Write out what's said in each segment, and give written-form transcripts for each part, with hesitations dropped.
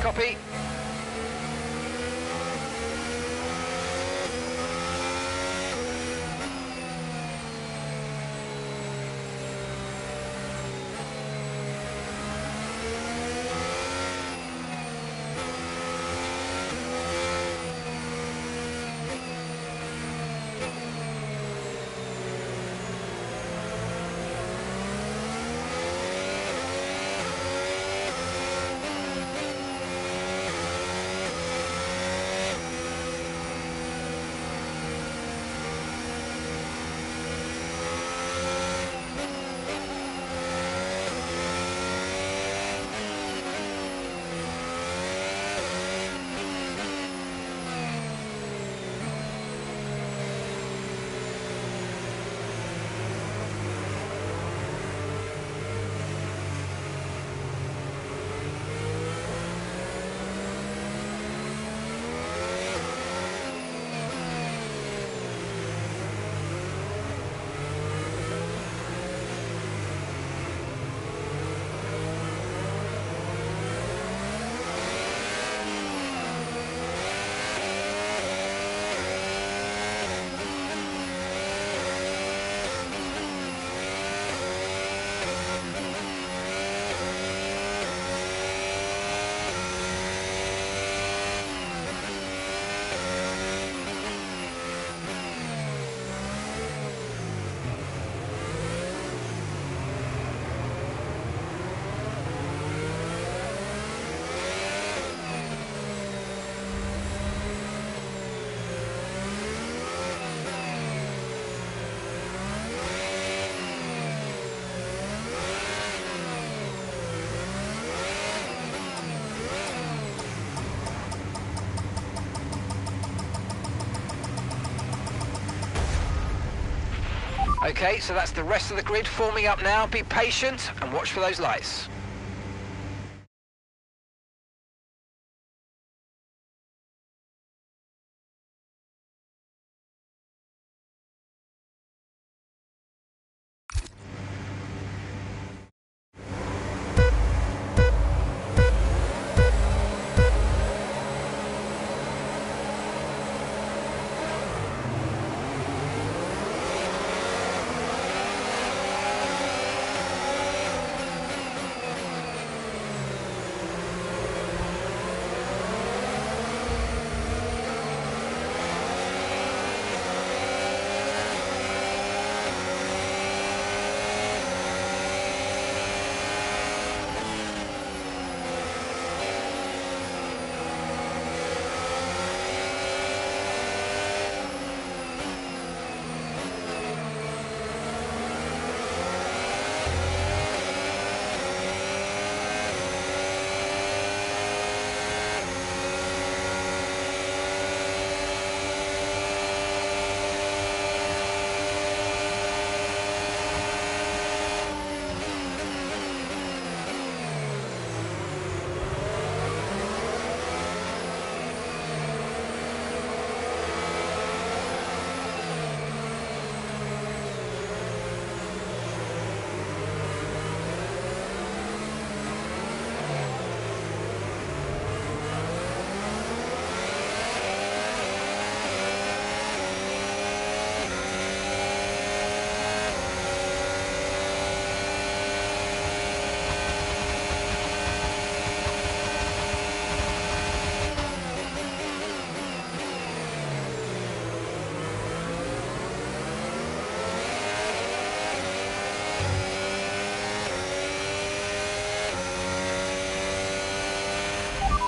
Copy. Okay, so that's the rest of the grid forming up now. Be patient and watch for those lights.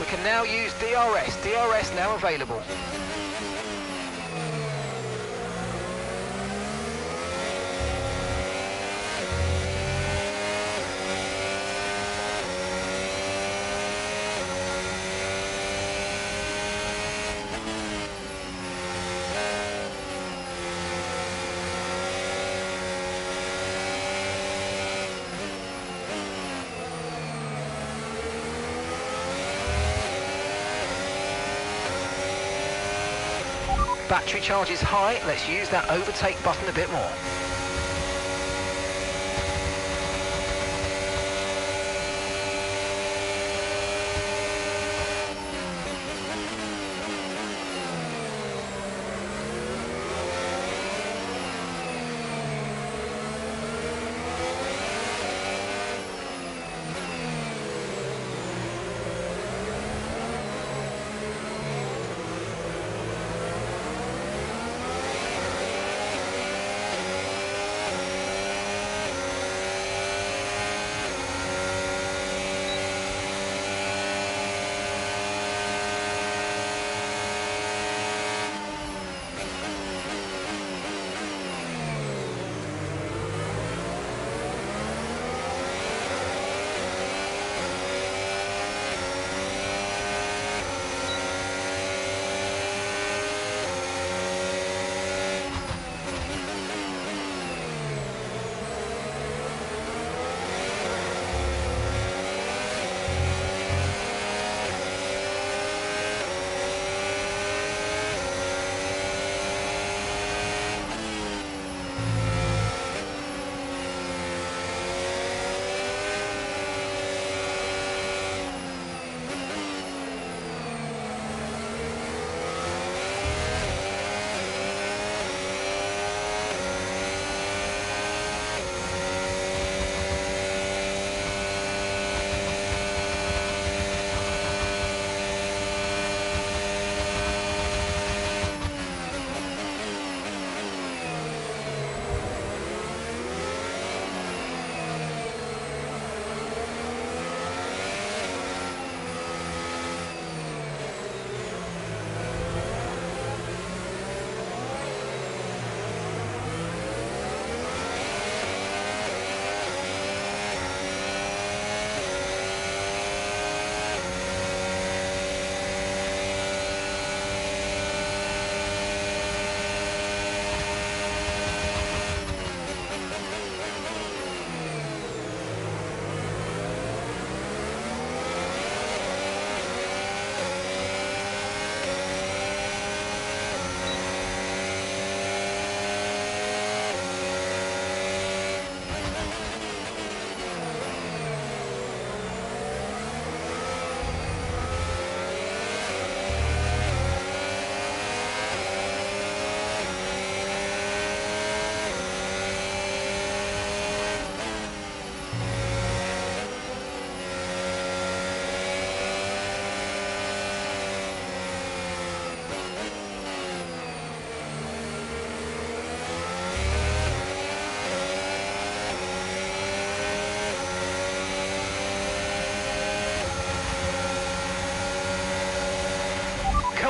We can now use DRS. DRS now available. Battery charge is high, let's use that overtake button a bit more.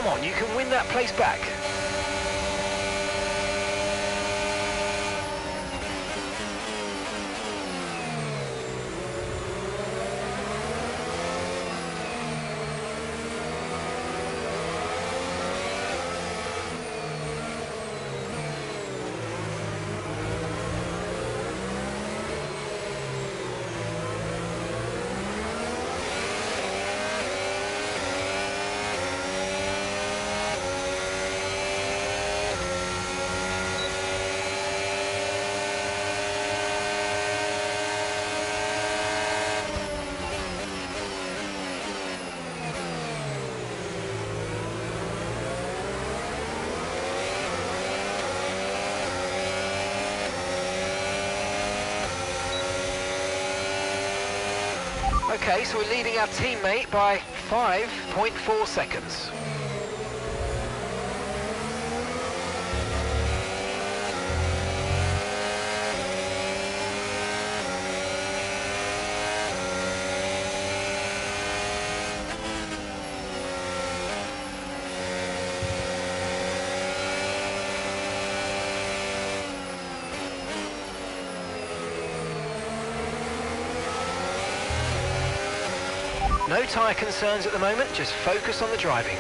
Come on, you can win that place back. Okay, so we're leading our teammate by 5.4 seconds. No tyre concerns at the moment, just focus on the driving.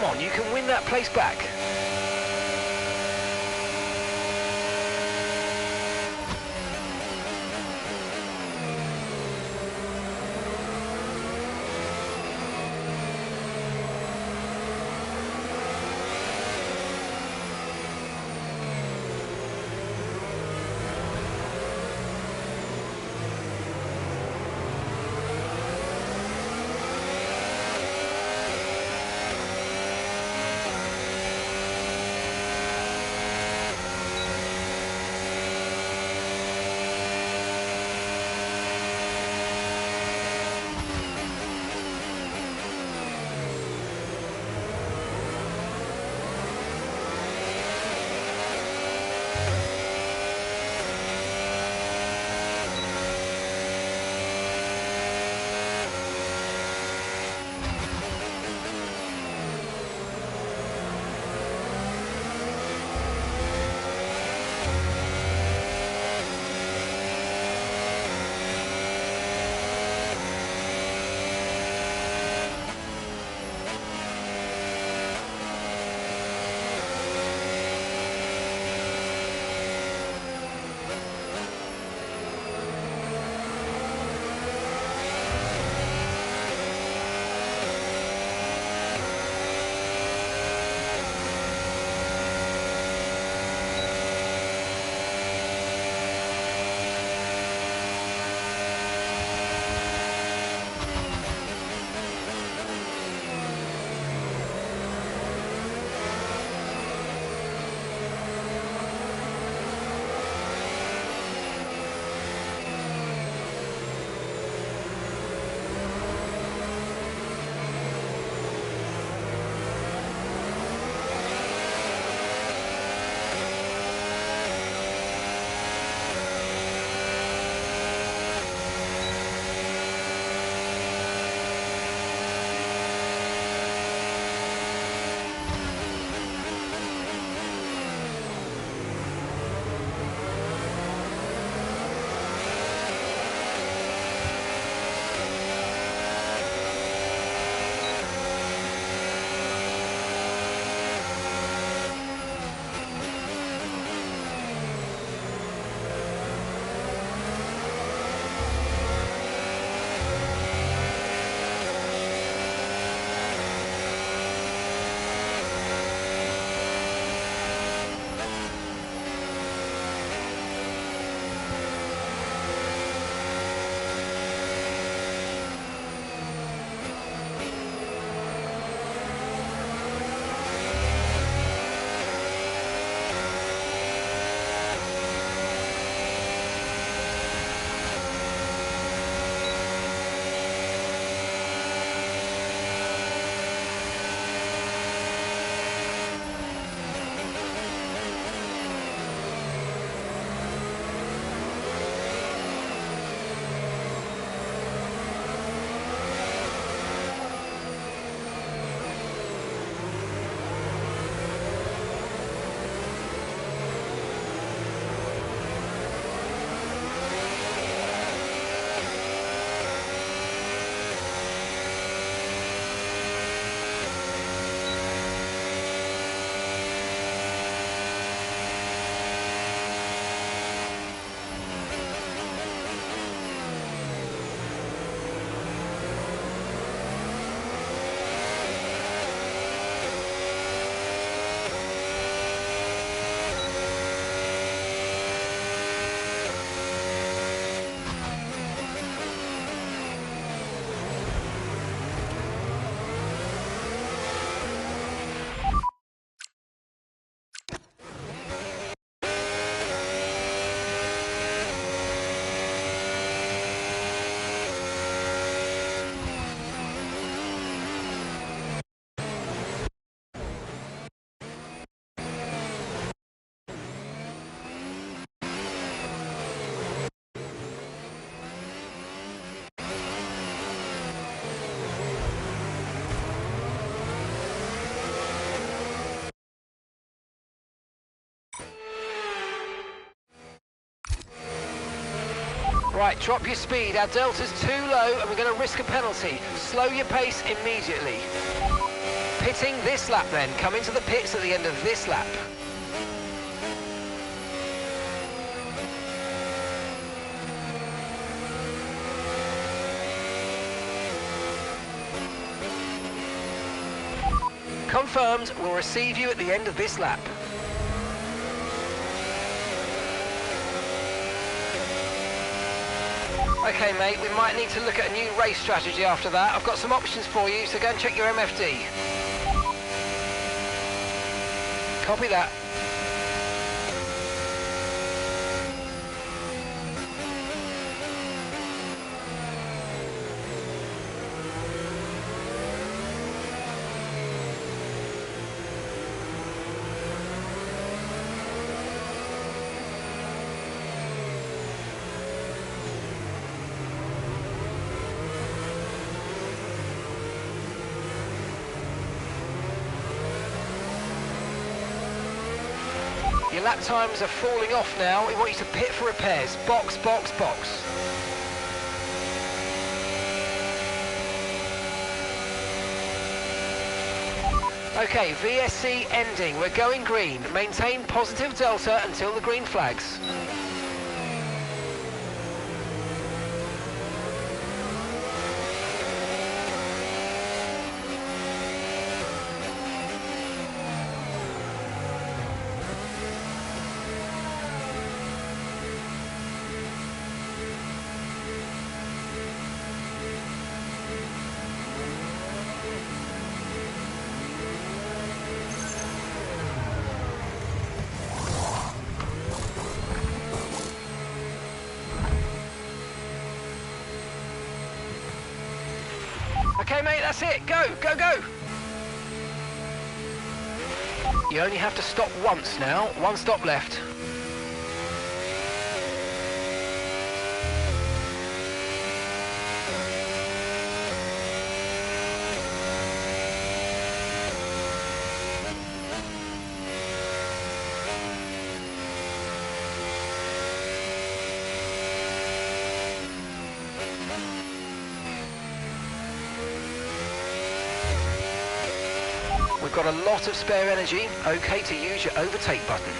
Come on, you can win that place back. Right, drop your speed. Our delta's too low and we're going to risk a penalty. Slow your pace immediately. Pitting this lap then. Come into the pits at the end of this lap. Confirmed, we'll receive you at the end of this lap. Okay mate, we might need to look at a new race strategy after that. I've got some options for you, so go and check your MFD. Copy that. Your lap times are falling off now. We want you to pit for repairs. Box, box, box. Okay, VSC ending. We're going green. Maintain positive delta until the green flags. Okay mate, that's it. Go, go, go. You only have to stop once now. One stop left. We've got a lot of spare energy. Okay to use your overtake button.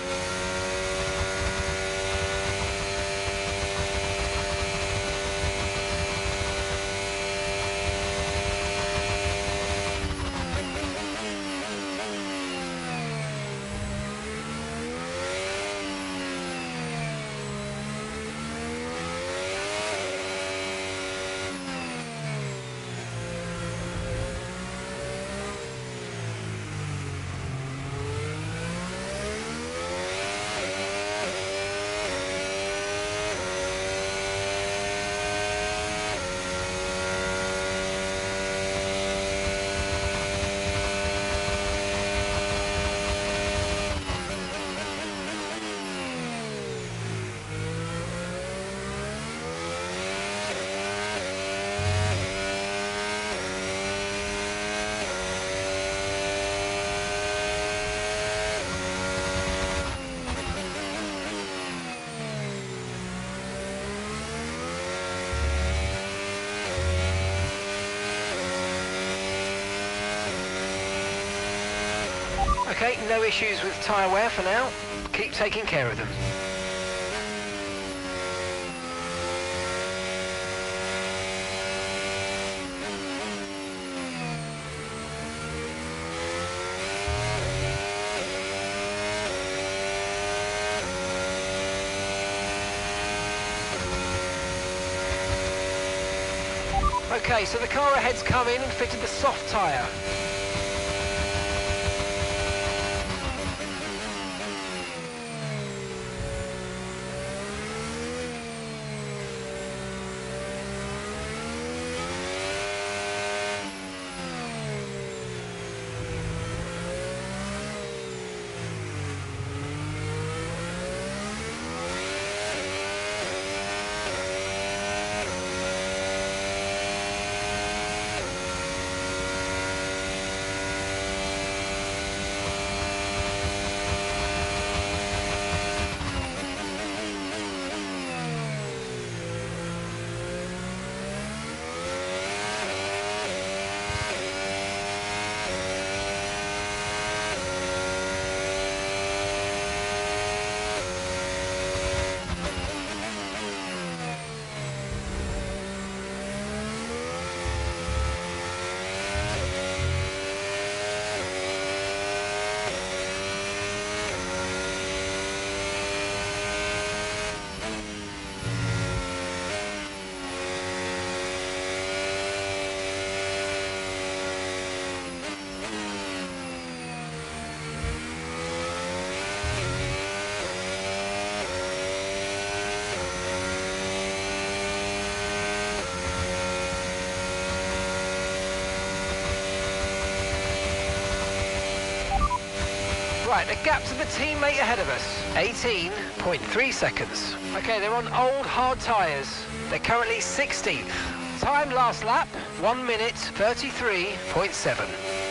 Okay, no issues with tyre wear for now. Keep taking care of them. Okay, so the car ahead's come in and fitted the soft tyre. Right, the gap to the teammate ahead of us, 18.3 seconds. Okay, they're on old hard tyres. They're currently 16th. Time last lap, 1 minute 33.7.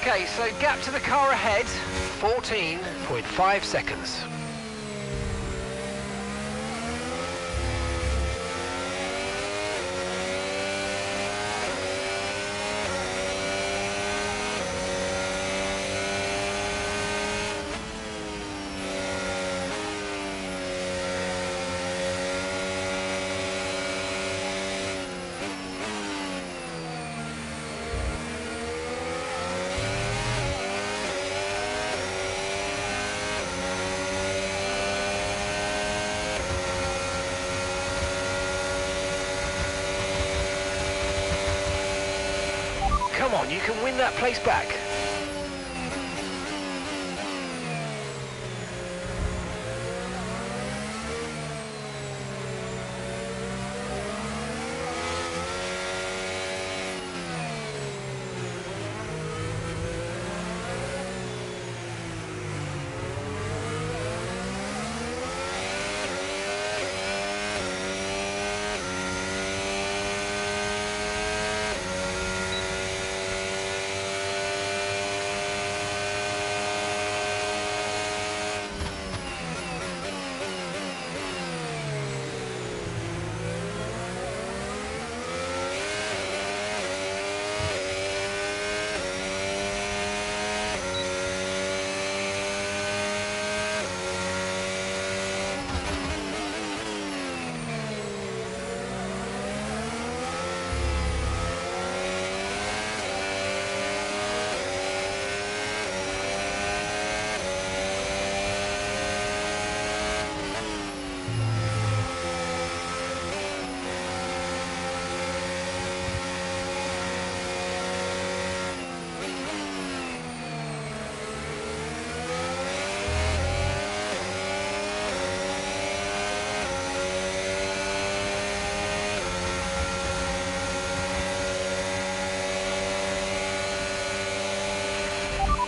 Okay, so gap to the car ahead, 14.5 seconds. Come on, you can win that place back.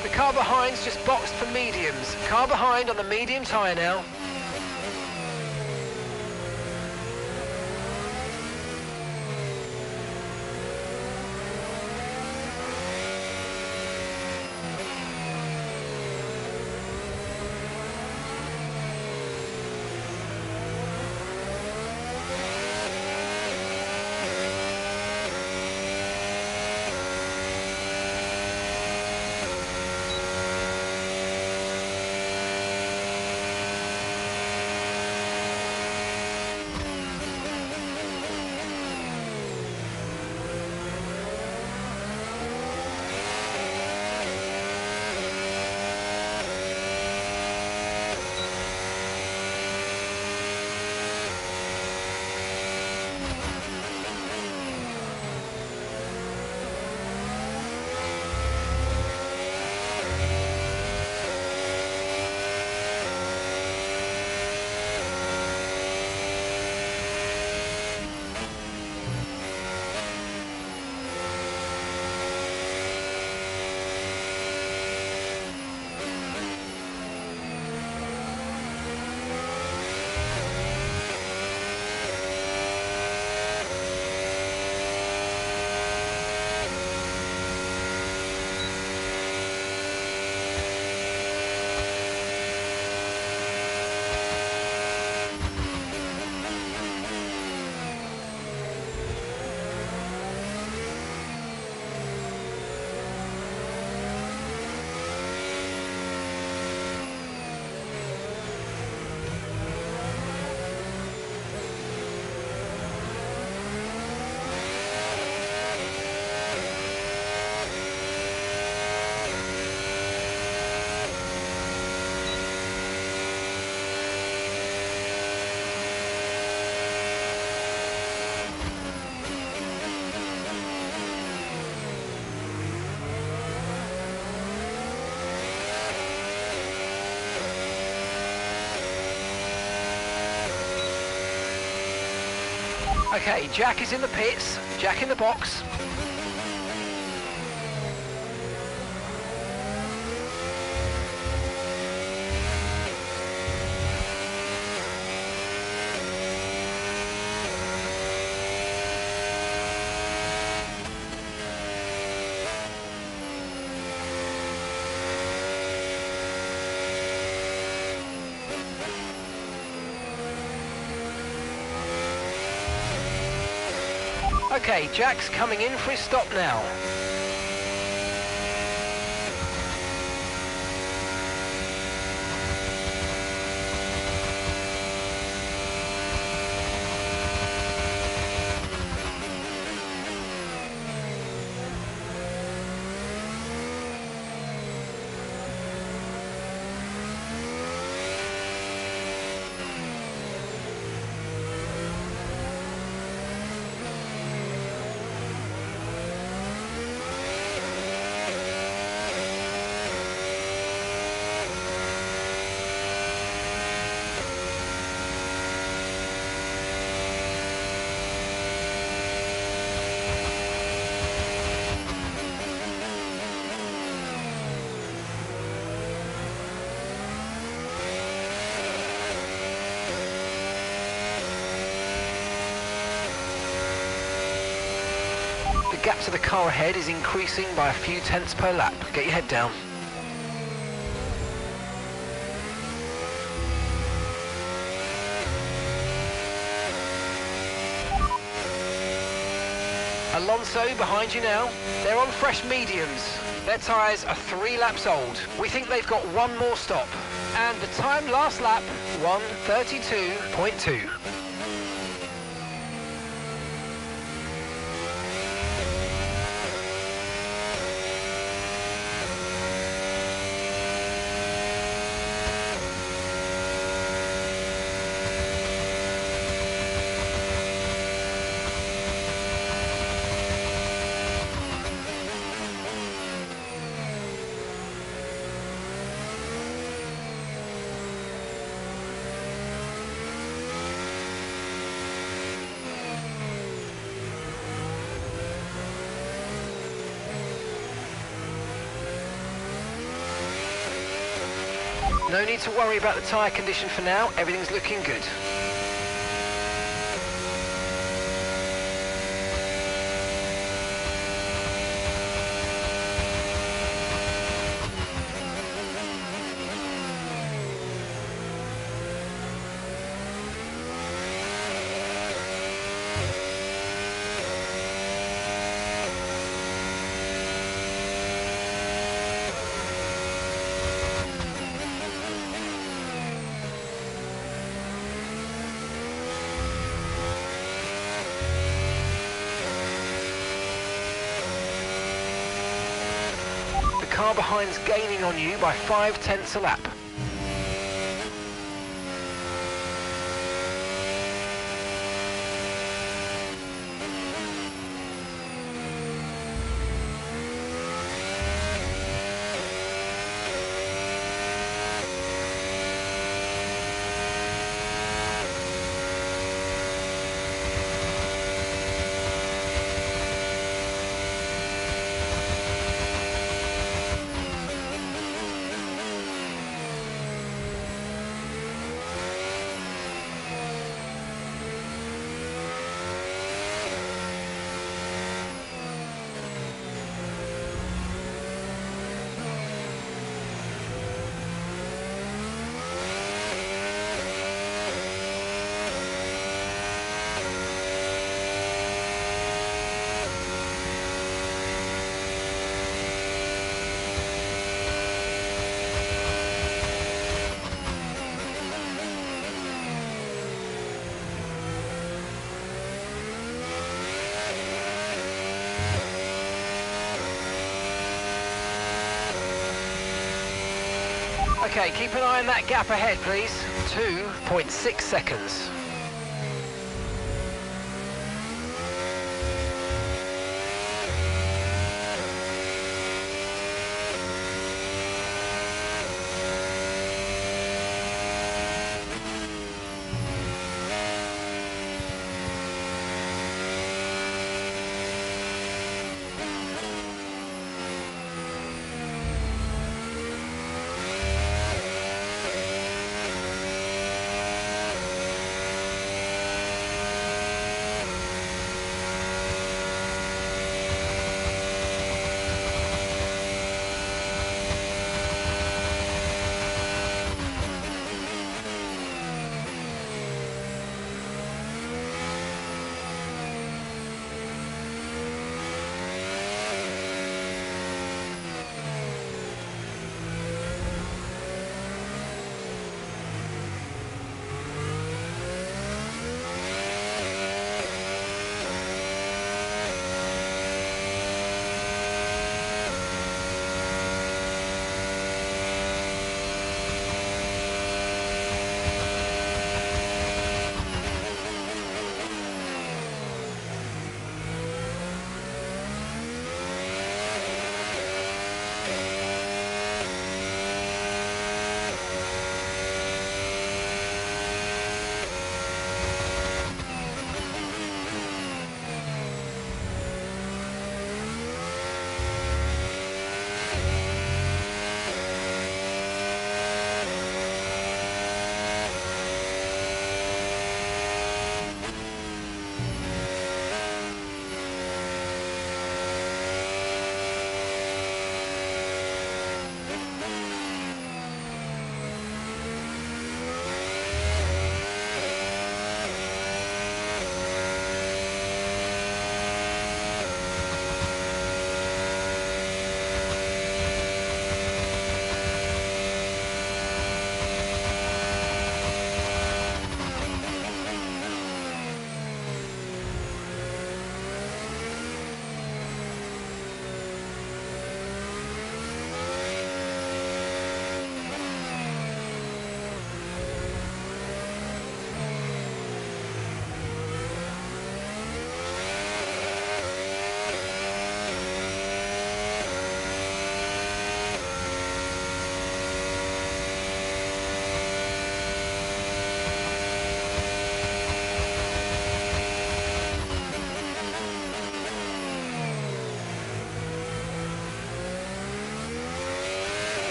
The car behind's just boxed for mediums. Car behind on the medium tyre now. Okay, Jack is in the pits. Jack in the box. Okay, Jack's coming in for his stop now. The gap to the car ahead is increasing by a few tenths per lap. Get your head down. Alonso behind you now. They're on fresh mediums. Their tyres are 3 laps old. We think they've got one more stop. And the time last lap, 1:32.2. No need to worry about the tyre condition for now, everything's looking good. The car behind's gaining on you by 5 tenths a lap. Okay, keep an eye on that gap ahead, please. 2.6 seconds.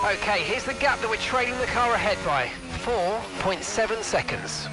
Okay, here's the gap that we're trailing the car ahead by. 4.7 seconds.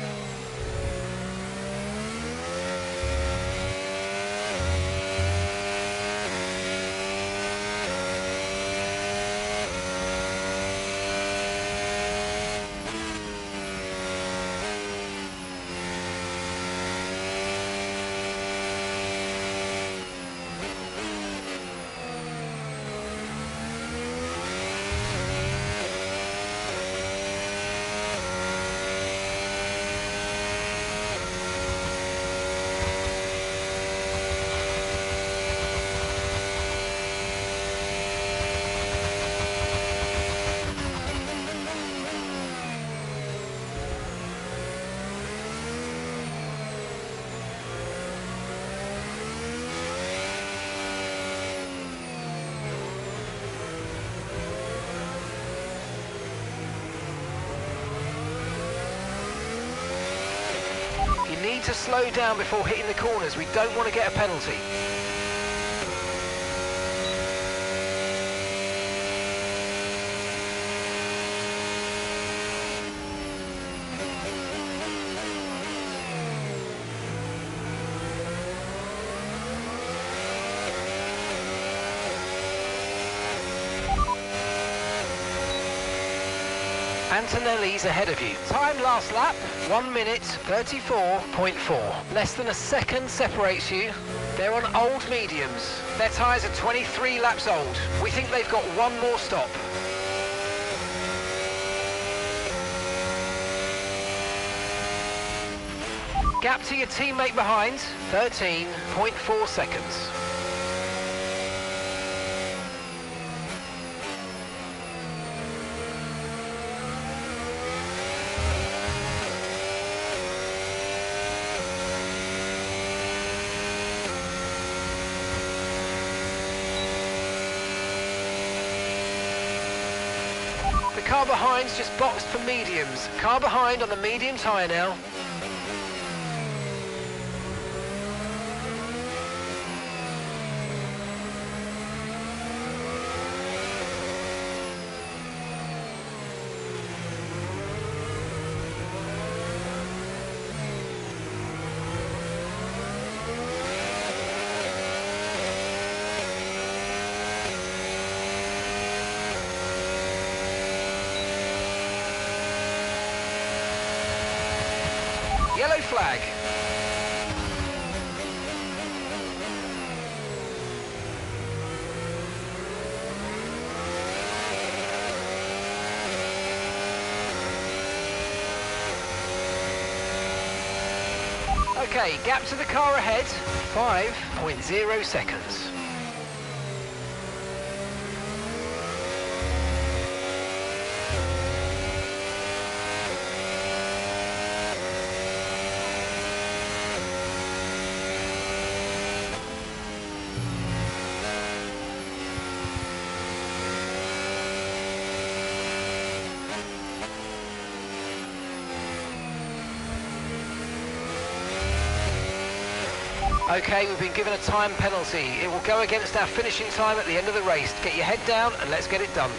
Need to slow down before hitting the corners. We don't want to get a penalty. Antonelli's ahead of you. Time last lap, 1 minute 34.4. Less than a second separates you. They're on old mediums. Their tyres are 23 laps old. We think they've got one more stop. Gap to your teammate behind, 13.4 seconds. The car behind's just boxed for mediums. Car behind on the medium tyre now. Yellow flag. Okay, gap to the car ahead, 5.0 seconds. Okay, we've been given a time penalty. It will go against our finishing time at the end of the race. Get your head down and let's get it done.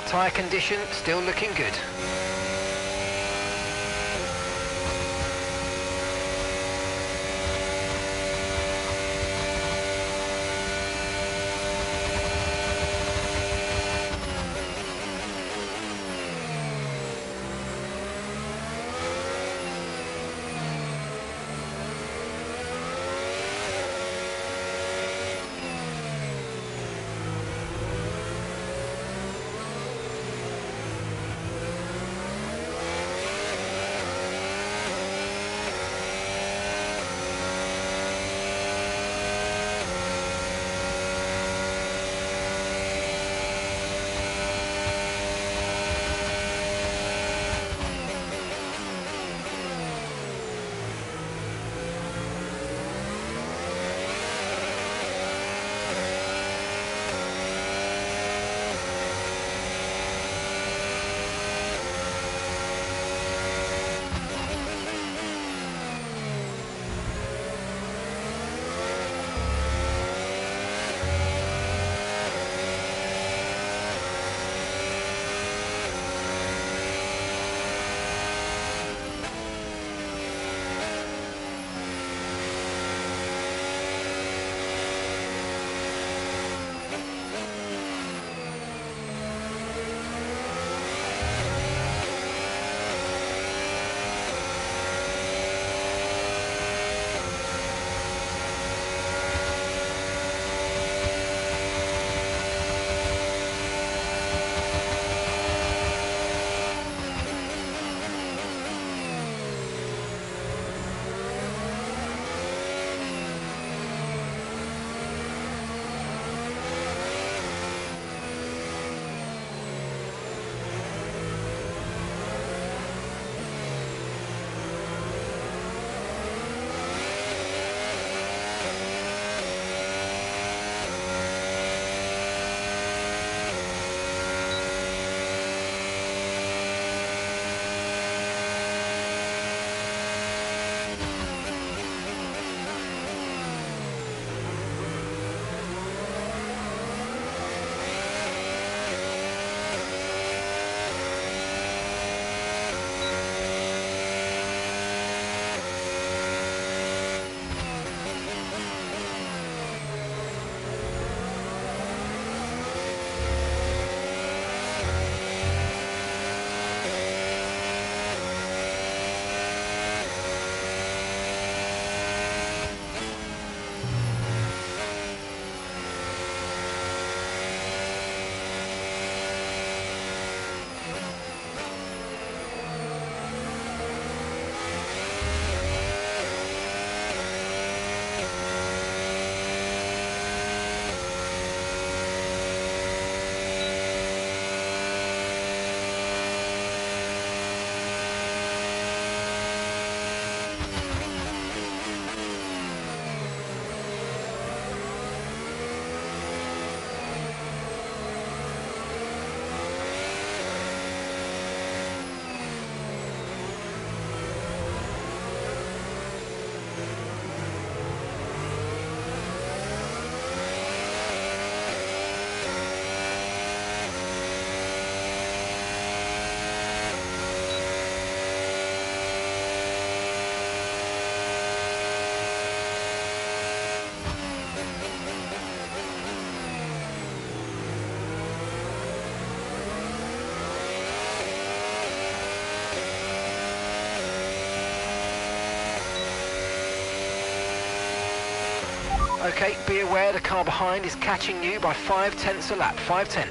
Tyre condition still looking good. Okay, be aware the car behind is catching you by 5/10 a lap, 5/10.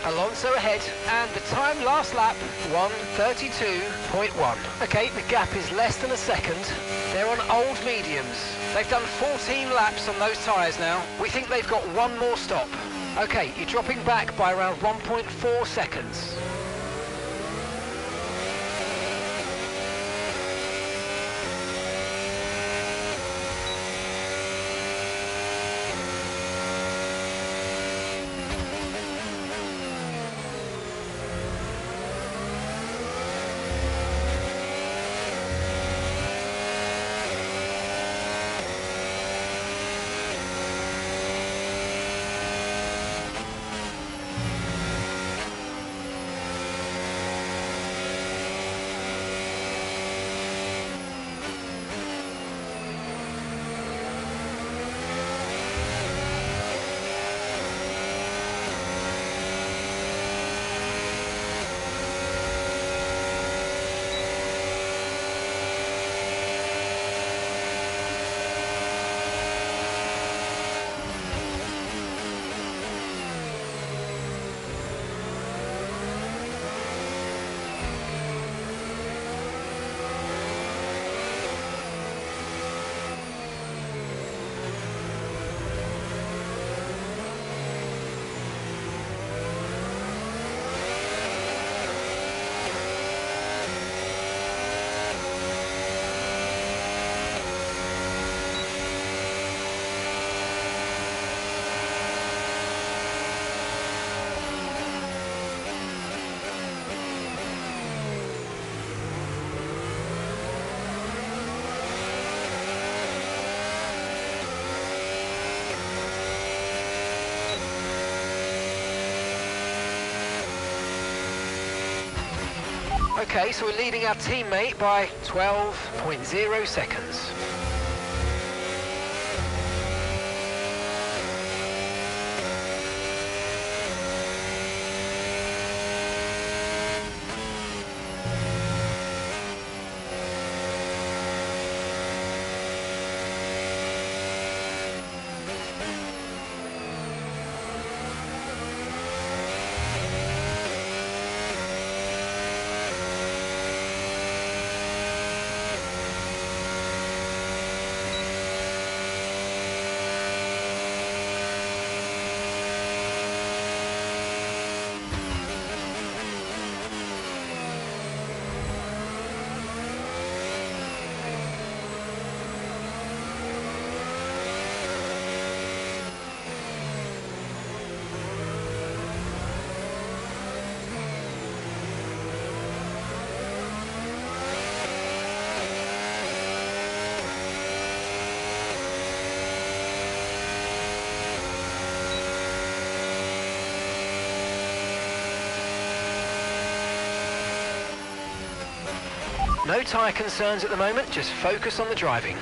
Alonso ahead, and the time last lap, 1:32.1. Okay, the gap is less than a second. They're on old mediums. They've done 14 laps on those tyres now. We think they've got one more stop. Okay, you're dropping back by around 1.4 seconds. Okay, so we're leading our teammate by 12.0 seconds. No tyre concerns at the moment, just focus on the driving.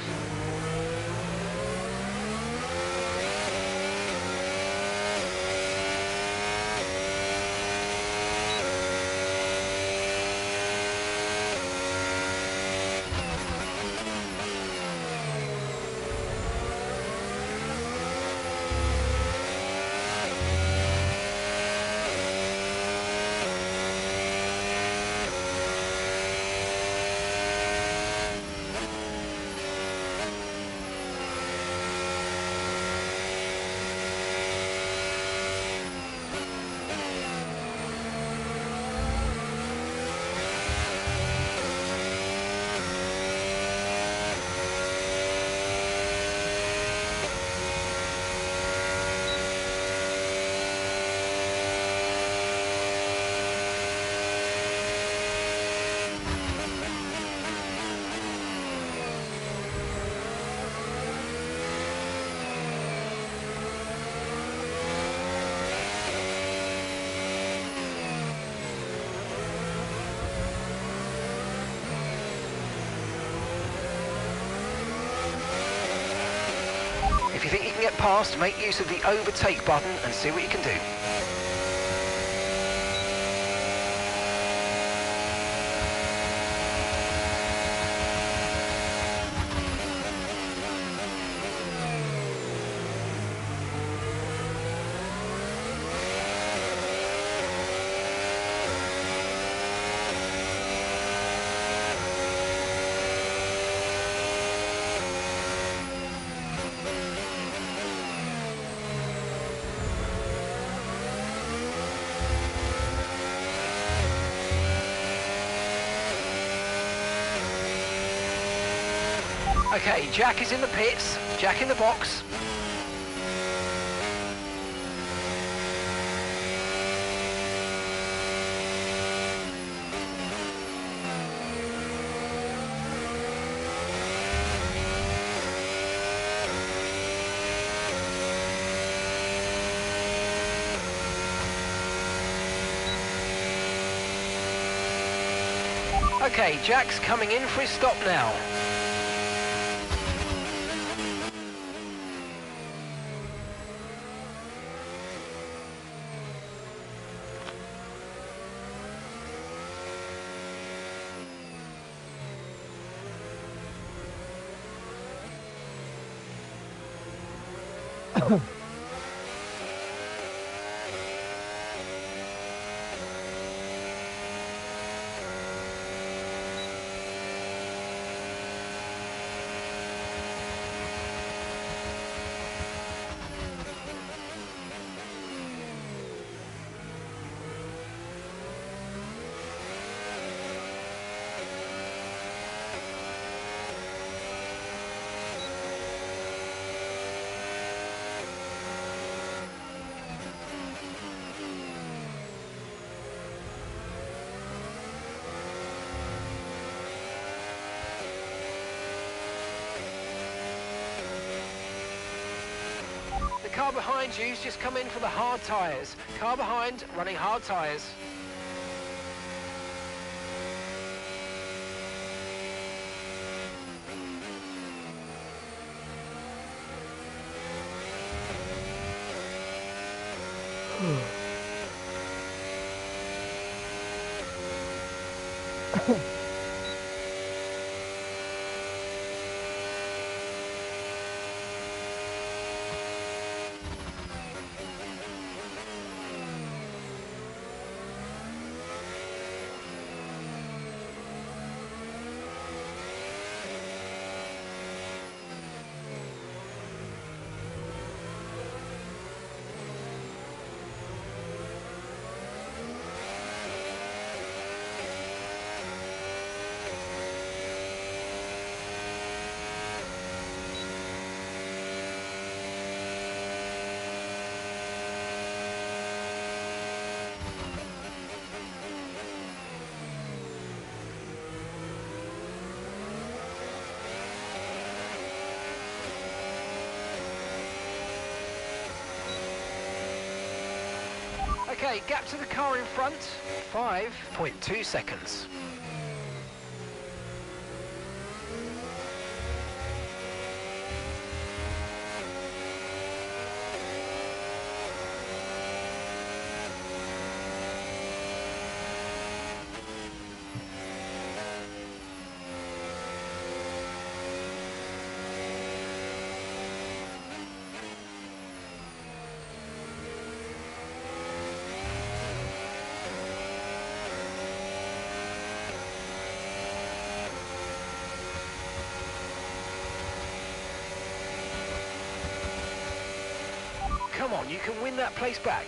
If you think you can get past, make use of the overtake button and see what you can do. Okay, Jack is in the pits. Jack in the box. Okay, Jack's coming in for his stop now. The car behind you's just come in for the hard tyres. Car behind running hard tyres. Okay, gap to the car in front, 5.2 seconds. Come on, you can win that place back.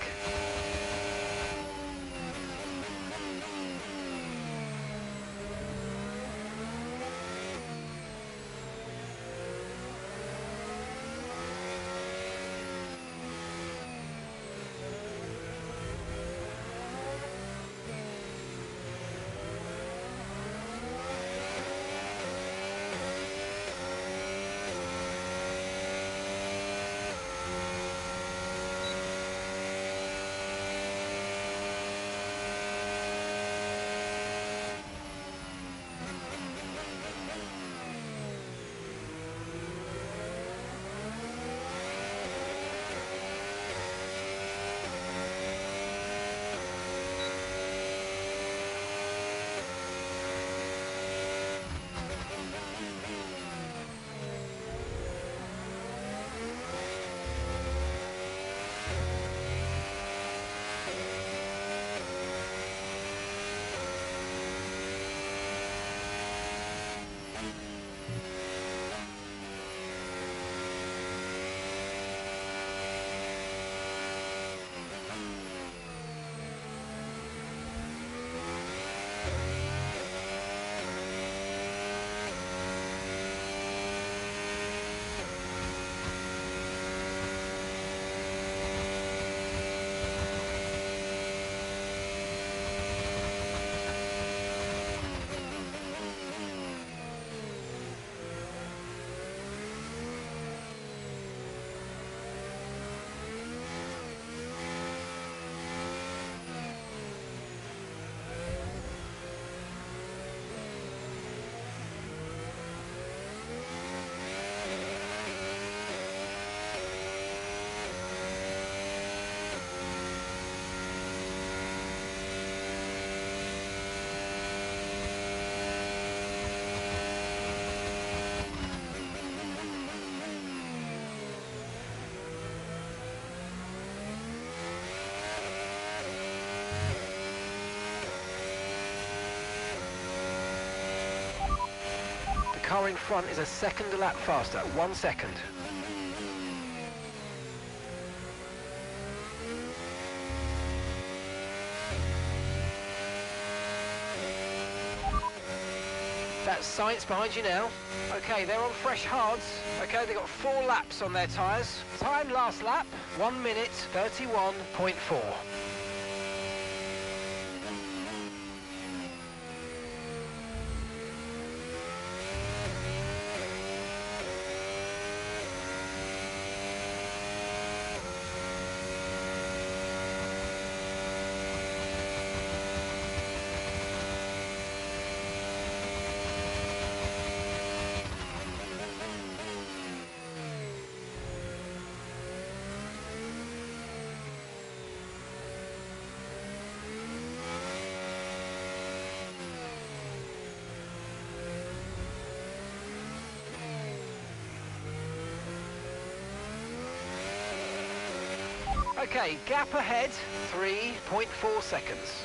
car in front is a second a lap faster, 1 second. That's Science behind you now. Okay, they're on fresh hards. Okay, they've got 4 laps on their tyres. Time last lap, 1 minute 31.4. Okay, gap ahead, 3.4 seconds.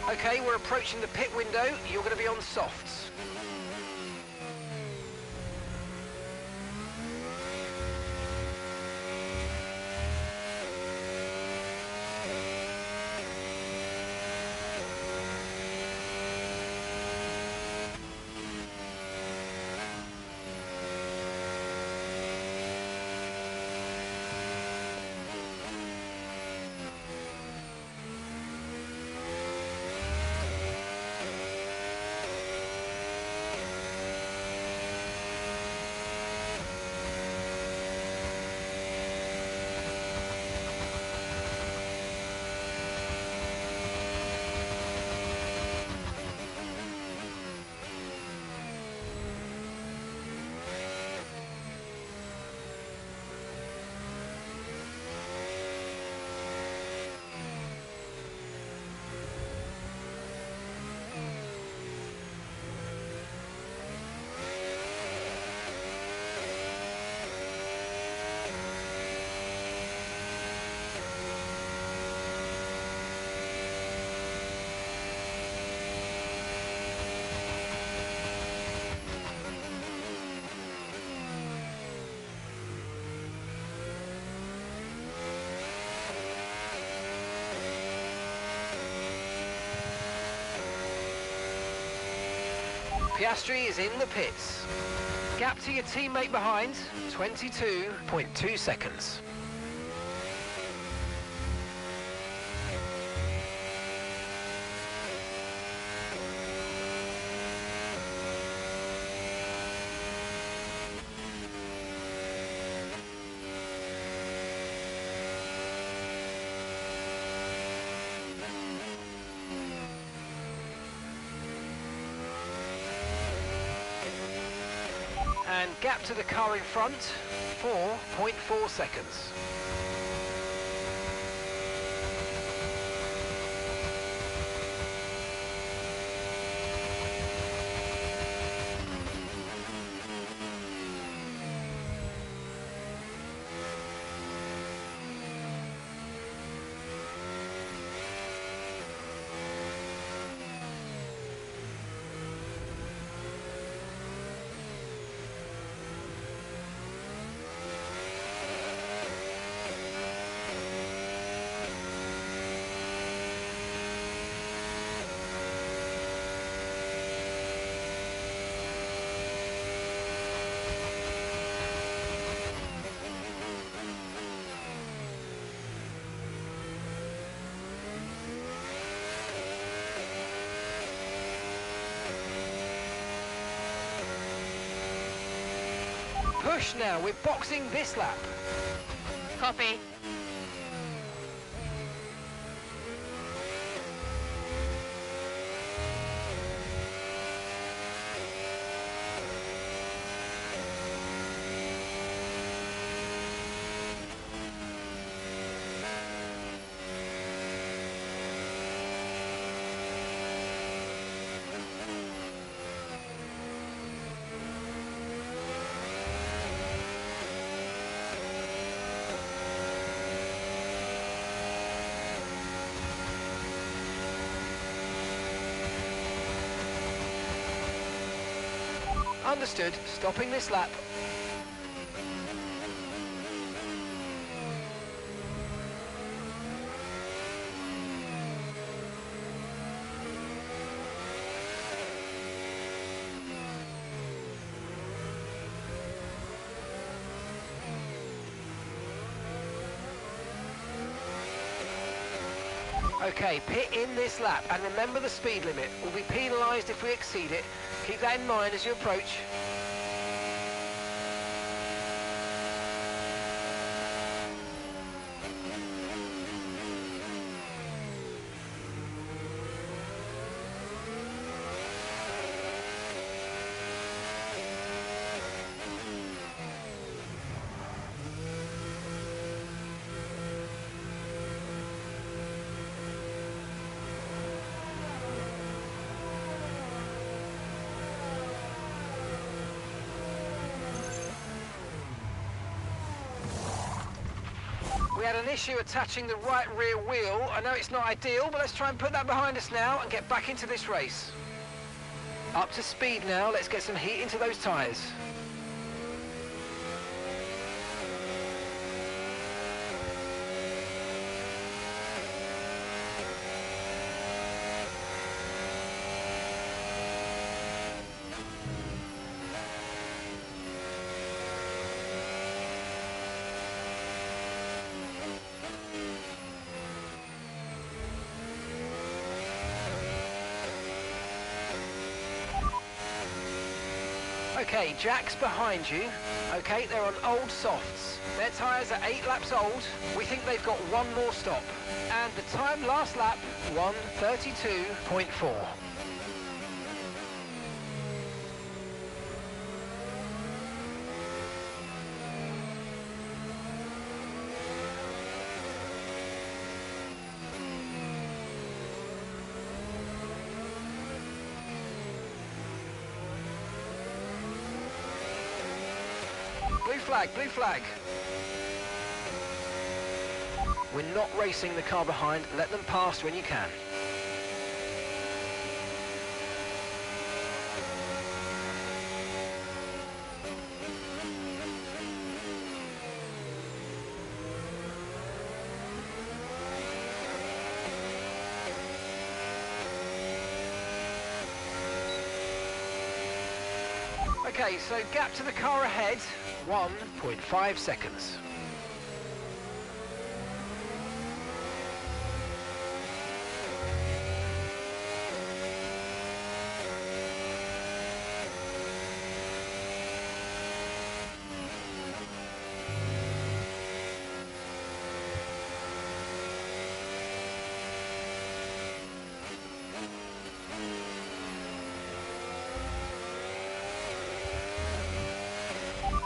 Okay, we're approaching the pit window. You're going to be on softs. Piastri is in the pits. Gap to your teammate behind, 22.2 seconds. And gap to the car in front, 4.4 seconds. Push now, we're boxing this lap. Copy. Understood. Stopping this lap. Okay, pit in this lap, and remember the speed limit. We'll be penalised if we exceed it. Keep that in mind as you approach. We had an issue attaching the right rear wheel. I know it's not ideal, but let's try and put that behind us now and get back into this race. Up to speed now, let's get some heat into those tyres. Okay, Jack's behind you. Okay, they're on old softs. Their tyres are 8 laps old. We think they've got one more stop. And the time last lap, 1:32.4. Blue flag, blue flag. We're not racing the car behind. Let them pass when you can. Okay, so gap to the car ahead, 1.5 seconds.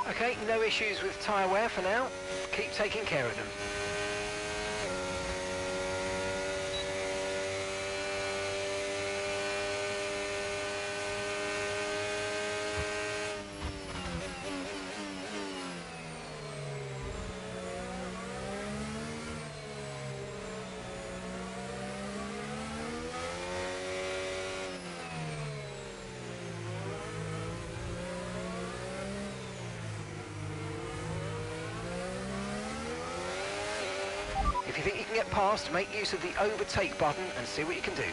Okay, no issues with tyre wear for now. Keep taking care of them. If you think you can get past, make use of the overtake button and see what you can do.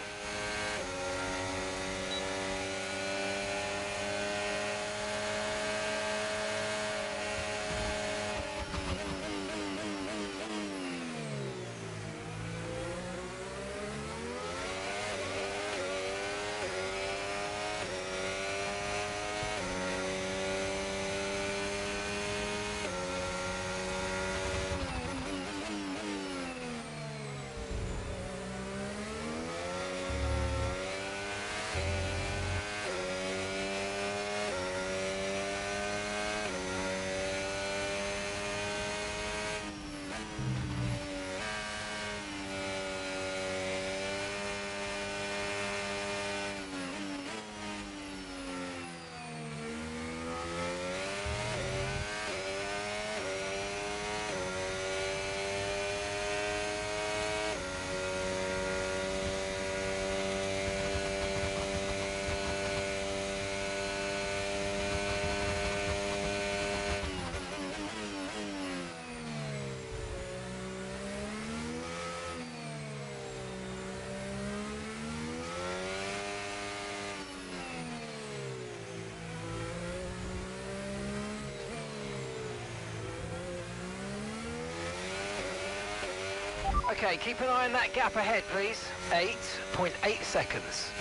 Okay, keep an eye on that gap ahead, please. 8.8 seconds.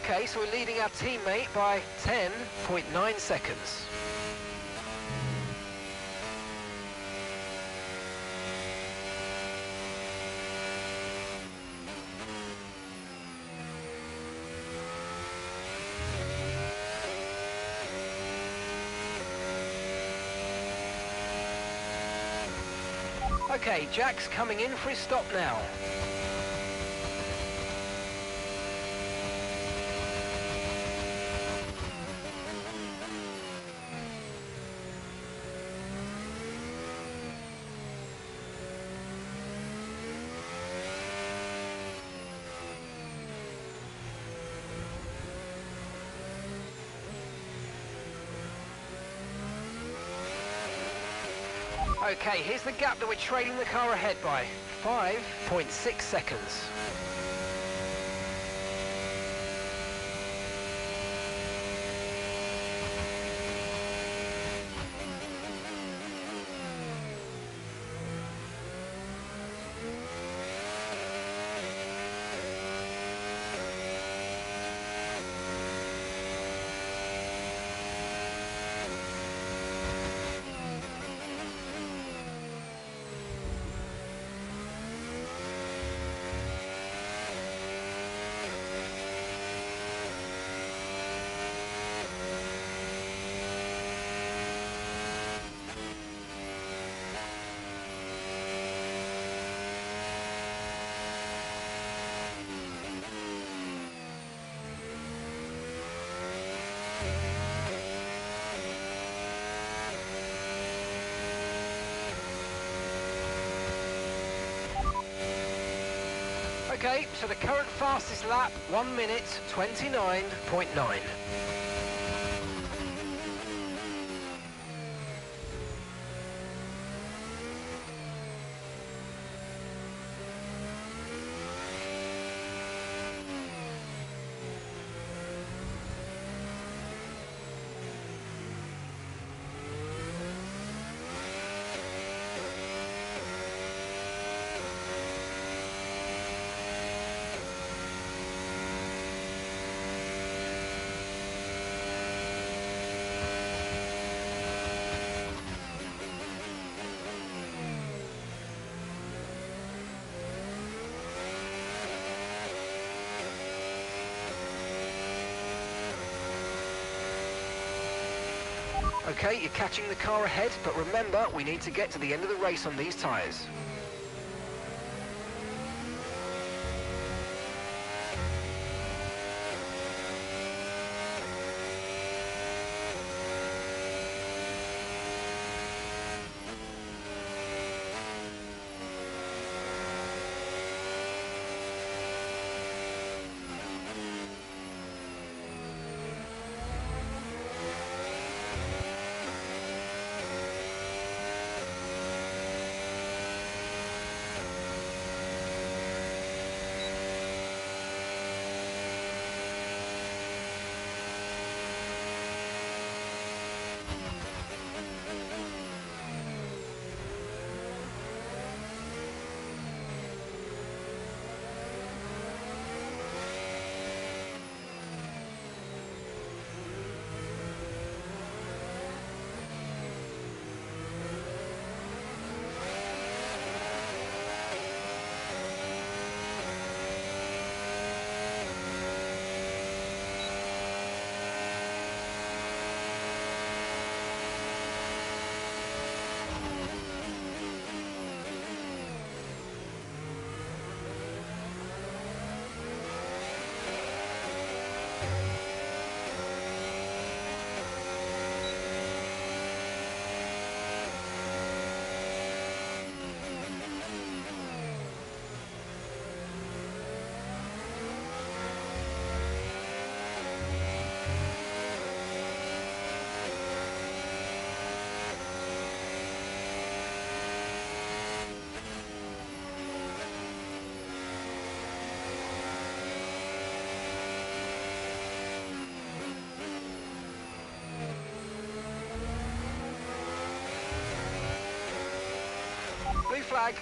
Okay, so we're leading our teammate by 10.9 seconds. Okay, Jack's coming in for his stop now. Okay, here's the gap that we're trailing the car ahead by. 5.6 seconds. Okay, so the current fastest lap, 1 minute 29.9. Okay, you're catching the car ahead, but remember, we need to get to the end of the race on these tyres. Blue flag.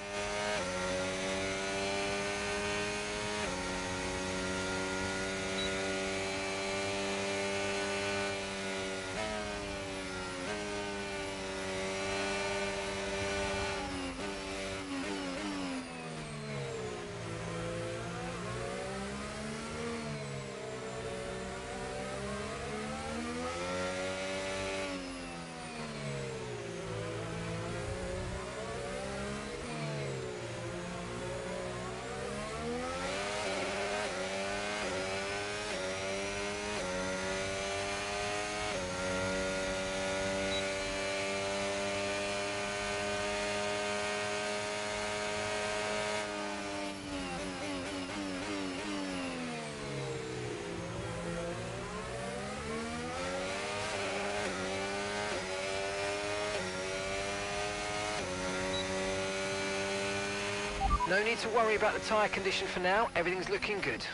No need to worry about the tyre condition for now, everything's looking good.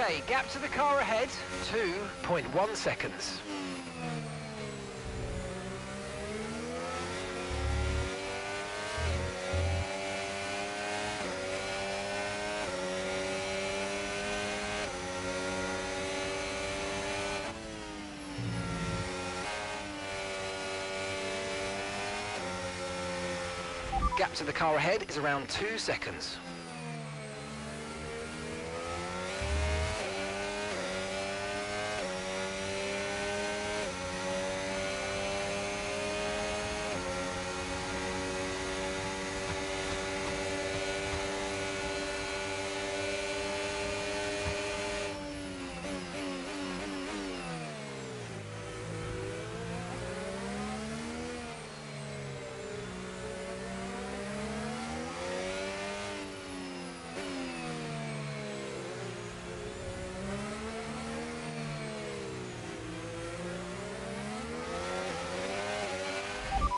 Okay, gap to the car ahead, 2.1 seconds. Gap to the car ahead is around 2 seconds.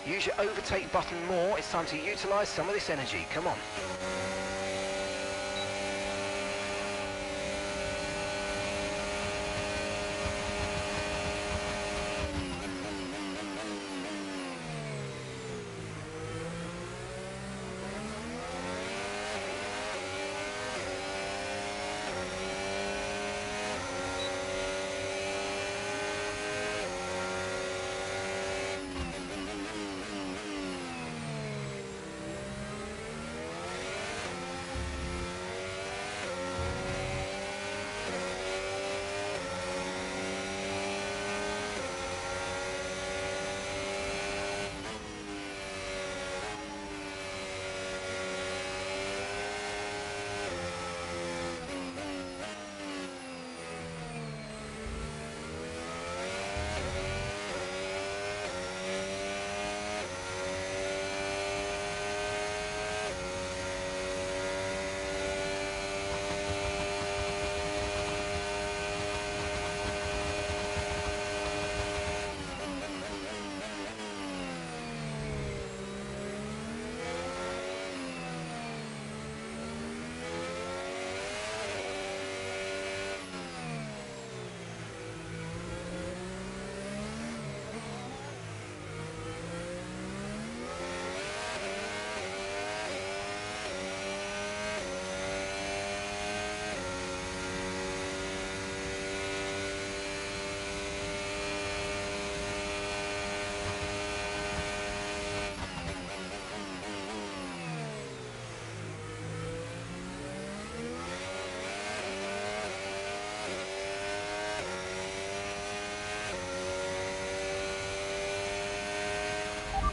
Use your overtake button more. It's time to utilise some of this energy. Come on.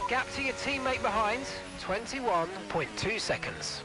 Gap to your teammate behind, 21.2 seconds.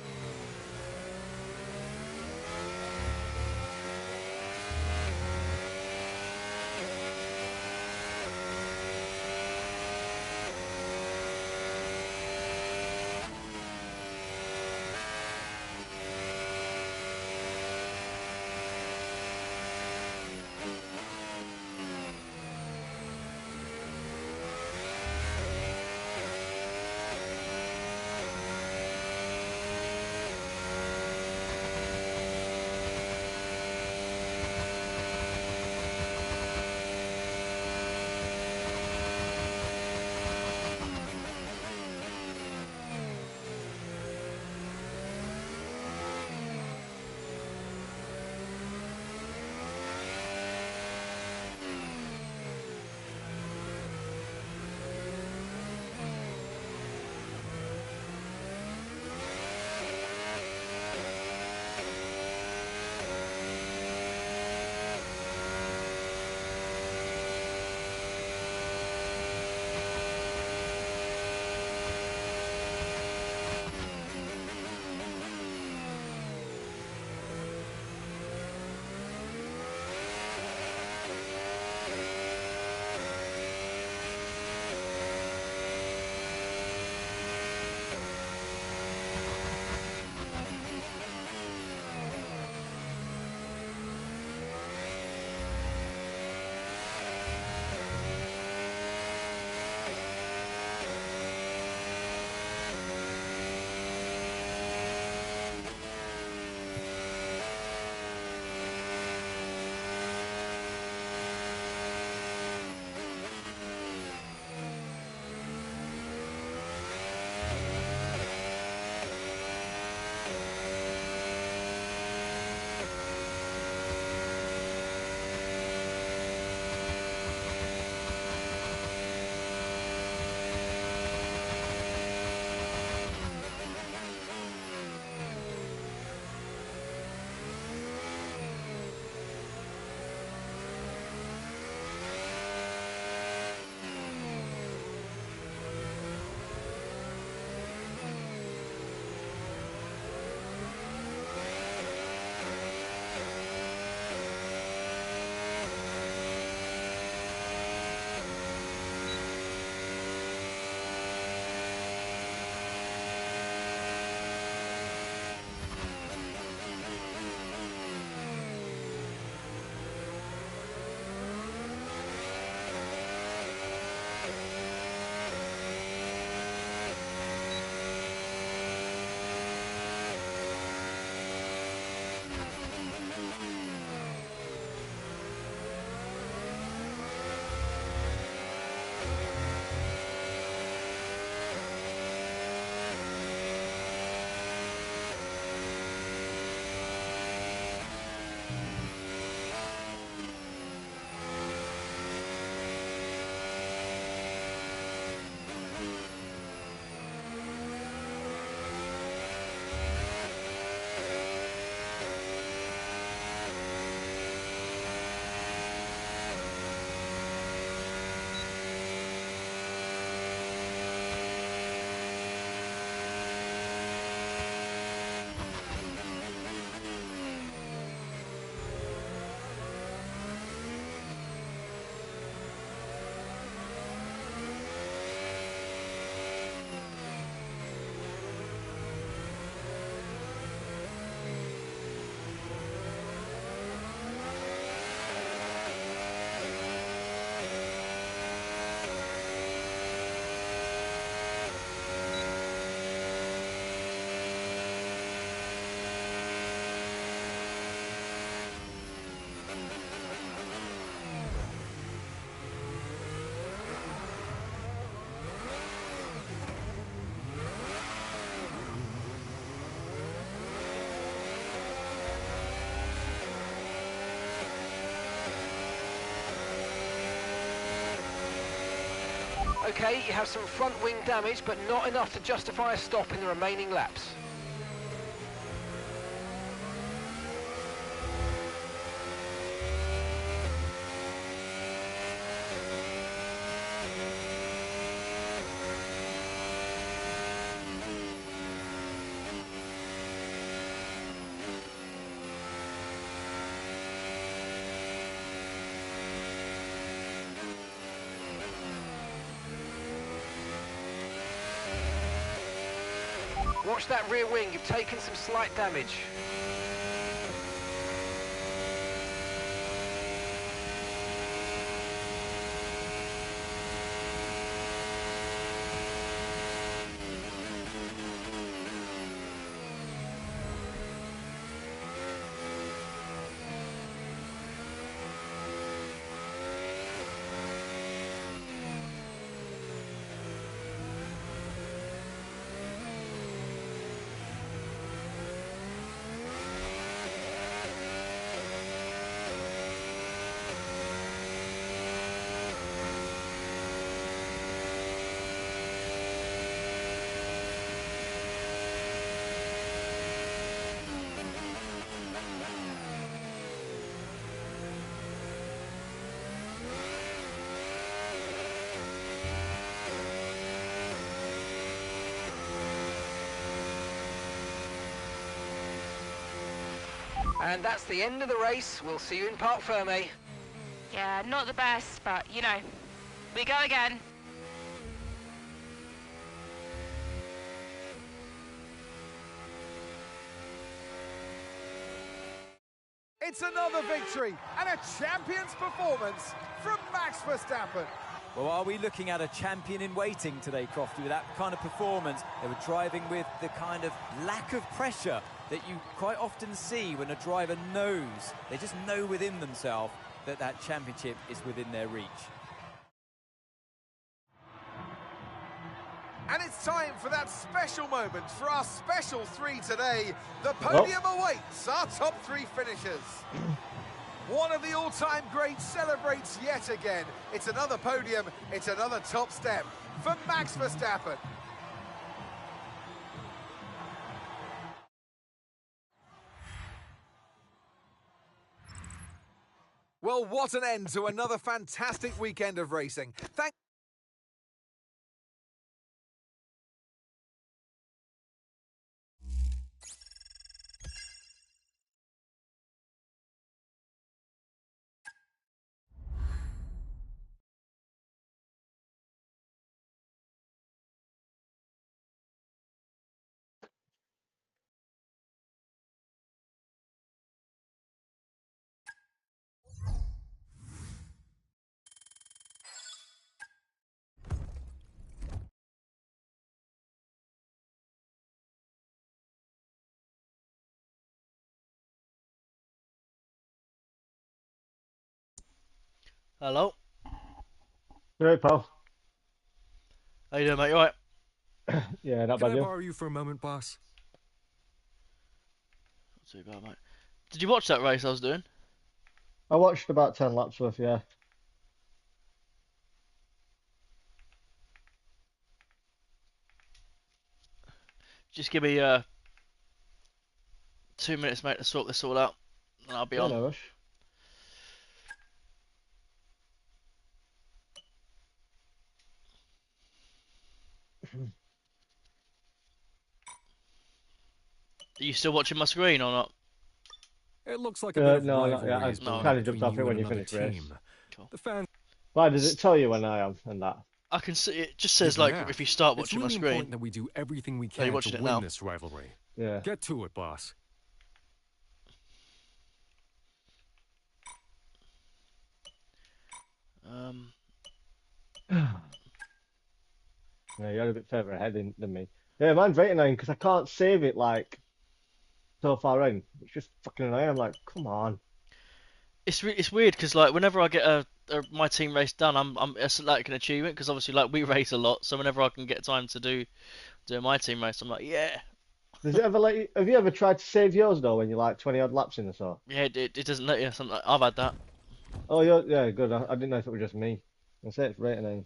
Okay, you have some front wing damage, but not enough to justify a stop in the remaining laps. Watch that rear wing, you've taken some slight damage. And that's the end of the race. We'll see you in Parc Ferme. Yeah, not the best, but you know, we go again. It's another victory and a champion's performance from Max Verstappen. Well, are we looking at a champion in waiting today, Crofty, with that kind of performance? They were driving with the kind of lack of pressure that you quite often see when a driver knows, they just know within themselves that that championship is within their reach. And it's time for that special moment for our special three today. The podium awaits our top three finishers. One of the all-time greats celebrates yet again. It's another podium, it's another top step for Max Verstappen. Well, what an end to another fantastic weekend of racing. Hello. Right, pal. How you doing, mate? You alright? Yeah, not Can bad, I you. borrow you for a moment, boss? Not too bad, mate. Did you watch that race I was doing? I watched about 10 laps worth, yeah. Just give me 2 minutes, mate, to sort this all out, and I'll be Yeah, on. no rush. Are you still watching my screen or not? It looks like a bit of No, not rivalry yet. is I No. building kind of jumped between off you it and when you another finished race. team. Cool. The fans. Why does it tell you when I am and that? I can see it. Just says Even like that, if you start it's watching my really screen. important that we do everything we Oh, you're can watching to it win now. this rivalry. Yeah. Get to it, boss. Yeah, you're a bit further ahead than me. Yeah, mine's very annoying because I can't save it like so far in. It's just fucking annoying. I'm like, come on. It's weird because like whenever I get my team race done, it's like an achievement because obviously like we race a lot, so whenever I can get time to do my team race, I'm like yeah. Does it ever let you? Have you ever tried to save yours though when you're like 20 odd laps in or so? Yeah, it doesn't let you. Something I've had that. Oh, yeah, good. I didn't know if it was just me. I say it's very annoying.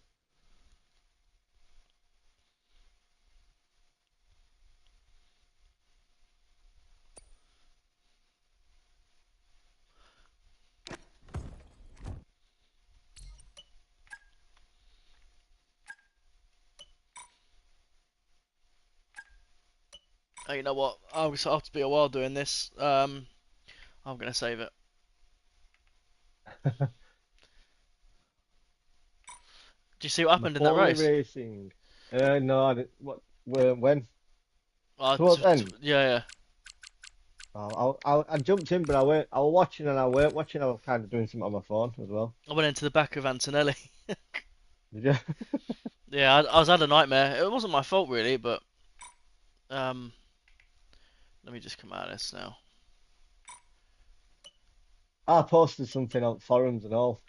Oh, you know what? I'll have to be a while doing this. I'm gonna save it. Do you see what happened in that Macaulay race? Racing. No, I didn't. What? When? Uh, Towards the end. yeah. I jumped in, but I weren't. I was watching and I weren't watching. I was kind of doing something on my phone as well. I went into the back of Antonelli. Did you? Yeah, I was had a nightmare. It wasn't my fault really, but let me just come out of this now. I posted something on forums and all.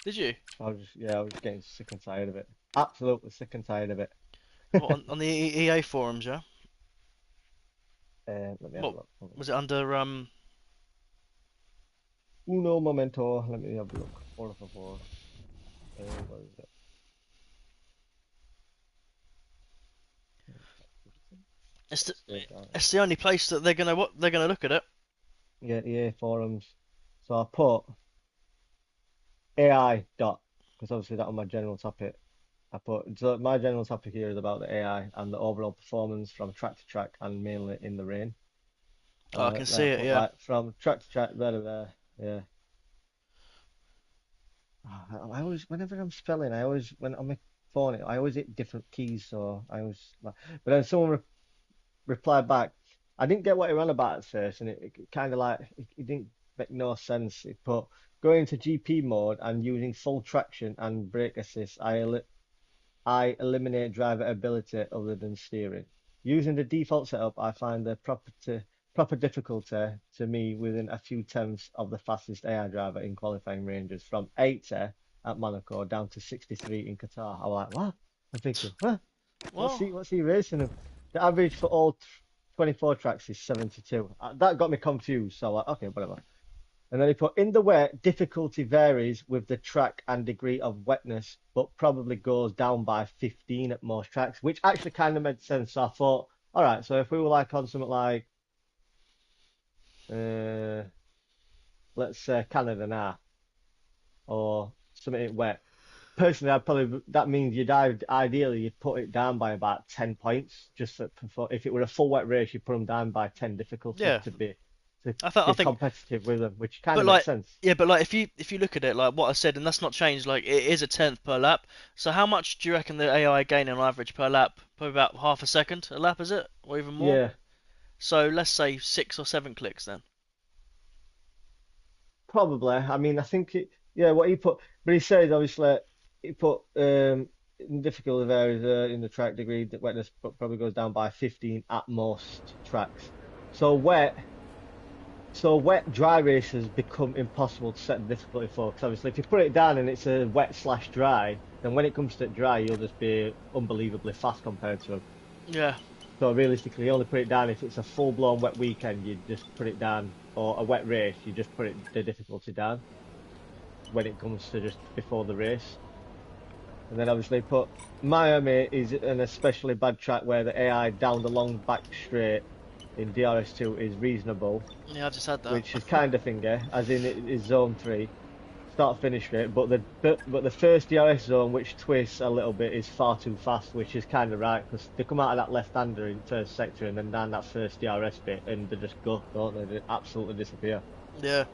Did you? I was getting sick and tired of it. Absolutely sick and tired of it. What, on the EA forums, yeah? Let me have a What look. was it under Uno momento. Let me have a look. 4 what is it? It's the only place that they're gonna look at it. Yeah, EA forums. So I put AI dot because obviously that on my general topic. So my general topic here is about the AI and the overall performance from track to track and mainly in the rain. Oh, I can see I it, put yeah. like from track to track there to there. Yeah. I always whenever I'm spelling, I always when on my phone I always hit different keys, so I always like. But then someone replied back. I didn't get what he ran about at first, and it kind of like it didn't make no sense. It put going into GP mode and using full traction and brake assist. I eliminate driver ability other than steering. Using the default setup, I find the proper difficulty to me within a few tenths of the fastest AI driver in qualifying ranges from 80 at Monaco down to 63 in Qatar. I'm like, what? I'm thinking, what? Well, What's he racing him? The average for all 24 tracks is 72. That got me confused. So like, okay, whatever. And then he put in the wet, difficulty varies with the track and degree of wetness, but probably goes down by 15 at most tracks, which actually kind of made sense. So I thought, all right, so if we were like on something like, let's say Canada now, or something wet, personally, that means ideally you'd put it down by about 10 points, just if it were a full wet race, you'd put them down by 10 difficulty yeah. to be I think, competitive with them, which kind but of makes like, sense. yeah, but like if you look at it, like what I said, and that's not changed. Like it is a tenth per lap. So how much do you reckon the AI gain on average per lap? Probably about half a second a lap, is it, or even more? Yeah. So let's say 6 or 7 clicks then. Probably. I mean, I think what he put, but he says obviously he put difficulty varies in the track degree that wetness probably goes down by 15 at most tracks. So wet dry races become impossible to set the difficulty for because obviously if you put it down and it's a wet slash dry, then when it comes to dry, you'll just be unbelievably fast compared to them. Yeah. So realistically, you only put it down if it's a full-blown wet weekend. You just put it down, or a wet race. You just put the difficulty down when it comes to just before the race. And then obviously put Miami is an especially bad track where the AI down the long back straight in DRS2 is reasonable. Yeah, I just had that. Which is kind of finger, as in it is zone 3. Start finish rate, but the first DRS zone, which twists a little bit, is far too fast, which is kind of right because they come out of that left-hander in first sector and then down that first DRS bit, and they just go, don't they? They absolutely disappear. Yeah.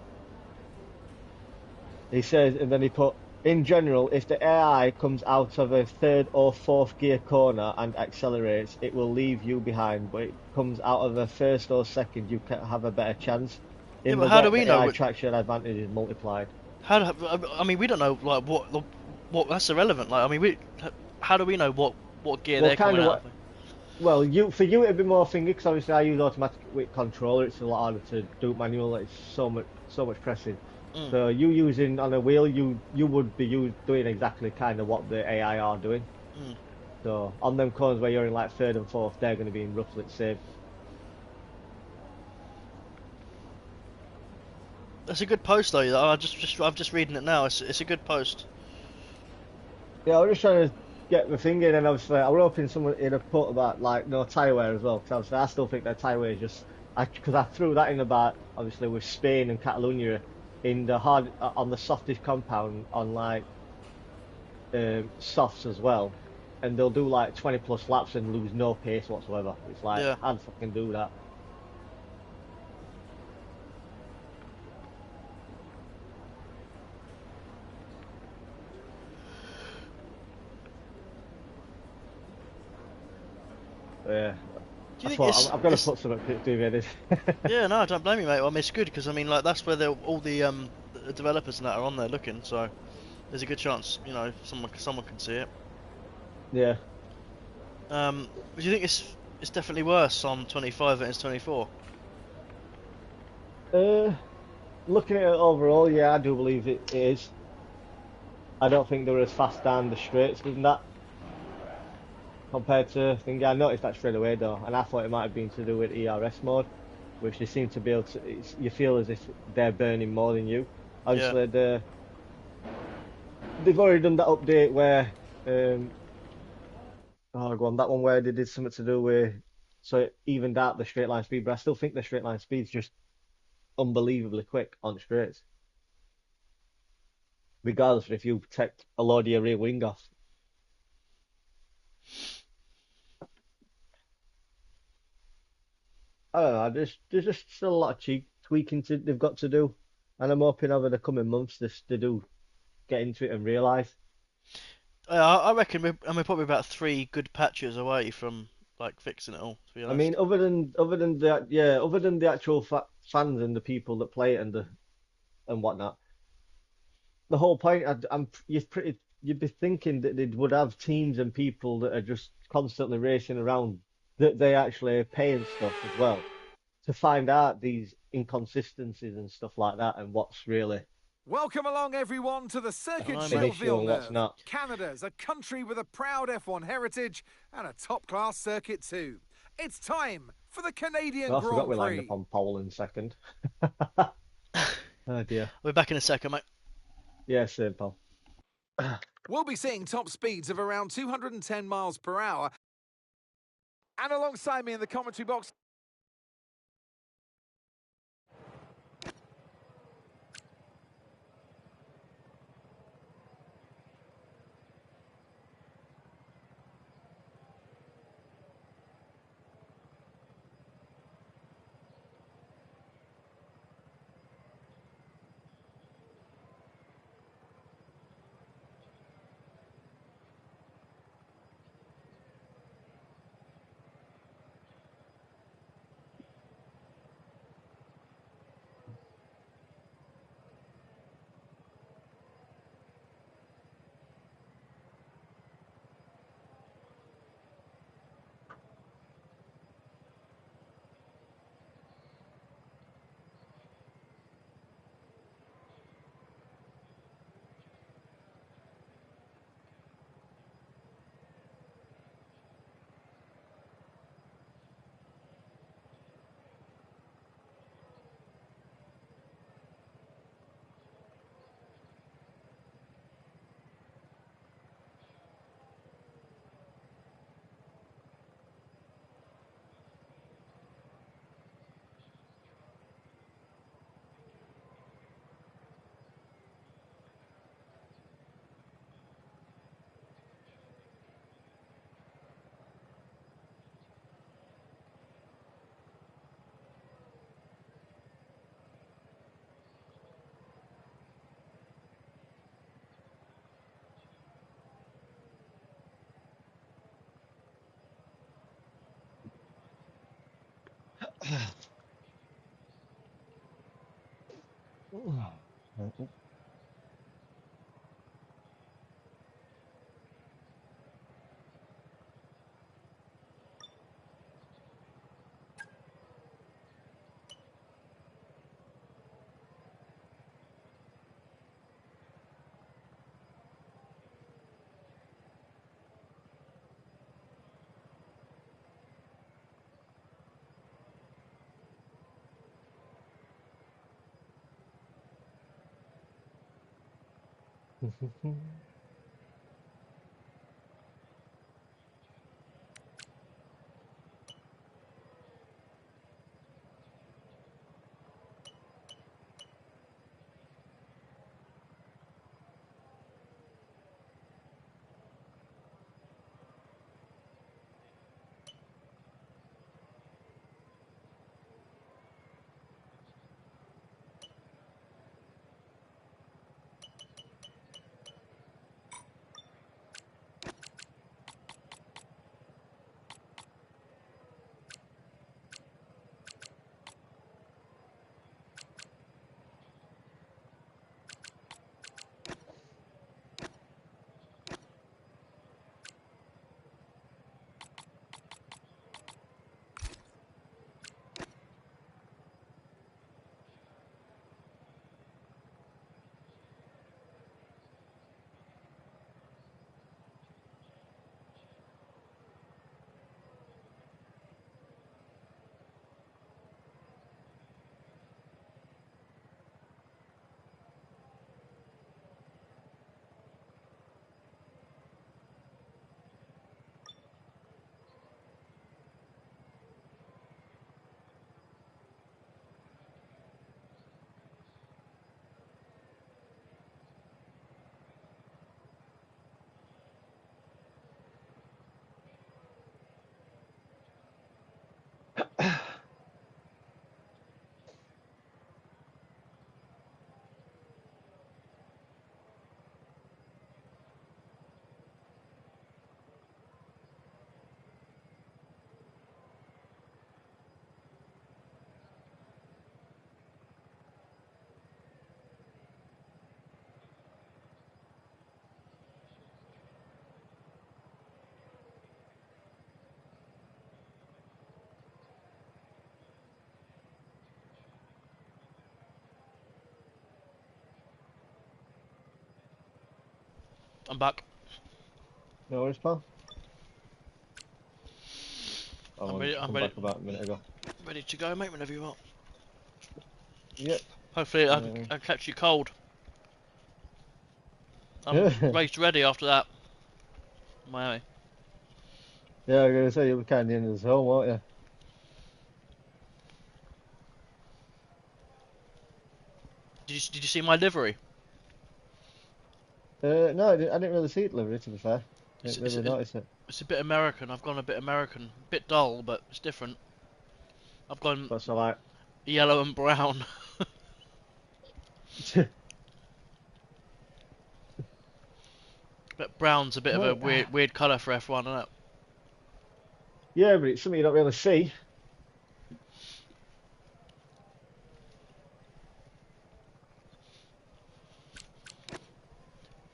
He says, and then he put, in general, if the AI comes out of a third or fourth gear corner and accelerates, it will leave you behind, but it comes out of a first or second, you can have a better chance. Yeah, but how do we know? AI traction advantage is multiplied. I mean, we don't know like what that's irrelevant. Like, I mean, how do we know what gear they're coming out of? Well, for you it'd be more finger because obviously I use automatic with controller. It's a lot harder to do manual. It's so much pressing. So you using on a wheel, you would be doing exactly kind of what the AI are doing. So on them corners where you're in like third and fourth, they're going to be in roughly the same. It's a good post though. I'm just reading it now. It's a good post. Yeah, I was just trying to get my finger in, and obviously I was hoping someone would have put about like no tyre wear as well, because obviously I still think that tyre wear is just because I threw that in about obviously with Spain and Catalonia in the hard on the softest compound on like softs as well. and they'll do like 20 plus laps and lose no pace whatsoever. It's like, Yeah. how the fucking do that? Yeah, Do you I think thought I've got to put something to do with this. Yeah, no, I don't blame you, mate. Well, I mean, it's good because I mean, like that's where all the developers and that are on there looking. So there's a good chance, you know, someone can see it. Yeah. Do you think it's definitely worse on 25 than it's 24? Looking at it overall, yeah, I do believe it is. I don't think they were as fast down the straights than that compared to thing. I noticed that straight away though, and I thought it might have been to do with ERS mode, which they seem to be able to. You feel as if they're burning more than you. Yeah. Obviously, they've already done that update where, oh, go on, that one where they did something to do with, so it evened out the straight line speed, but I still think the straight line speed's just unbelievably quick on straights, regardless of if you take a load of your rear wing off. I don't know. There's just still a lot of tweaking they've got to do, and I'm hoping over the coming months they do get into it and realise. I reckon we're probably about 3 good patches away from like fixing it all. To be I mean, honest. other than that, yeah, other than the actual fans and the people that play it and whatnot, the whole point, you'd be thinking that they would have teams and people that are just constantly racing around that they actually pay and stuff as well to find out these inconsistencies and stuff like that and what's really Welcome along, everyone, to the Circuit Hello, an mate. Gilles issue and what's Villeneuve. not. Canada's a country with a proud F1 heritage and a top-class circuit too. It's time for the Canadian Oh, I forgot Grand we lined Prix. up on pole in second. Oh dear. We'll be back in a second, mate. Yeah, same, pal. We'll be seeing top speeds of around 210 miles per hour. And alongside me in the commentary box, I'm back. No worries, pal. I'm Oh, ready. I I'm come ready. back about a minute ago. Ready to go, mate. Whenever you want. Yep. Hopefully, I catch you cold. I'm race ready after that. Miami. Yeah, I'm gonna say you'll be kind of the end of the zone, won't you? Did you see my livery? No, I didn't really see it delivery, to be fair. I It's, didn't it's, really notice it. it's a bit American. I've gone a bit American. A bit dull, but it's different. I've gone What's I like? yellow and brown. But brown's a bit of a Well, weird colour for F1, isn't it? yeah, but it's something you don't really see.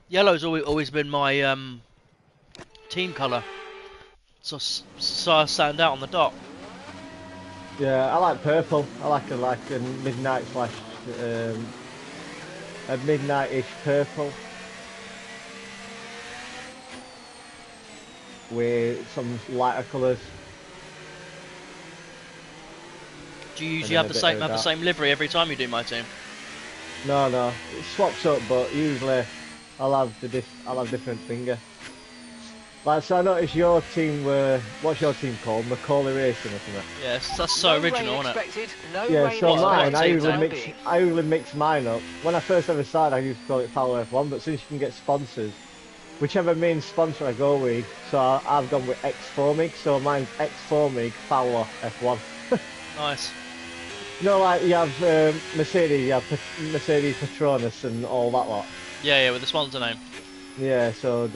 Yellow's always been my team colour, so I stand out on the dot. Yeah, I like purple. I like a midnight slash a midnight-ish purple with some lighter colours. Do you And usually then have a the bit of dark. same livery every time you do my team? No, no, it swaps up, but usually I'll have different finger. Like, so I noticed your team were, what's your team called? Macaulay Racing or something? Yes, that's so No rain original, isn't it? expected. No Yeah, rain so What mine, expected team for the time being. I usually mix mine up. When I first ever started, I used to call it Power F1, but since you can get sponsors, whichever main sponsor I go with, so I've gone with X4MIG, so mine's X4MIG Power F1. Nice. You know, like you have Mercedes, you have Mercedes Petronas and all that lot. Yeah, with the sponsor name. Yeah, so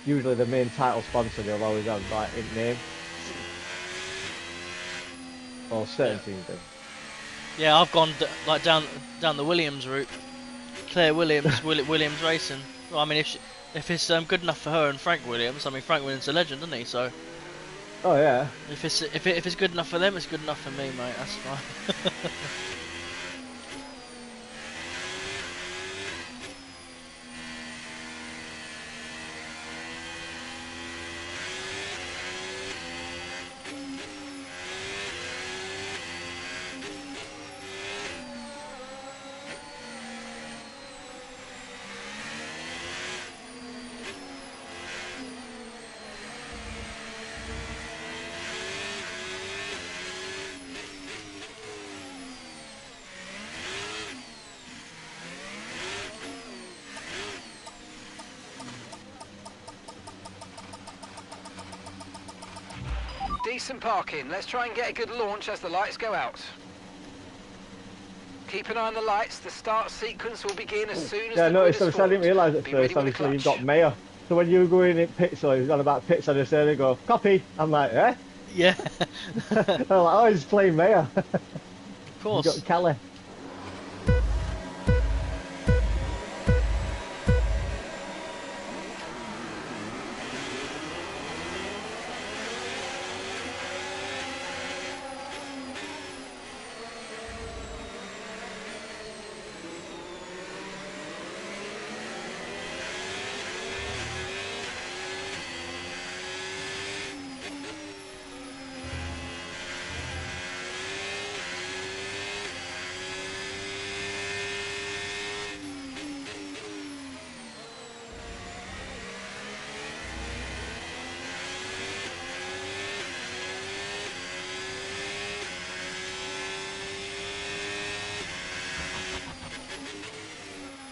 usually the main title sponsor they'll always have like in name. Or certain Yeah. teams do. Yeah, I've gone down the Williams route. Claire Williams, Williams Racing. Well, I mean, if it's good enough for her and Frank Williams, I mean Frank Williams is a legend, isn't he? So Oh yeah. if it's good enough for them, it's good enough for me, mate. That's fine. Decent parking. Let's try and get a good launch as the lights go out. Keep an eye on the lights. The start sequence will begin as soon as Yeah, I the noticed. grid is I didn't formed. realise at Be ready first. with the Obviously, you've clutch. got Mayor. So when you were going in pit, so he's on about pits, I just heard him go copy. I'm like, eh? Yeah, I'm like, oh, he's playing Mayor. of You've course. got Kelly.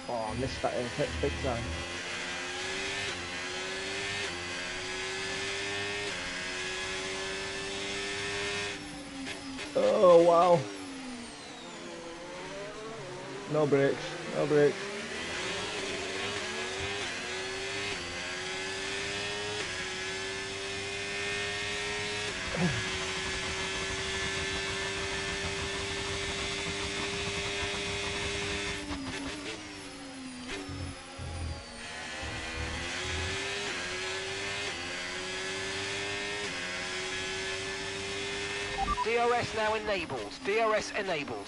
Oh, I missed that apex big time. Oh wow. No brakes. No brakes. DRS now enabled. DRS enabled.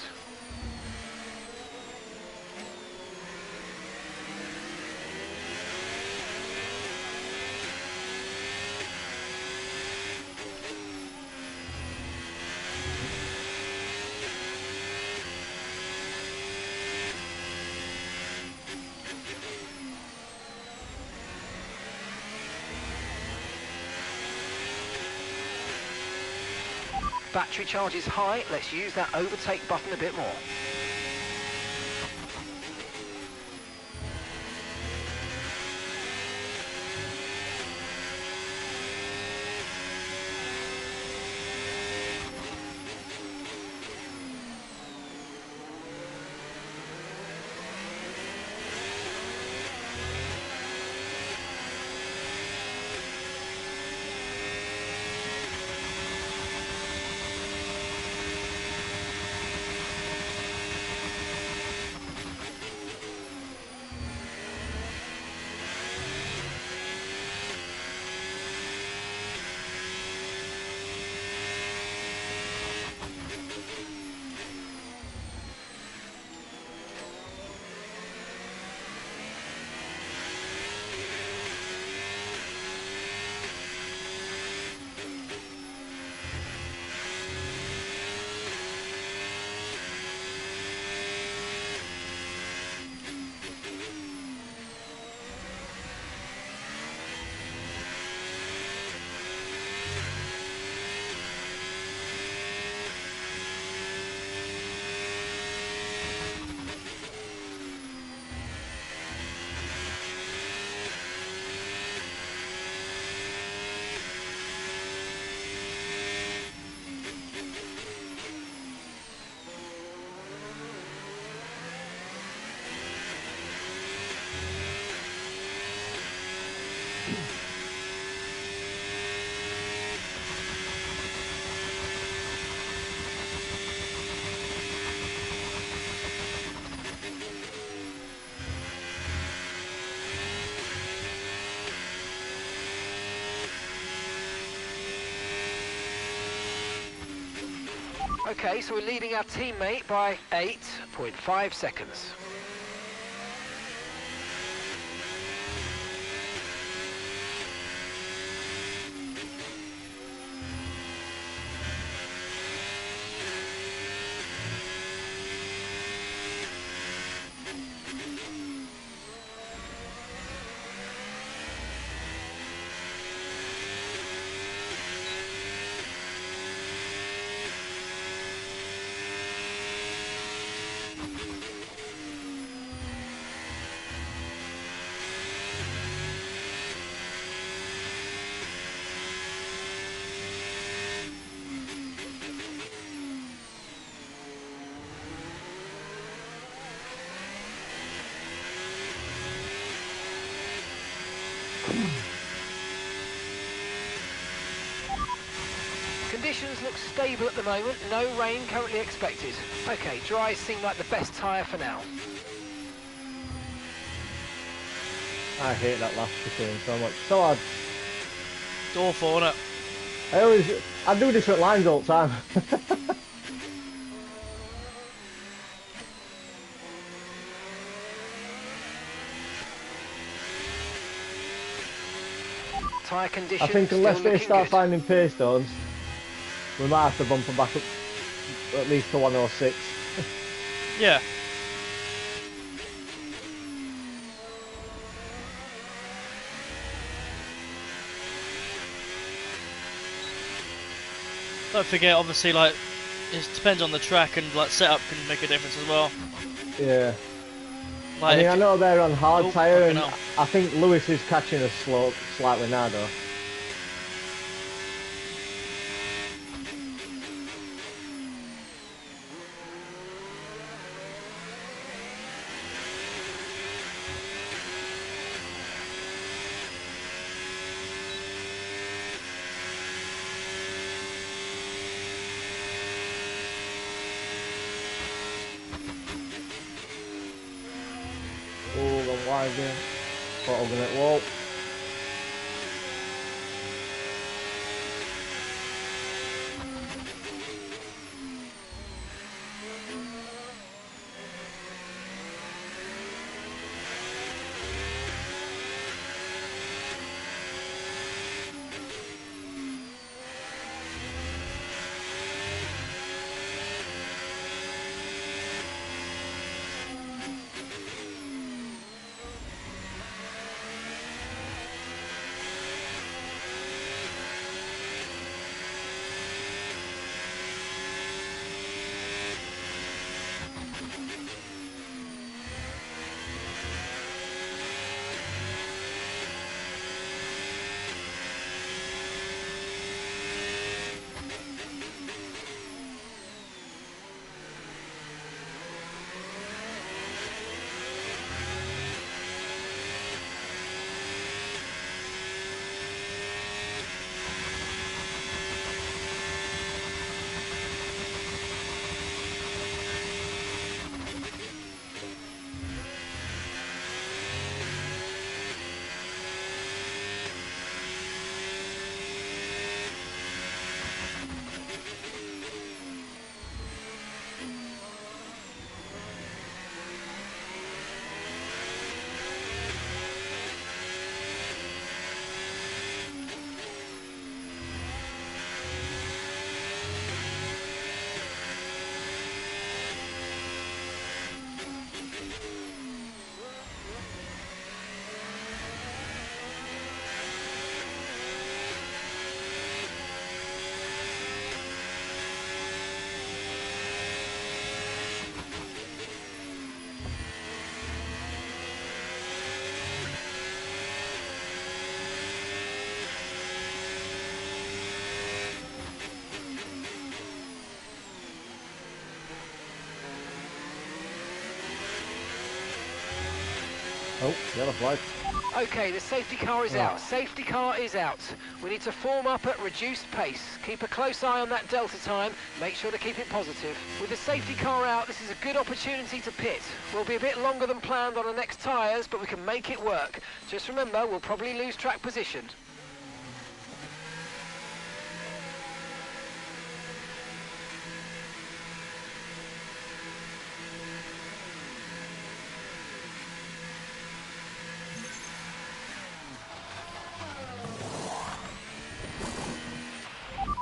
Battery charge is high. Let's use that overtake button a bit more. Okay, so we're leading our teammate by 8.5 seconds. Conditions look stable at the moment, no rain currently expected. Okay, dry seem like the best tyre for now. I hate that last chicane so much. So hard. It's awful, isn't it? I do different lines all the time. Tyre conditions I think unless still they start good. finding pace zones, we might have to bump them back up at least to 106. Yeah. Don't forget, obviously, like, it depends on the track and like setup can make a difference as well. Yeah. Like, I mean, I know they're on hard Oh, tyre, and fucking hell. I think Lewis is catching a slope slightly now, though. Oh, gone wide there. Thought I was gonna wall. Oh, yellow flag. Okay, the safety car is Oh. out. Safety car is out. We need to form up at reduced pace. Keep a close eye on that delta time. Make sure to keep it positive. With the safety car out, this is a good opportunity to pit. We'll be a bit longer than planned on the next tyres, but we can make it work. Just remember, we'll probably lose track position.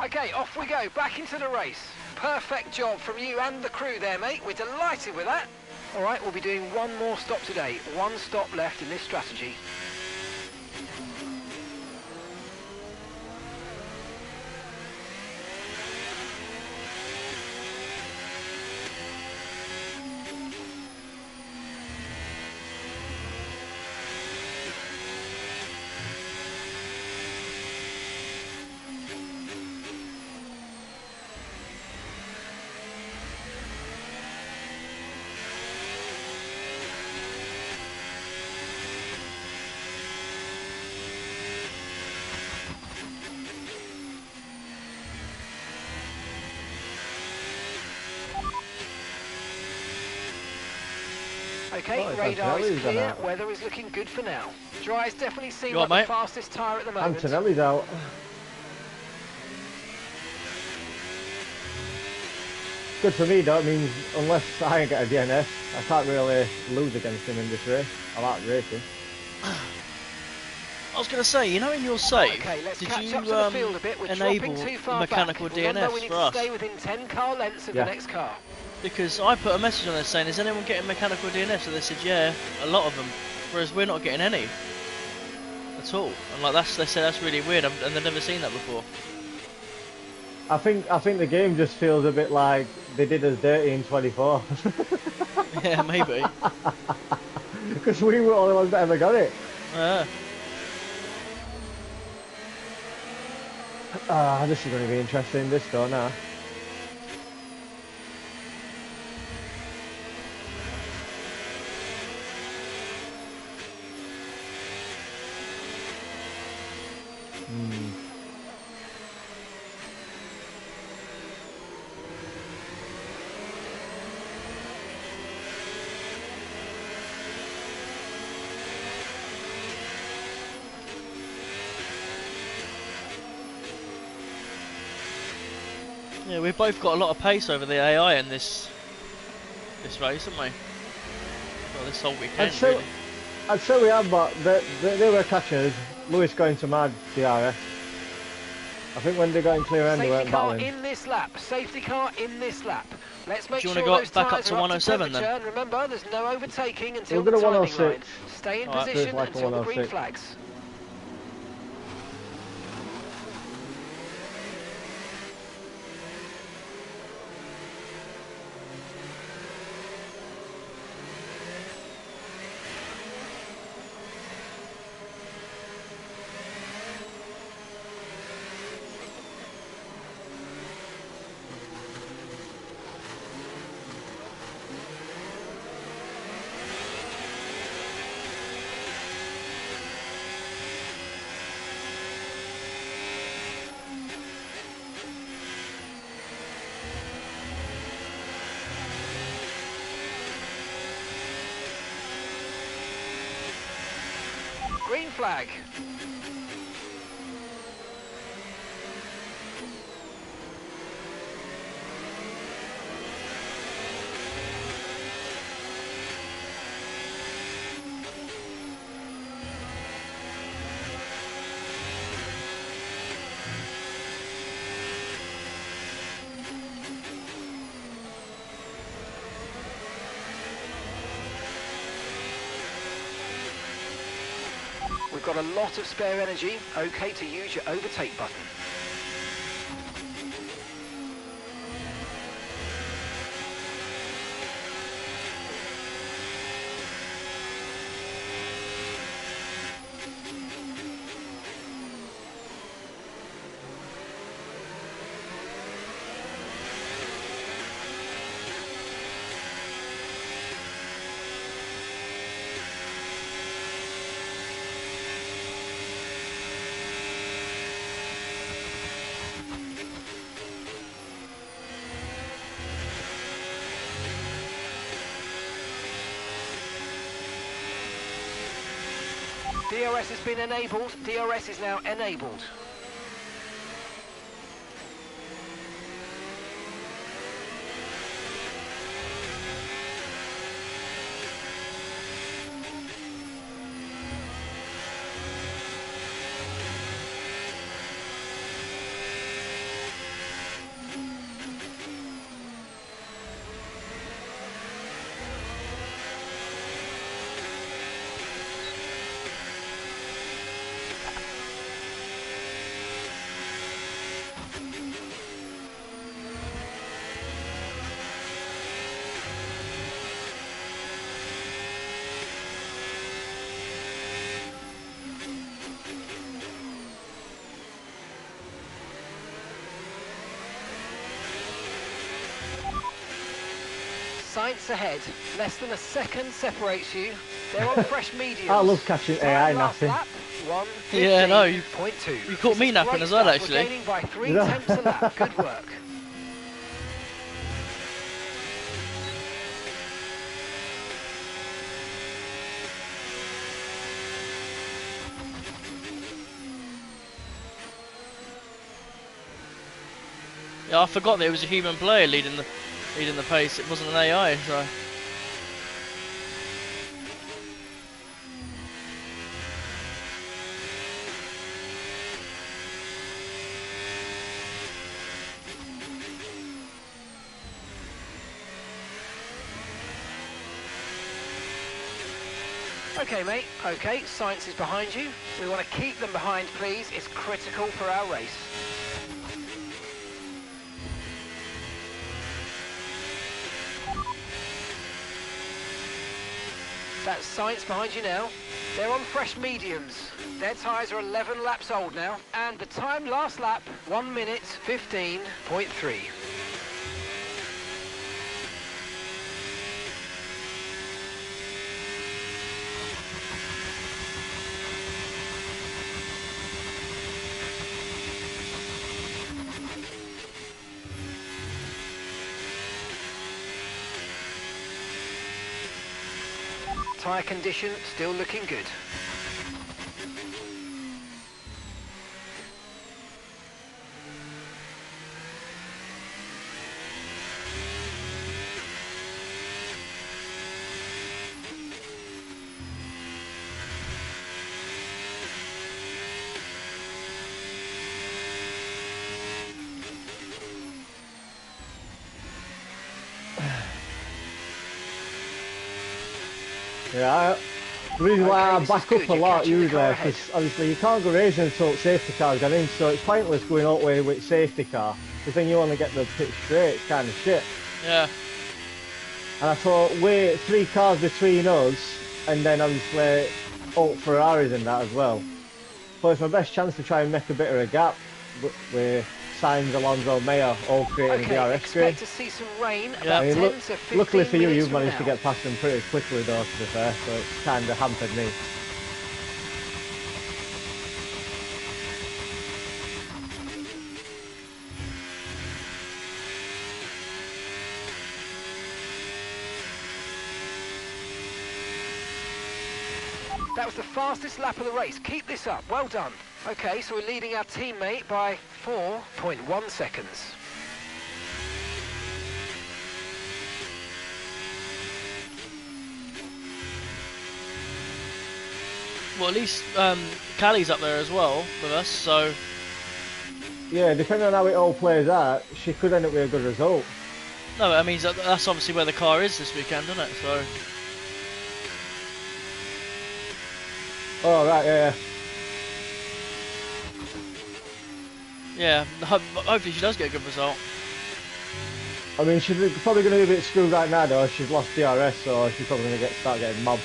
Okay, off we go, back into the race. Perfect job from you and the crew there, mate. We're delighted with that. All right, we'll be doing one more stop today. One stop left in this strategy. Okay, Oh, radar is Antonelli's clear, out. weather is looking good for now. Dry's definitely seemed You like what, the mate? fastest tyre at the moment. Antonelli's out. Good for me, though. It means unless I get a DNF, I can't really lose against him in this race. I like racing. I was going to say, you know, in your save, Okay, let's did catch you up to the field a bit. We're enable dropping too the far mechanical back. Remember, we DNS need for to us? stay within 10 car lengths of Yeah. the next car. Because I put a message on there saying, is anyone getting mechanical DNS? So they said, yeah, a lot of them. Whereas we're not getting any at all. And like they said that's really weird, and they've never seen that before. I think the game just feels a bit like they did us dirty in 24. Yeah, maybe. Because we were all the ones that ever got it. This is going to be interesting, this though now. Yeah, we've both got a lot of pace over the AI in this race, haven't we? Well, this whole weekend, really. I'd say we have, but they were catchers. Lewis going to mad DRS. I think when they got in clear end, they Safety weren't car battling. in this lap. Safety car in this lap. Let's make Do you sure wanna go those back up tyres to are up 107 to then? temperature. And remember, there's no overtaking until We'll the go to timing 106. line. Stay in Alright. position Feels like a until the green 106. flags. Green flag. We've got a lot of spare energy. Okay to use your overtake button. DRS has been enabled. DRS is now enabled. Sainz ahead. Less than a second separates you. They're on fresh mediums. I love catching AI napping. Yeah, no, you You caught me napping as well, actually. We're gaining by 3/10 a lap. Good work. Yeah, I forgot that it was a human player leading the pace. It wasn't an AI, so. Okay, mate. Okay, Sainz is behind you. We want to keep them behind, please. It's critical for our race. That's Sainz behind you now. They're on fresh mediums. Their tyres are 11 laps old now. And the time last lap, 1 minute 15.3. Tyre condition still looking good. Yeah, the reason why I this back is up good. a You're lot catching the usually car because ahead. obviously you can't go racing until safety cars get in, so it's pointless going all the way with safety car because then you only get the pit straight. It's kind of shit. Yeah. And I thought, wait, 3 cars between us, and then obviously all Ferraris and that as well. So it's my best chance to try and make a bit of a gap with Sainz, Alonso, Mayer all creating Okay, a DRS screen. expect to see some rain Yeah. about I mean, 10 to 15 luckily for you, minutes you've from managed to now. get past them pretty quickly though, to be fair, so it's kind of hampered me. That was the fastest lap of the race. Keep this up. Well done. Okay, so we're leading our teammate by 4.1 seconds. Well, at least Callie's up there as well with us, so. Yeah, depending on how it all plays out, she could end up with a good result. No, that means that's obviously where the car is this weekend, isn't it? So. Oh, right, yeah. Yeah, hopefully she does get a good result. I mean, she's probably going to be a bit screwed right now though. She's lost DRS, so she's probably going to start getting mobbed.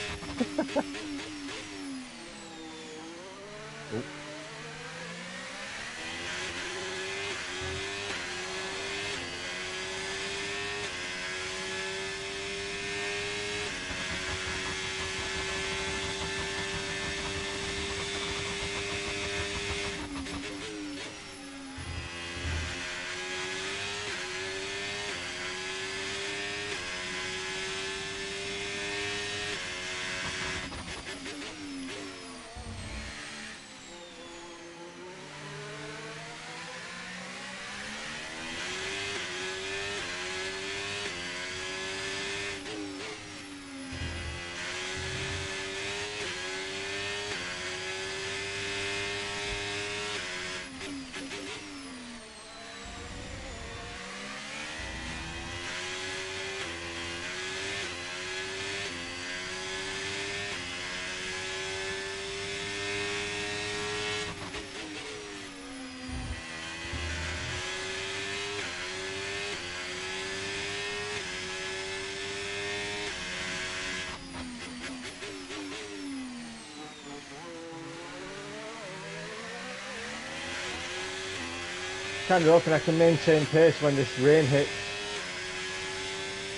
kind of hoping I can maintain pace when this rain hits.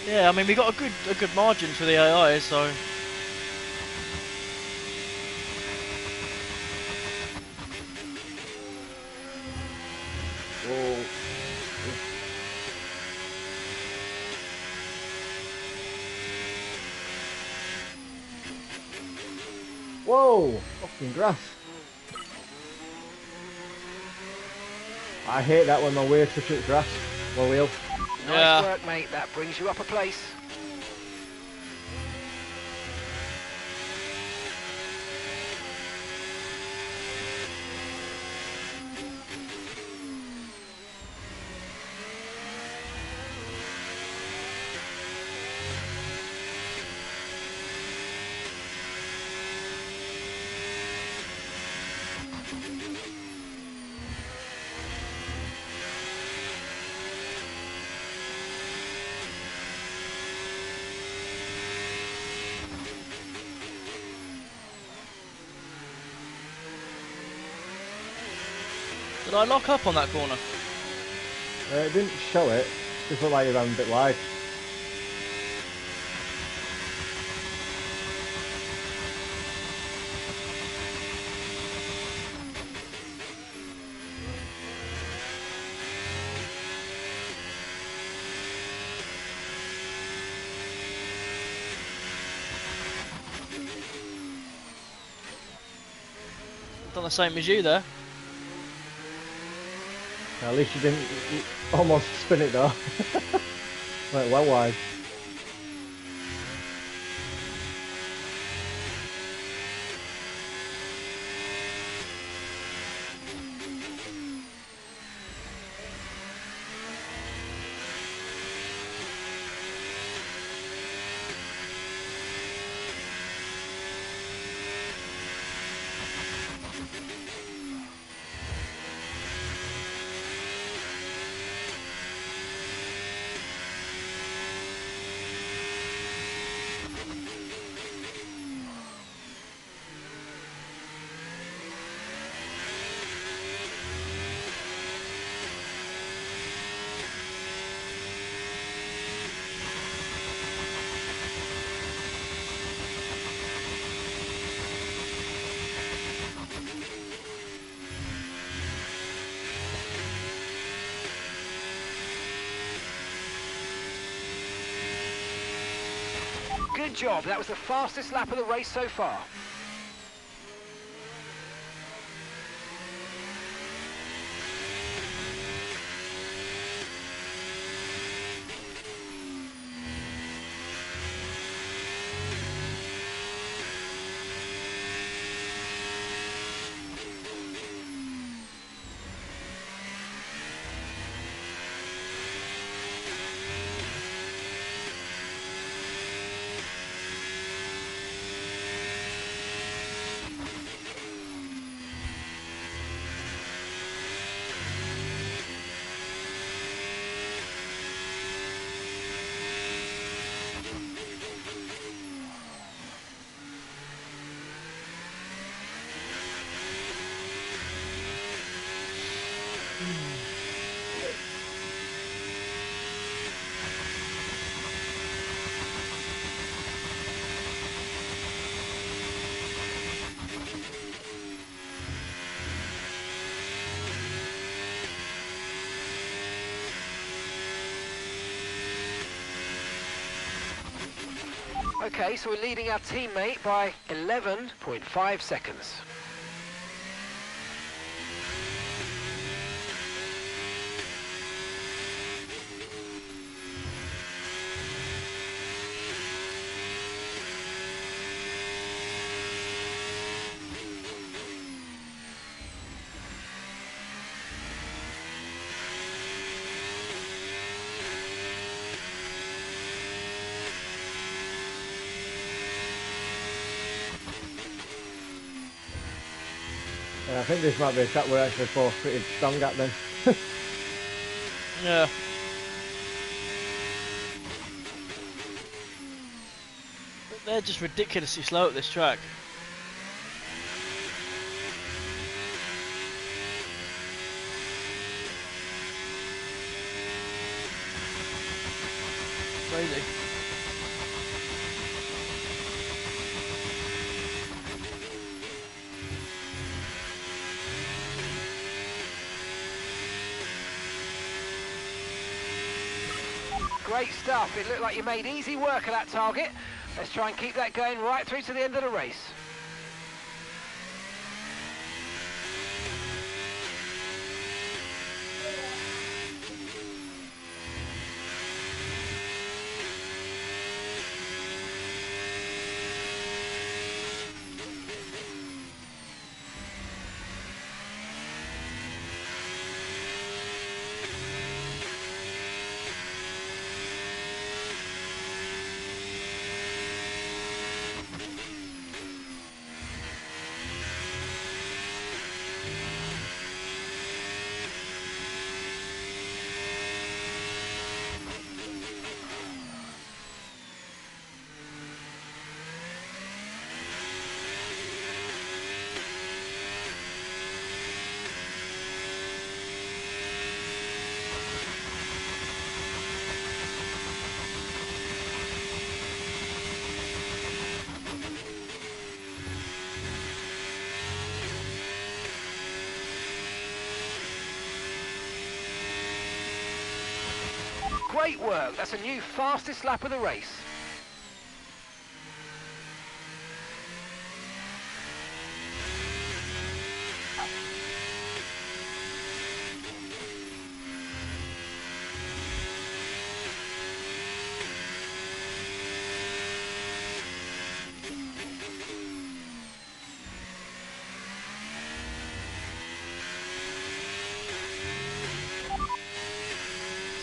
Yeah, I mean we got a good margin for the AI, so. Whoa. Whoa! Fucking grass. I hate that when my wheel touches grass. My wheel. Nice Yeah. work, mate. That brings you up a place. Did I lock up on that corner? It didn't show it. Just looked like you ran a bit wide. Done the same as you there. At least you didn't almost spin it though. Went well wide. Good job. That was the fastest lap of the race so far. Okay, so we're leading our teammate by 11.5 seconds. I think this might be a track we're actually both pretty strong at then. Yeah. But they're just ridiculously slow at this track. Crazy. Great stuff. It looked like you made easy work of that target. Let's try and keep that going right through to the end of the race. Great work. That's a new fastest lap of the race.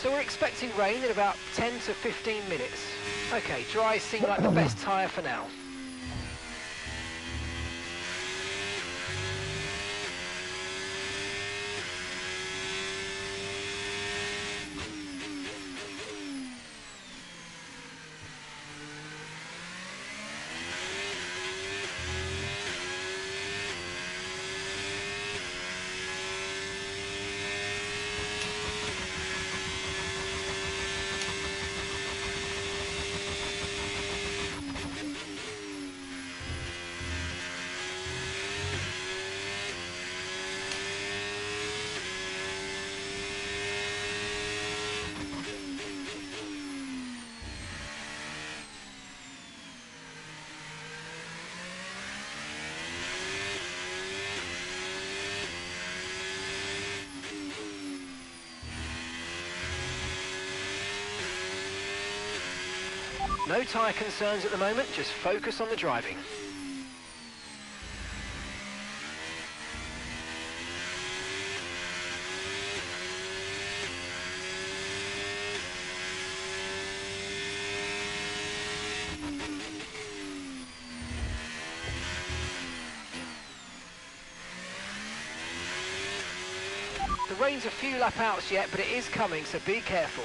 So we're expecting rain in about 10 to 15 minutes. Okay, dry seem like the best tyre for now. No tyre concerns at the moment, just focus on the driving. The rain's a few lap outs yet, but it is coming, so be careful.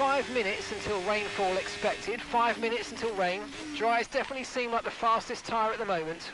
5 minutes until rainfall expected. 5 minutes until rain. Dries definitely seem like the fastest tyre at the moment.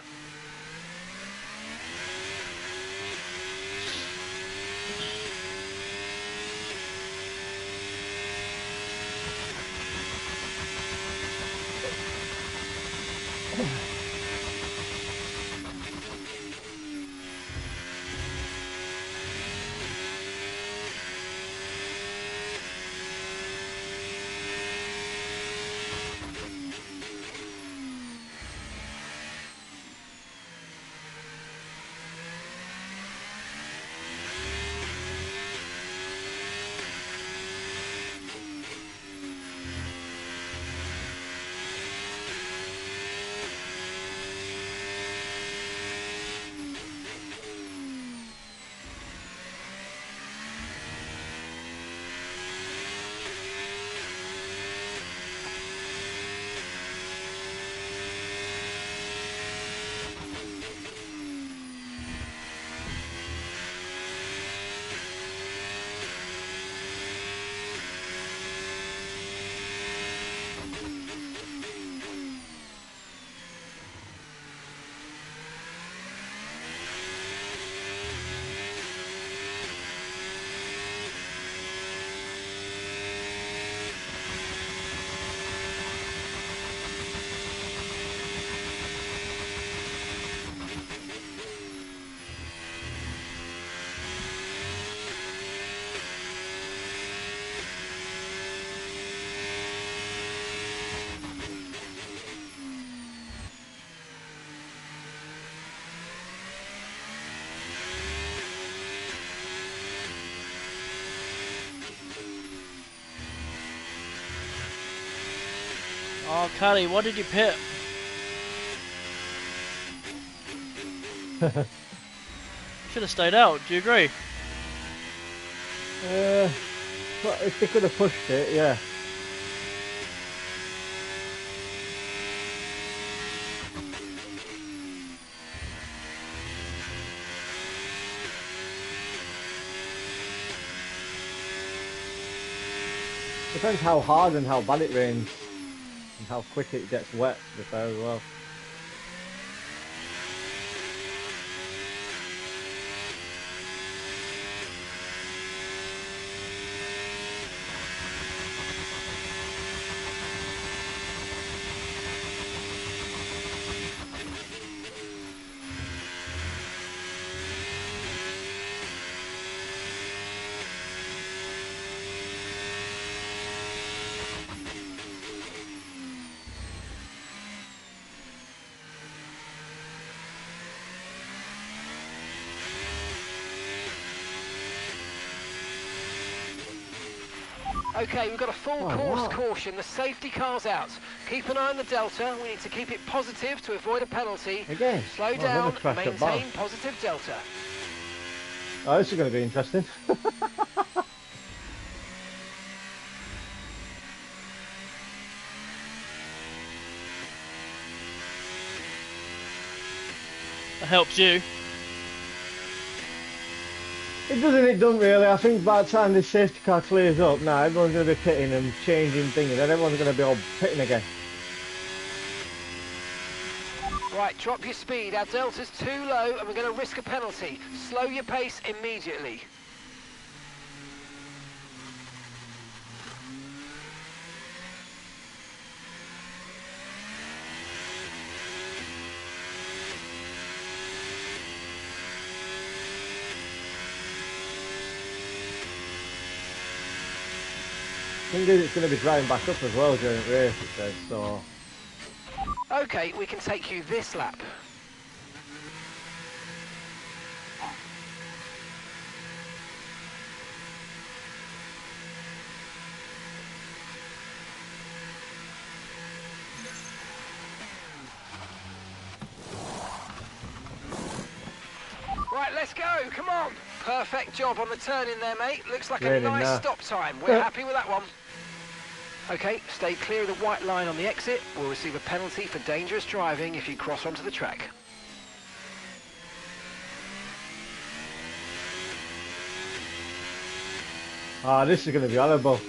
Oh, Callie, what did you pit? Should have stayed out. Do you agree? But if they could have pushed it, yeah. Depends how hard and how bad it rains, and how quick it gets wet, to be fair as well. Okay, we've got a full course caution. The safety car's out. Keep an eye on the delta. We need to keep it positive to avoid a penalty. Again? Slow down, maintain positive delta. Oh, this is going to be interesting. That helps you. It doesn't really. I think by the time this safety car clears up, now everyone's going to be pitting and changing things, and then everyone's going to be all pitting again. Right, drop your speed. Our delta's too low and we're going to risk a penalty. Slow your pace immediately. I think it's going to be driving back up as well during the race, it says, so... Okay, we can take you this lap. Right, let's go, come on. Perfect job on the turn in there, mate. Looks like a nice stop time. We're happy with that one. Okay, stay clear of the white line on the exit. We'll receive a penalty for dangerous driving if you cross onto the track. Ah, this is going to be horrible.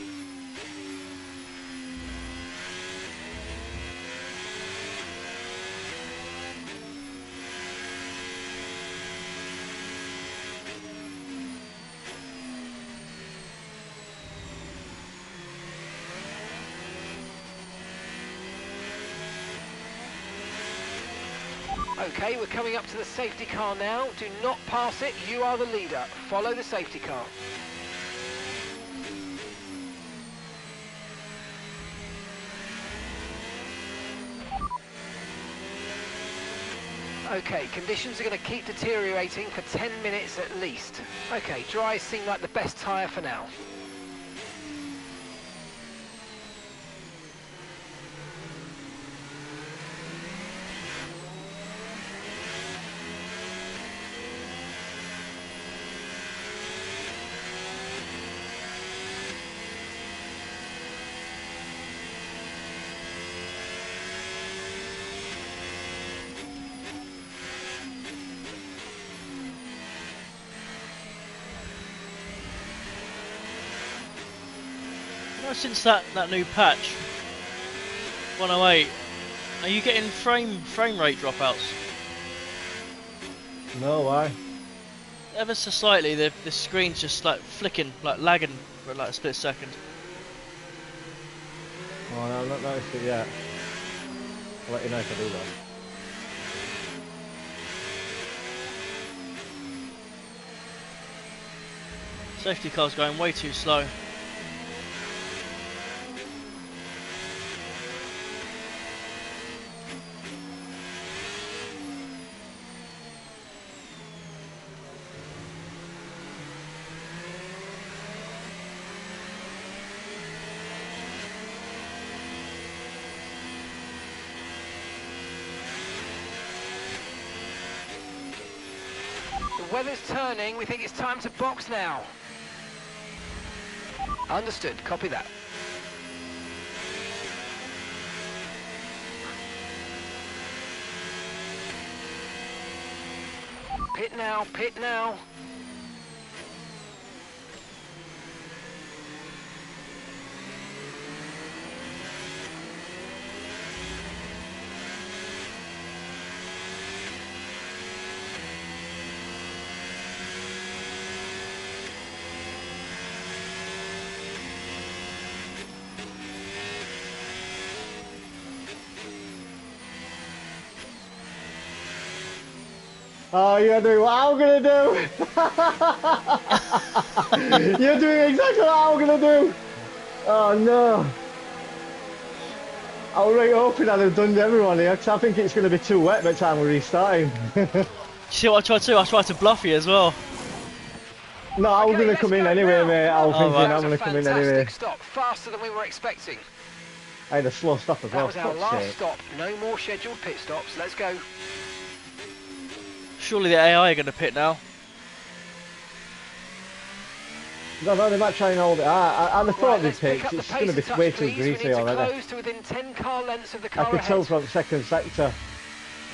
Okay, we're coming up to the safety car now. Do not pass it, you are the leader. Follow the safety car. Okay, conditions are going to keep deteriorating for 10 minutes at least. Okay, dries seem like the best tyre for now. Since that new patch 108, are you getting frame rate dropouts? No, why? Ever so slightly, the screen's just like flicking, like lagging for like a split second. Oh, no, I've not noticed it yet. I'll let you know if I do that. Safety car's going way too slow. The weather's turning, we think it's time to box now. Understood, copy that. Pit now, pit now. Oh, you're doing what I'm gonna do! You're doing exactly what I'm gonna do! Oh no! I was really hoping I'd have done everyone here, because I think it's gonna be too wet by the time we're restarting. See what I tried to do? I tried to bluff you as well. No, I was Okay, gonna come in anyway, now. mate. I was thinking right. I'm gonna come in anyway. Fantastic stop, faster than we were expecting. I had a slow stop as That well. was our Fuck's last sake. stop. No more scheduled pit stops. Let's go. Surely the AI are going to pit now. No, they might try and hold it. I thought Right, they let's pick picked. up the It's pace gonna a be touch, way too please. We need greasy to already. close to within 10 car lengths of the I car could tell ahead. from second sector.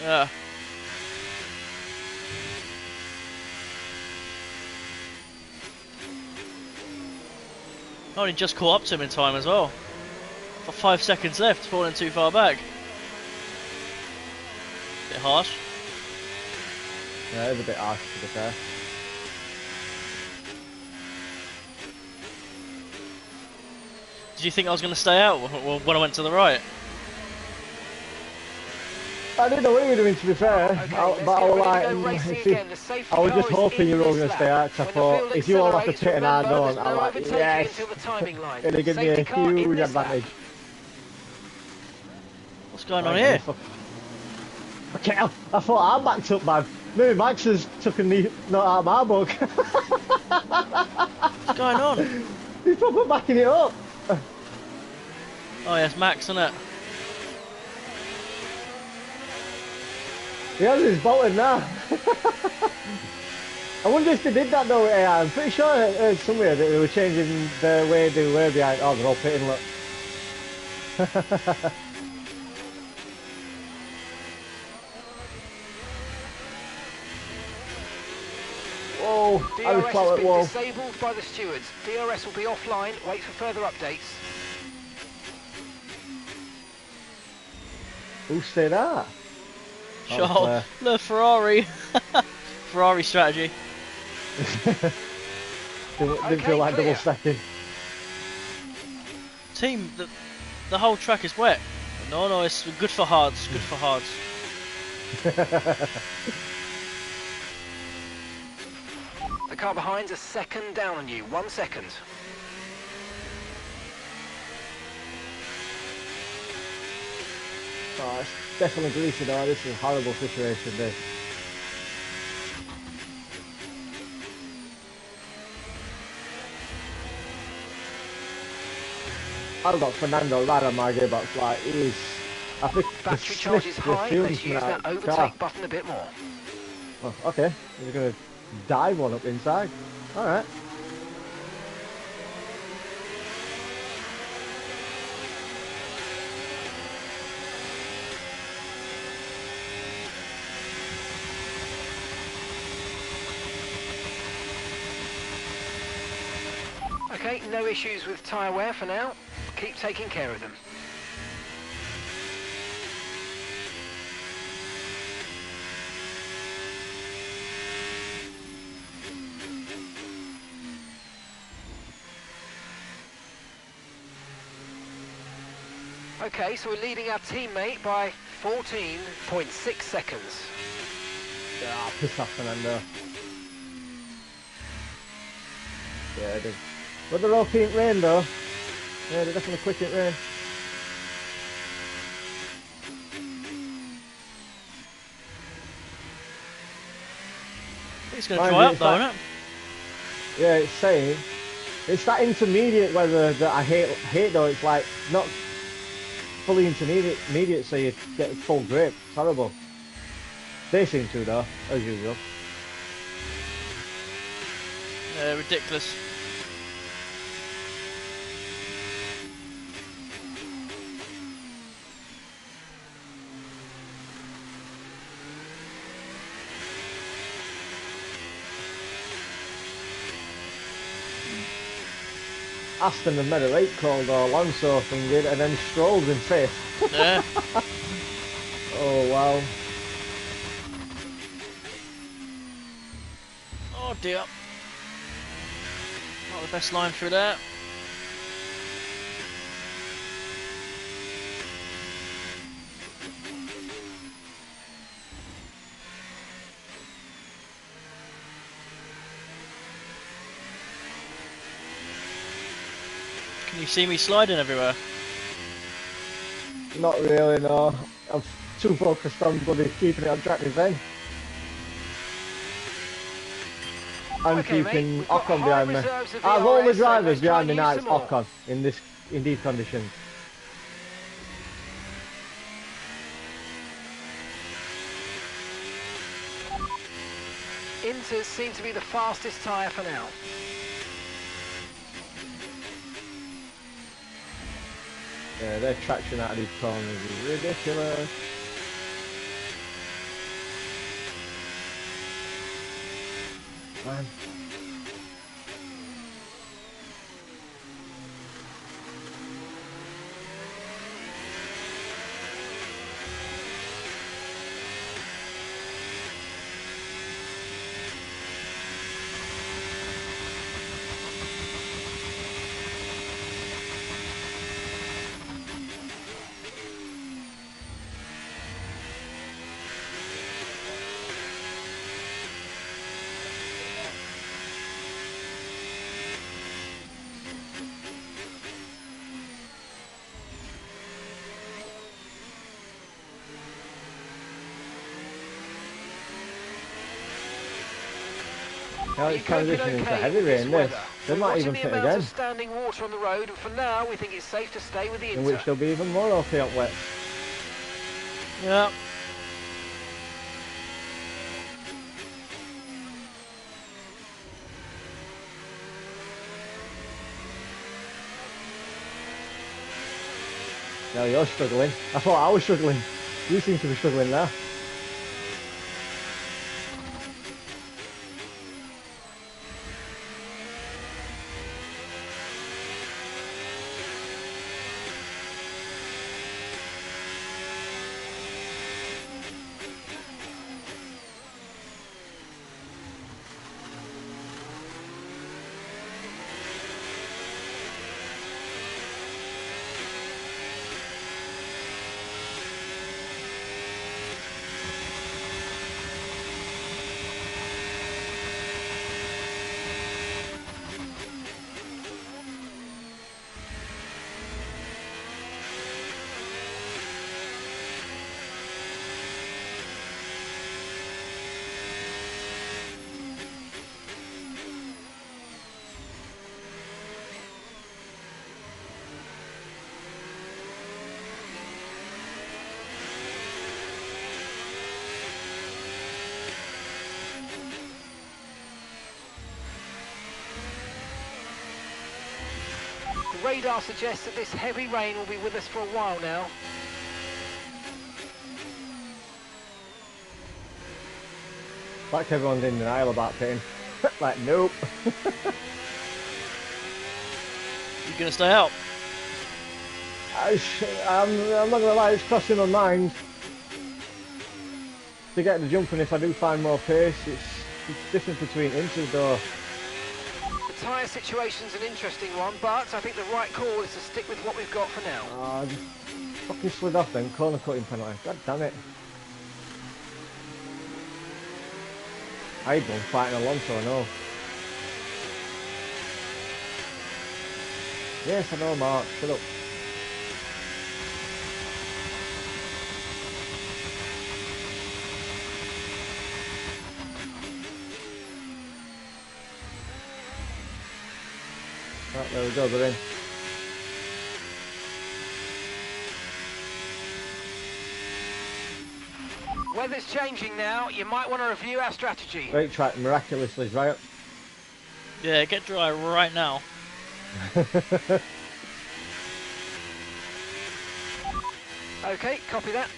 Yeah. I only just caught up to him in time as well. For 5 seconds left, falling too far back. Bit harsh. Yeah, it's a bit harsh to be fair. Did you think I was going to stay out when I went to the right? I didn't know what you were doing to be fair. Okay, But I was like, go racing again. The safety I was car just is hoping in you were all this going to stay lap. out. 'Cause I When the thought field if you all have to accelerates, pit and I remember, don't, there's I'm no like, overtaking yes. until the timing line. It'll give me Safety a car in huge this lap. advantage. What's going on here? Okay, I thought I backed up, man. Maybe Max has took a knee, not out of my book. What's going on? He's probably backing it up. Oh yes, Max, isn't it? He has his bolted now. I wonder if they did that though. I'm pretty sure I heard somewhere that they were changing the way they were behind. Oh, they're all pitting, look. Whoa, I was DRS flat has at been wall. disabled by the stewards. DRS will be offline. Wait for further updates. Who said that? Sure. The Ferrari. Ferrari strategy. Didn't feel like clear. double stacking. Team, the whole track is wet. No, it's good for hards. Good for hards. The car behind's a second down on you. 1 second. Oh, it's definitely greasy though. This is a horrible situation, this. I've got Fernando right on my gearbox, like he's... I think Battery charge is high. Let's use that overtake button a bit more. Oh, okay, he's going to dive one up inside. Alright. Okay, no issues with tyre wear for now. Keep taking care of them. Okay, so we're leading our teammate by 14.6 seconds. Ah, piss off, Fernando. Yeah, it is. But they're all pink rain though. Yeah, they're definitely quick at rain. It's going to dry up though, isn't it? Yeah, it's saying. It's that intermediate weather that I hate though. It's like not fully intermediate, so you get full grip. It's horrible. They seem to though, as usual. Yeah, ridiculous. Aston have made a late call though, Alonso fingered, and then Stroll's in fifth. Yeah. Oh wow. Oh dear. Not the best line through there. Can you see me sliding everywhere? Not really, no. I'm too focused on bloody keeping it on track with Ben. I'm Okay, keeping mate, Ocon behind me. Out of all the drivers behind me now, it's Ocon in these conditions. Inters seem to be the fastest tyre for now. Yeah, their traction out of these corners is ridiculous. Man. Now it's transitioning into heavy rain, this. They might even fit again. Standing water on the road, and for now we think it's safe to stay with the Inter. In which there'll be even more okay on wet. Yeah. Now you're struggling. I thought I was struggling. You seem to be struggling now. The radar suggests that this heavy rain will be with us for a while now. Like everyone's in denial about pitting. Like, nope. You gonna stay out? I'm not going to lie, it's crossing my mind to get the jumping if I do find more pace. It's different between inches though. The tyre situation's an interesting one, but I think the right call is to stick with what we've got for now. Oh, I just fucking slid off then, corner cutting penalty. God damn it. I had one fighting Alonso, I know. Yes, I know, Mark. Shut up. Right, there we go, they're in. Weather's changing now. You might want to review our strategy. Brake track miraculously dry up. Yeah, get dry right now. Okay, copy that.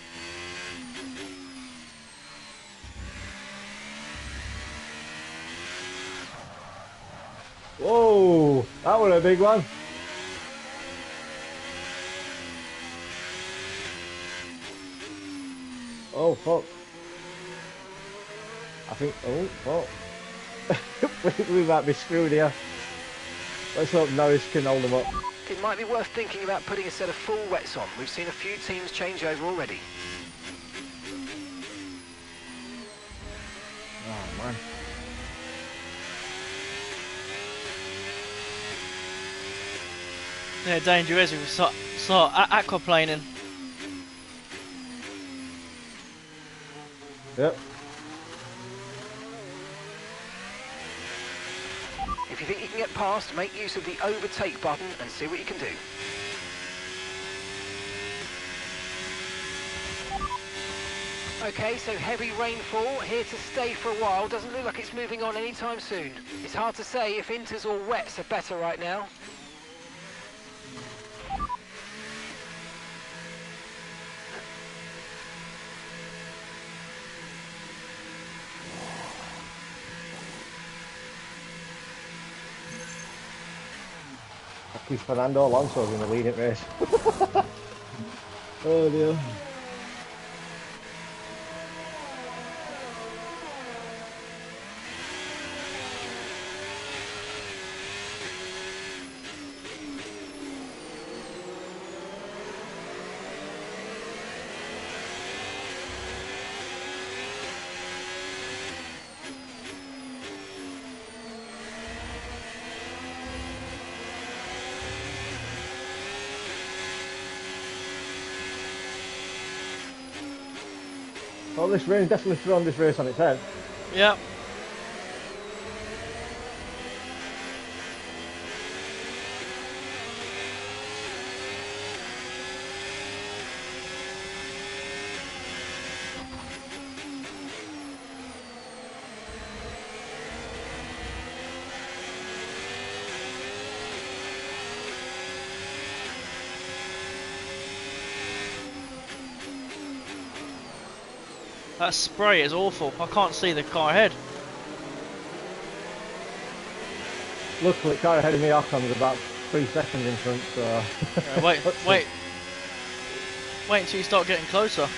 Whoa, that was a big one. Oh fuck. I think, oh fuck. we might be screwed here. Let's hope Norris can hold them up. It might be worth thinking about putting a set of full wets on. We've seen a few teams change over already. Oh man. Yeah, danger is we start aquaplaning. Yep. If you think you can get past, make use of the overtake button and see what you can do. Okay, so heavy rainfall here to stay for a while. Doesn't look like it's moving on anytime soon. It's hard to say if inters or wets are better right now. Lucky Fernando Alonso's in the leading race. Oh dear. Well, this rain definitely thrown this race on its head. Yeah. That spray is awful. I can't see the car ahead. Luckily, the car ahead of me, Ocon's about 3 seconds in front, so... Wait until you start getting closer.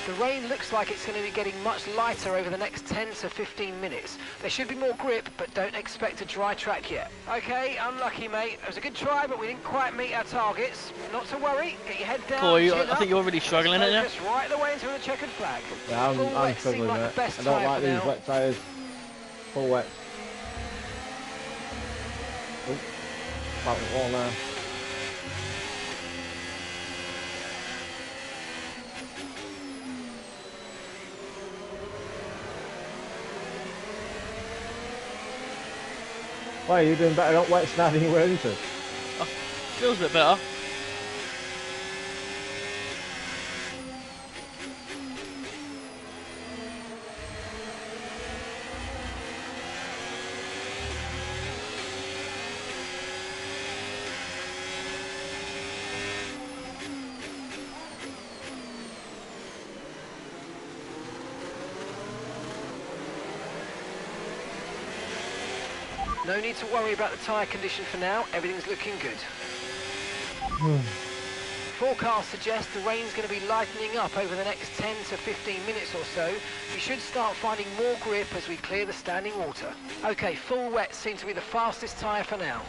The rain looks like it's going to be getting much lighter over the next 10 to 15 minutes. There should be more grip, but don't expect a dry track yet. Okay, unlucky, mate. It was a good try, but we didn't quite meet our targets. Not to worry. Get your head down. Paul, chin I think you're really struggling, aren't you? Focus right the way into the checkered flag. Yeah, Full I'm wets seem struggling like with the it. best I don't tyre like for these now. wet tyres. Full wet. Oh, about the wall now. Why are you doing better on wets now than you were into? Feels a bit better. No need to worry about the tyre condition for now, everything's looking good. Forecasts suggest the rain's going to be lightening up over the next 10 to 15 minutes or so. You should start finding more grip as we clear the standing water. Okay, full wet seems to be the fastest tyre for now.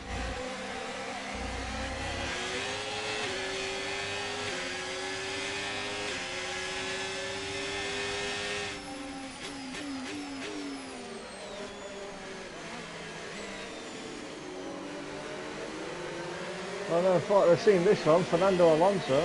I never thought I'd seen this one, Fernando Alonso.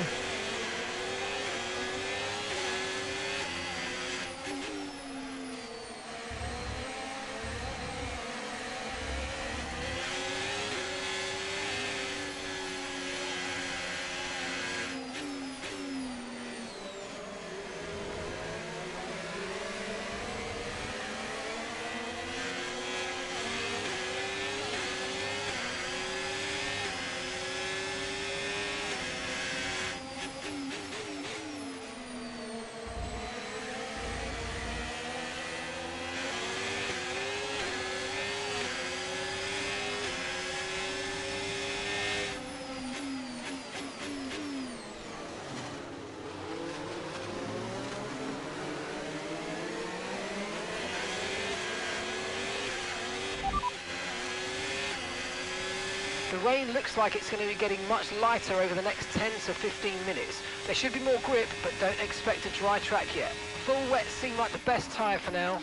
The rain looks like it's going to be getting much lighter over the next 10 to 15 minutes. There should be more grip, but don't expect a dry track yet. Full wet seem like the best tyre for now.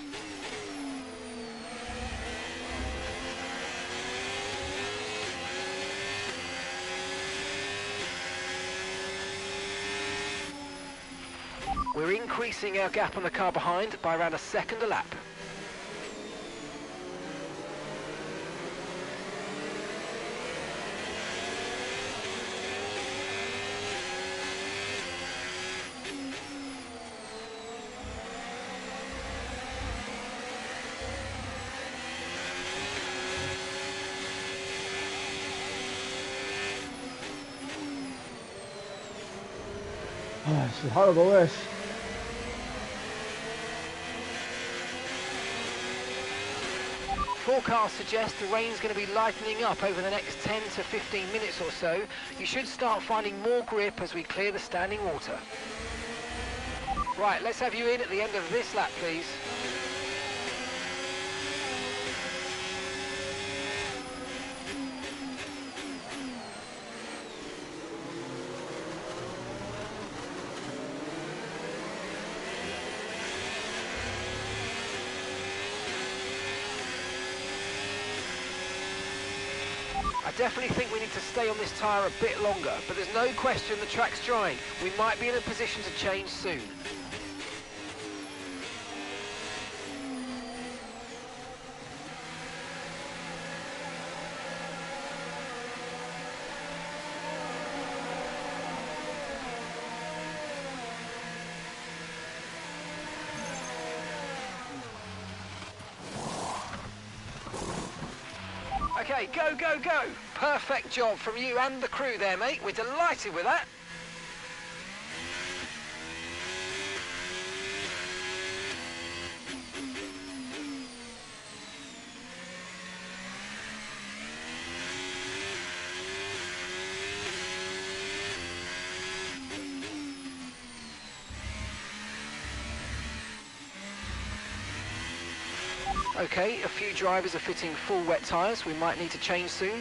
We're increasing our gap on the car behind by around a second a lap. Oh, it's a horrible race. Forecasts suggest the rain's going to be lightening up over the next 10 to 15 minutes or so. You should start finding more grip as we clear the standing water. Right, let's have you in at the end of this lap, please. I definitely think we need to stay on this tyre a bit longer, but there's no question the track's drying. We might be in a position to change soon. Okay, go, go, go. Perfect job from you and the crew there, mate. We're delighted with that. Okay, a few drivers are fitting full wet tyres. We might need to change soon.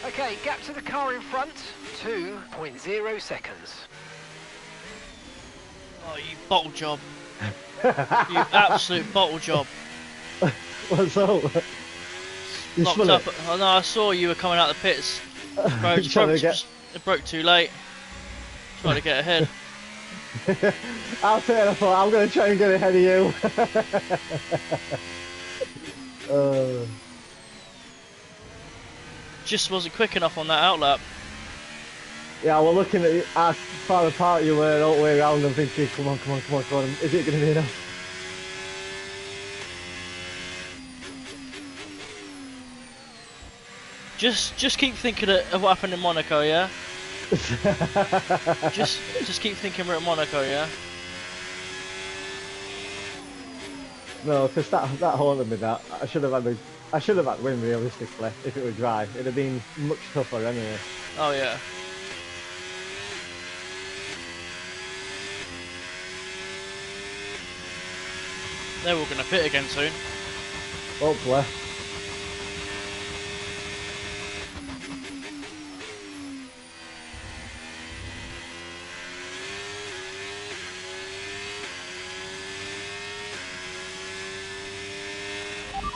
Okay, gap to the car in front, 2.0 seconds. Oh, you bottle job. You absolute bottle job. What's up? You Locked spun up. it? Oh no, I saw you were coming out of the pits. Bro, Trying to get... it broke too late. Trying to get ahead. I'll say it, I thought I'm going to try and get ahead of you. Just wasn't quick enough on that outlap. Yeah, we're looking at how far apart you were all the way around and thinking, come on, come on, come on, come on. Is it going to be enough? Just keep thinking of what happened in Monaco, yeah? just keep thinking we're at Monaco, yeah? No, because that haunted me. That I should have had the win realistically if it were dry. It'd have been much tougher anyway. Oh yeah. They're all gonna pit again soon. Hopefully.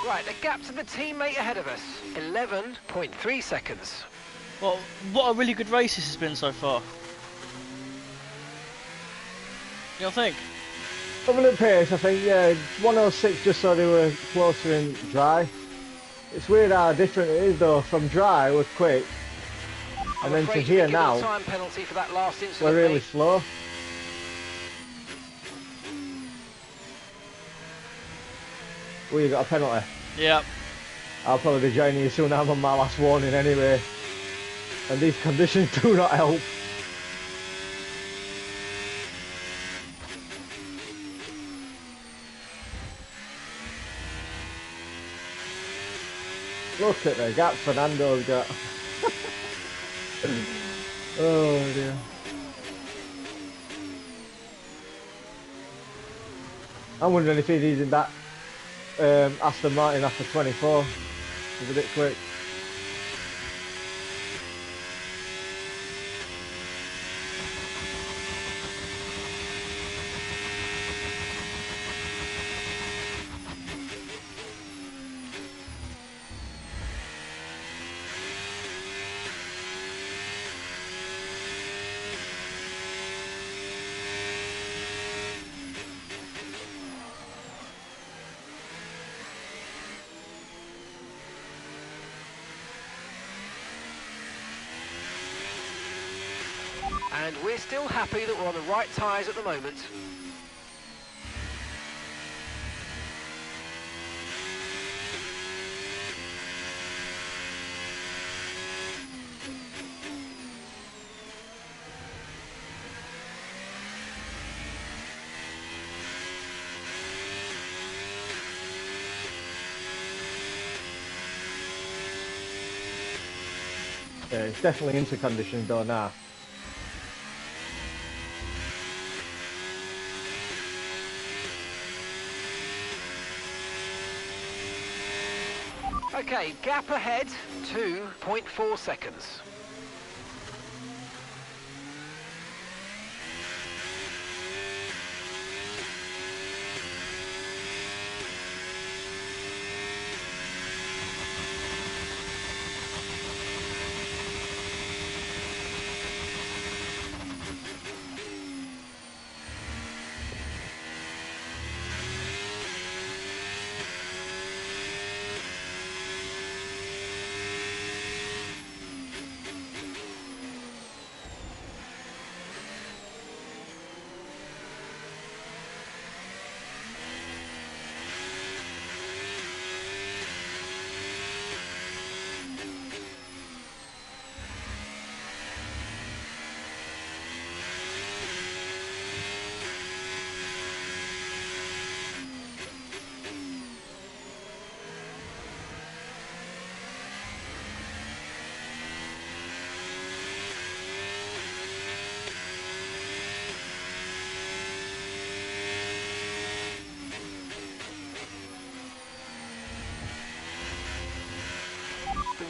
Right, the gap to the teammate ahead of us, 11.3 seconds. Well, what a really good race this has been so far. You don't think? Coming at pace, I think, yeah, 106 just so they were closer in dry. It's weird how different it is though. From dry, we're quick, and then to here now, time penalty for that last incident, we're really slow. Oh, you got a penalty? Yeah. I'll probably be joining you soon. I'm on my last warning anyway. And these conditions do not help. Look at the gap Fernando's got. Oh dear. I'm wondering if he's using that Aston Martin after 24. It's a bit quick. And we're still happy that we're on the right tyres at the moment. Yeah, it's definitely into conditions though now. Okay, gap ahead, 2.4 seconds.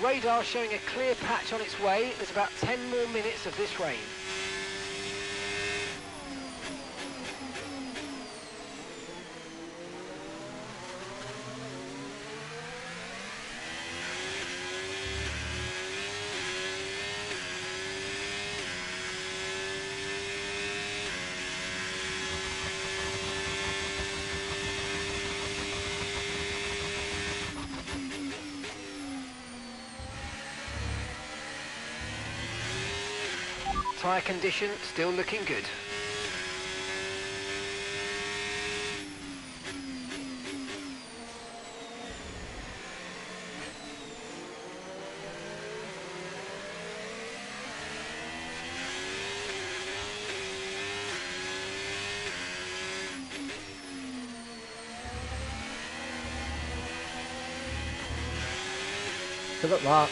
radar showing a clear patch on its way. There's about 10 more minutes of this rain. Tyre condition still looking good. Good luck, Mark.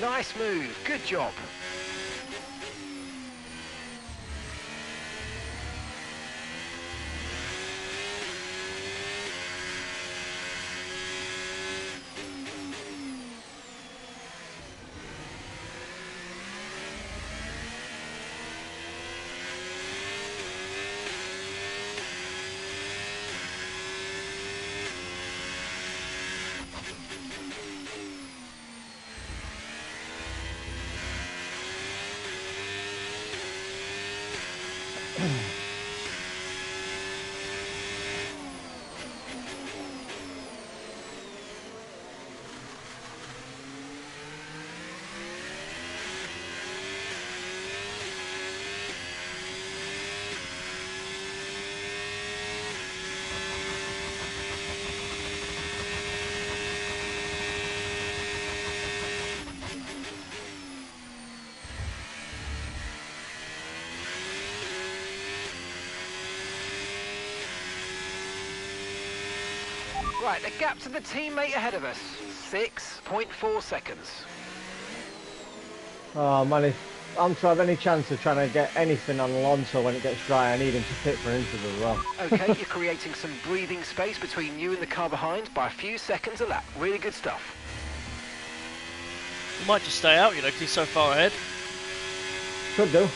Nice move, good job. Right, the gap to the teammate ahead of us, 6.4 seconds. Oh man, if I'm to have any chance of trying to get anything on Alonso when it gets dry, I need him to pit for inches as well. Okay, you're creating some breathing space between you and the car behind by a few seconds a lap. Really good stuff. He might just stay out, you know, because he's so far ahead. Could do.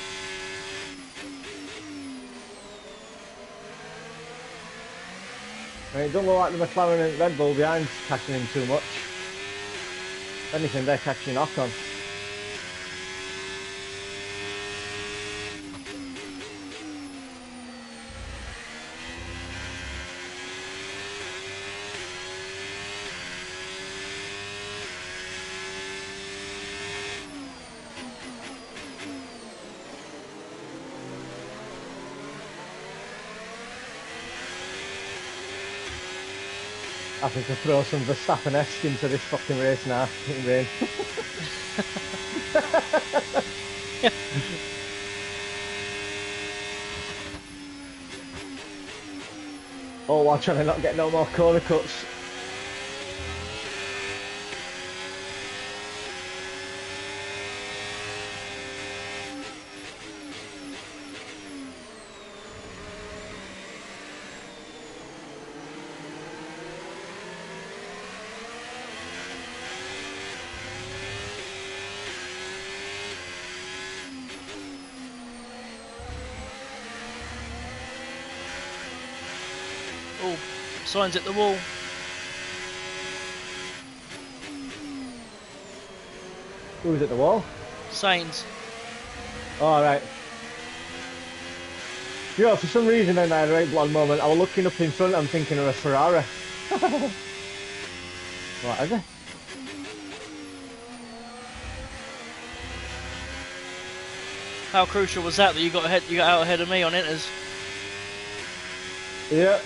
I mean, it don't look like the McLaren and Red Bull behind catching him too much. If anything, they're catching Ocon. Having to throw some Verstappen-esque into this fucking race now in rain. Oh, while trying to not get no more corner cuts. Signs at the wall. Who's at the wall? Sainz. All right. You know, for some reason in that right blonde moment, I was looking up in front, I'm thinking of a Ferrari. What is it? How crucial was that you got ahead? You got out ahead of me on Inters. Yeah.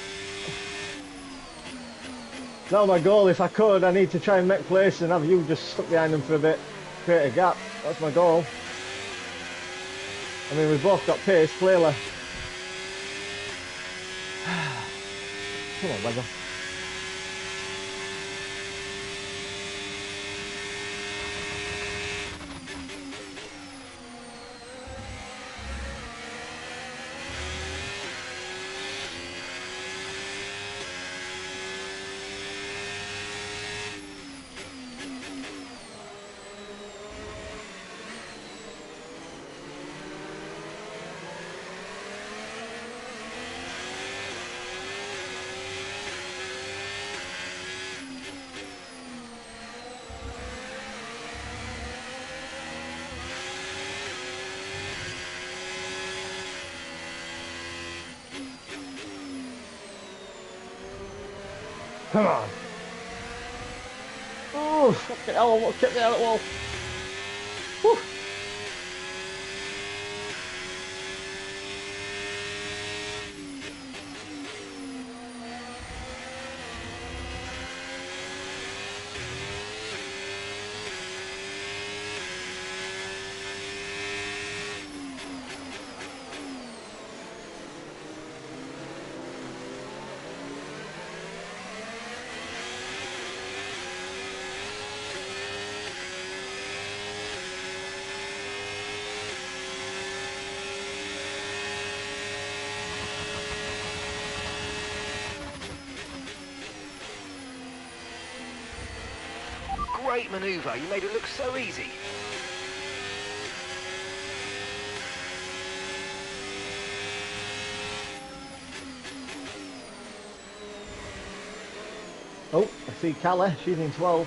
That was my goal. If I could, I need to try and make place and have you just stuck behind them for a bit, create a gap. That's my goal. I mean, we've both got pace, clearly. Come on, Webber. Come on. Oh, fucking hell, I want to kick me out of the wall. Whew. Great manoeuvre, you made it look so easy. Oh, I see Callie, she's in 12.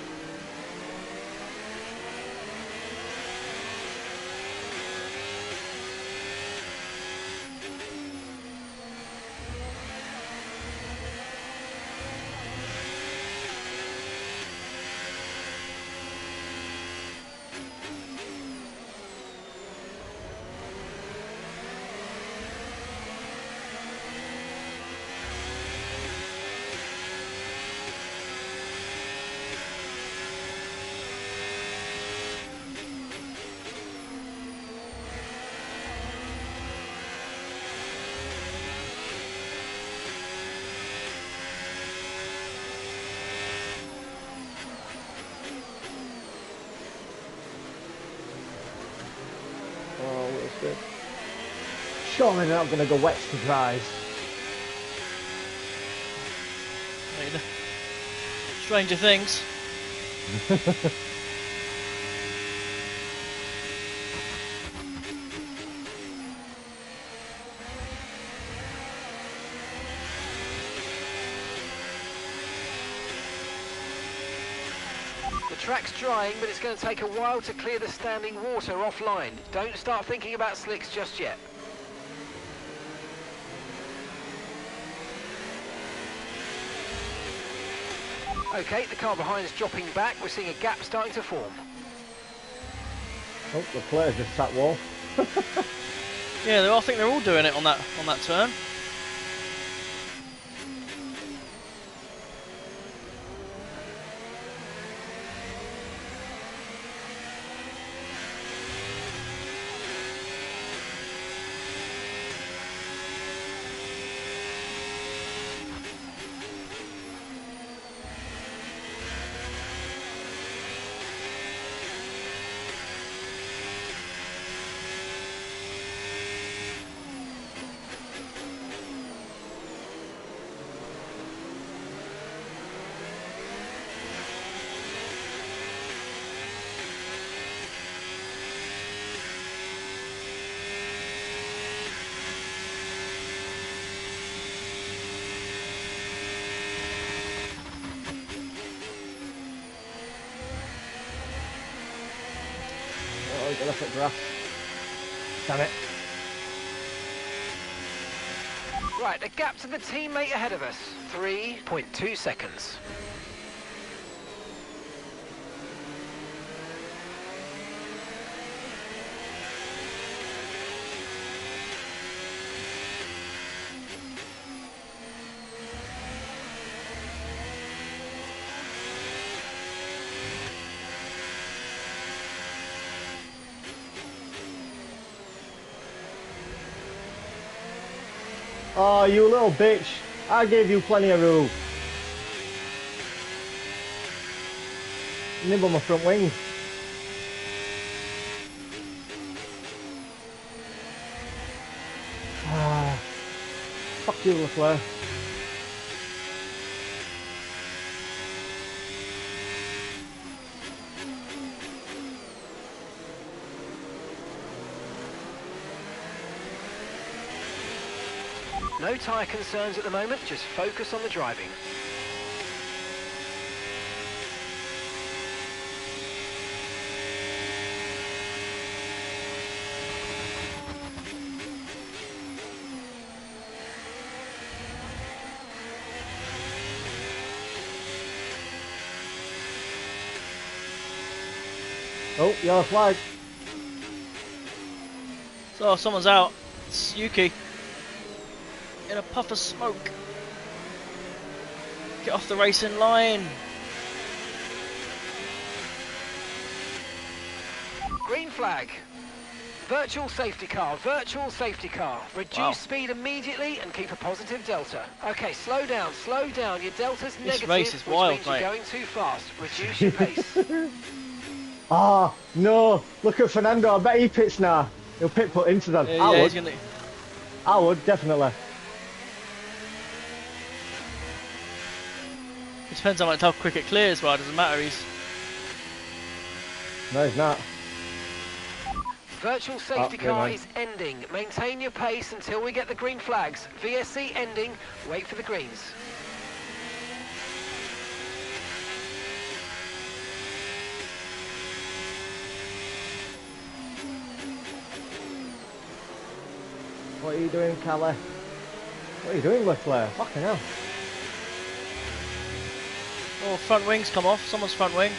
Oh, what's this? Surely they're not going to go wet to dries. I mean, stranger things. The track's drying, but it's going to take a while to clear the standing water offline. Don't start thinking about slicks just yet. Okay, the car behind is dropping back. We're seeing a gap starting to form. Oh, the players just sat wall. Yeah, I think they're all doing it on that turn. Get off at grass. Damn it. Right, the gap to the teammate ahead of us, 3.2 seconds. Oh, you little bitch. I gave you plenty of room. Nibble my front wing. Ah, fuck you, Leclerc. No tyre concerns at the moment, just focus on the driving. Oh, yellow flag. So someone's out. It's Yuki. In a puff of smoke. Get off the racing line. Green flag. Virtual safety car, virtual safety car. Reduce speed immediately and keep a positive delta. Okay, slow down, your delta's negative, race is wild, which means mate. you're going too fast. Reduce your pace. Ah, no. Look at Fernando. I bet he pits now. He'll pit put into them. Yeah, I would. he's gonna. I would, definitely. It depends how quick it clears. Well, it doesn't matter. He's. No, he's not. Virtual safety never car mind. is ending. Maintain your pace until we get the green flags. VSC ending. Wait for the greens. What are you doing, Calais? What are you doing, Leclerc? Fucking hell. Oh, front wing's come off. Someone's front wing.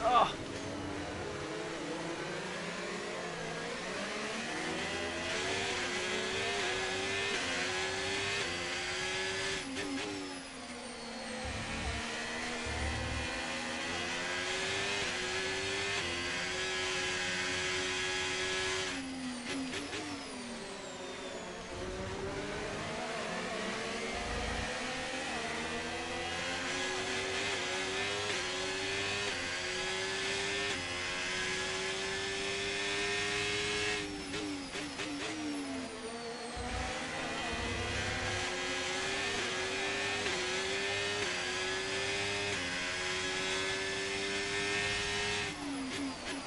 Oh.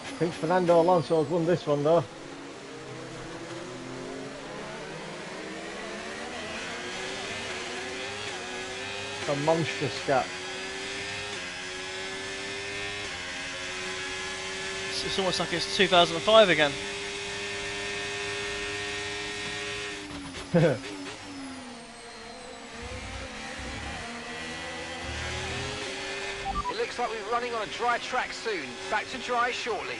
I think Fernando Alonso's won this one, though. A monstrous gap. It's almost like it's 2005 again. It looks like we're running on a dry track soon. Back to dry shortly.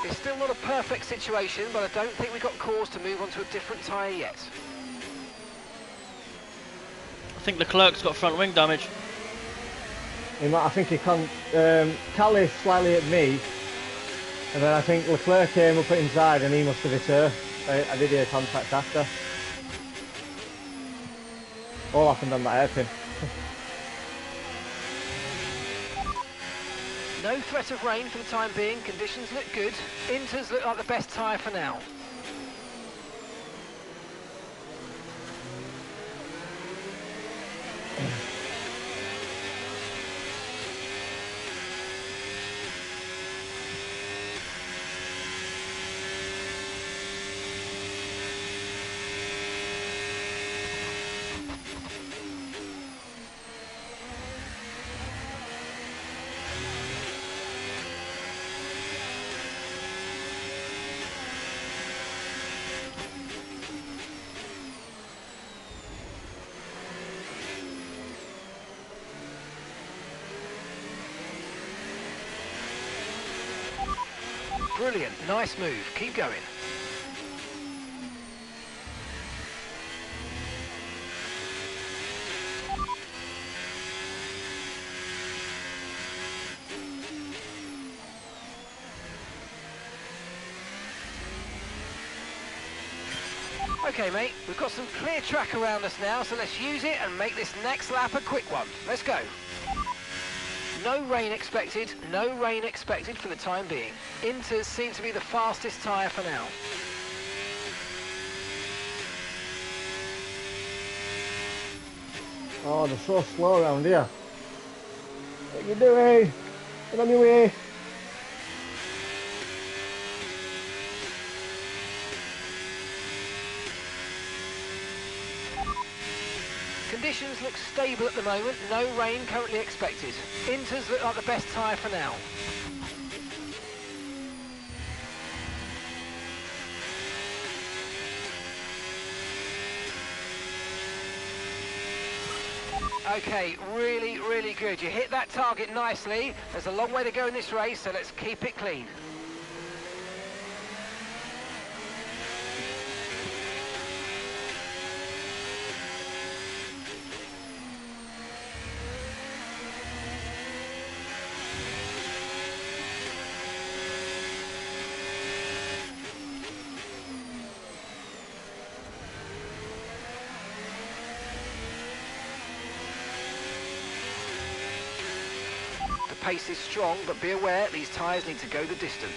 It's still not a perfect situation, but I don't think we've got cause to move on to a different tyre yet. I think Leclerc's got front wing damage. I think he can't. Calais slightly at me. And then I think Leclerc came up inside and he must have hit her. I did hear contact after. All happened on that hairpin. No threat of rain for the time being. Conditions look good. Inters look like the best tyre for now. Brilliant, nice move, keep going. Okay mate, we've got some clear track around us now, so let's use it and make this next lap a quick one. Let's go. No rain expected, no rain expected for the time being. Inters seem to be the fastest tyre for now. Oh, they're so slow around here. What are you doing? Get on your way. Conditions look stable at the moment, no rain currently expected. Inters look like the best tyre for now. Okay, really, really good. You hit that target nicely. There's a long way to go in this race, so let's keep it clean. The pace is strong, but be aware these tyres need to go the distance.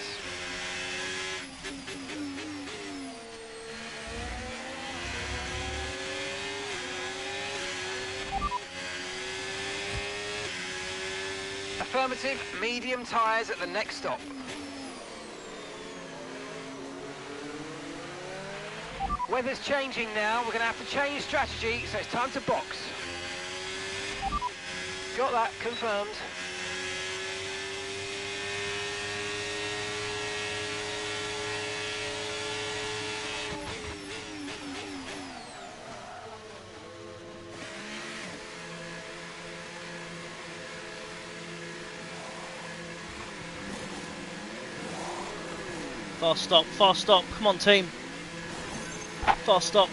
Affirmative, medium tyres at the next stop. Weather's changing now, we're going to have to change strategy, so it's time to box. Got that, confirmed. Fast stop, come on team. Fast stop.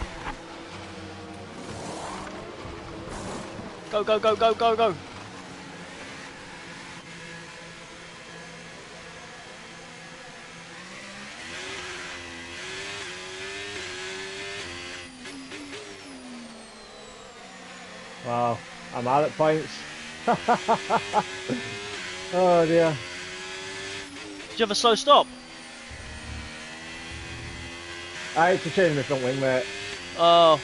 Go, go, go, go, go, go. Wow, I'm out at points. Oh dear. Did you have a slow stop? I had to change my front wing, mate. Oh.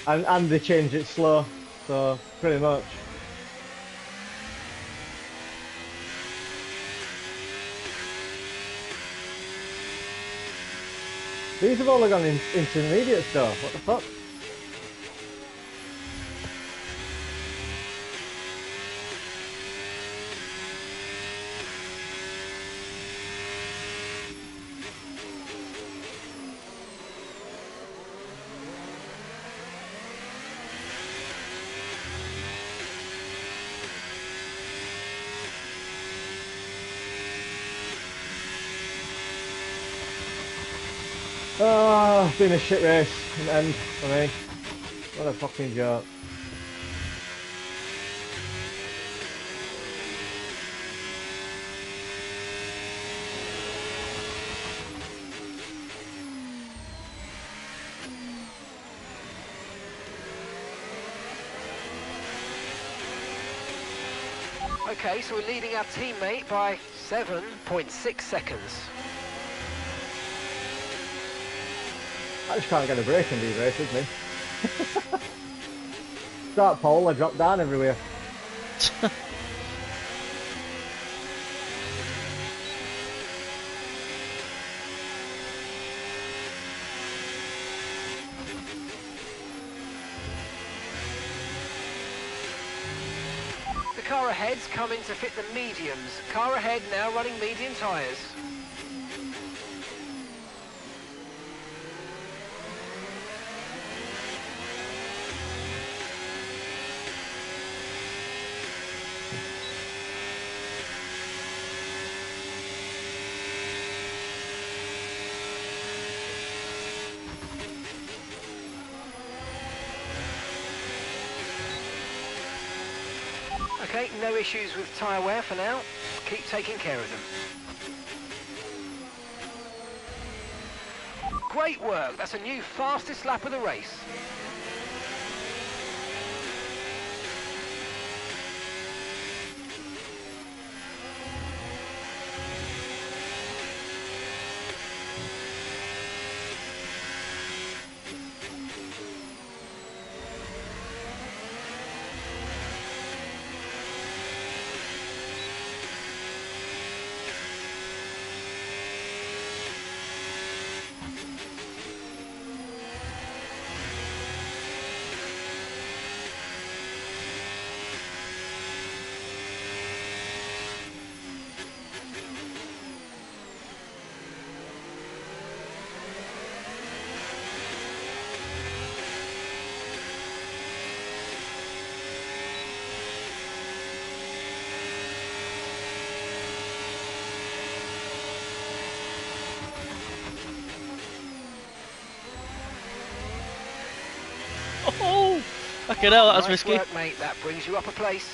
And they changed it slow, so pretty much. These have all gone in intermediate stuff, what the fuck? Oh, it's been a shit race in the end for me. What a fucking joke. Okay, so we're leading our teammate by 7.6 seconds. I just can't get a break in these races, me. Start pole, I drop down everywhere. The car ahead's coming to fit the mediums. Car ahead now running medium tyres. Okay, no issues with tyre wear for now. Keep taking care of them. Great work, that's a new fastest lap of the race. Oh, okay, now that was Nice risky. work, mate, that brings you up a place.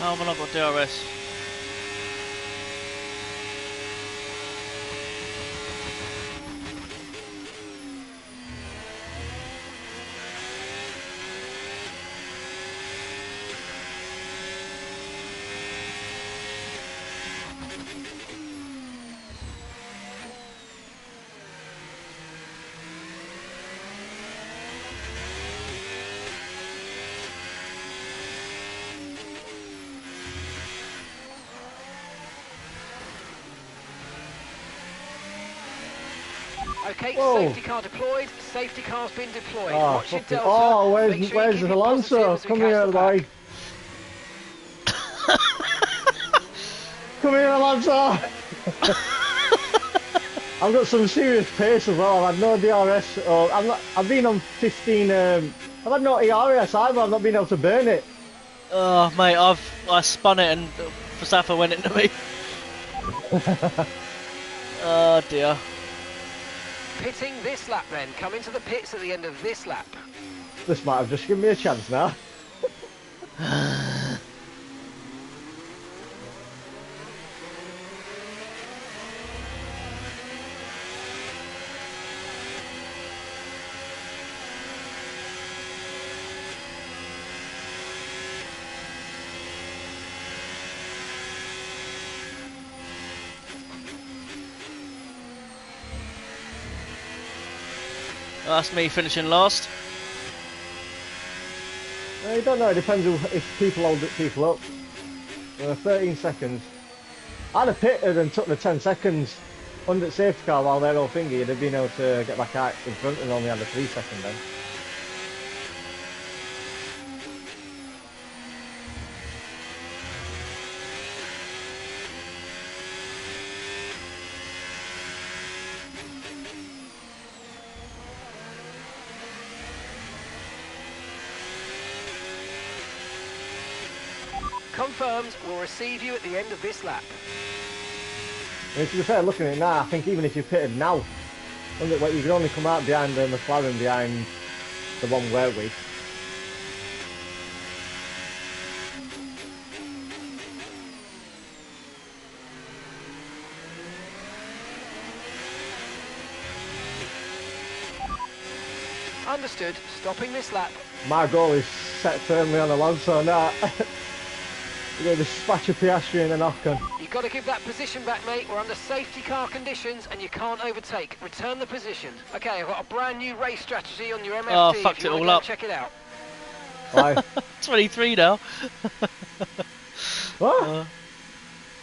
Oh, well, I've got DRS. Okay, Whoa. safety car deployed. Safety car's been deployed. Oh, Watch your fucking... delta. Oh, Make sure you where's keep it Alonso? positive as we Come catch here, the pack. boy. Come here, Alonso. I've got some serious pace as well. I've had no DRS. Or I've been on 15. I've had no ERS either. I've not been able to burn it. Oh, mate, I spun it and Verstappen went into me. Oh dear. Pitting this lap then. Come into the pits at the end of this lap. This might have just given me a chance now. That's me finishing last. You don't know. It depends if people hold people up. 13 seconds. I'd have pitted and took the 10 seconds under the safety car while they're all thingy. You'd have been able to get back out in front and only had a 3-second then. Confirmed, we'll receive you at the end of this lap. I mean, to be fair, looking at it now, I think even if you pitted now, you can only come out behind the McLaren, behind the one where we. Understood. Stopping this lap. My goal is set firmly on Alonso now. We're going to dispatch a Piastri and an Ocon. You've got to give that position back, mate. We're under safety car conditions and you can't overtake. Return the position. Okay, I've got a brand new race strategy on your MFD. Oh, fucked if you it want all to up. Check it out. Why? 23 now. What?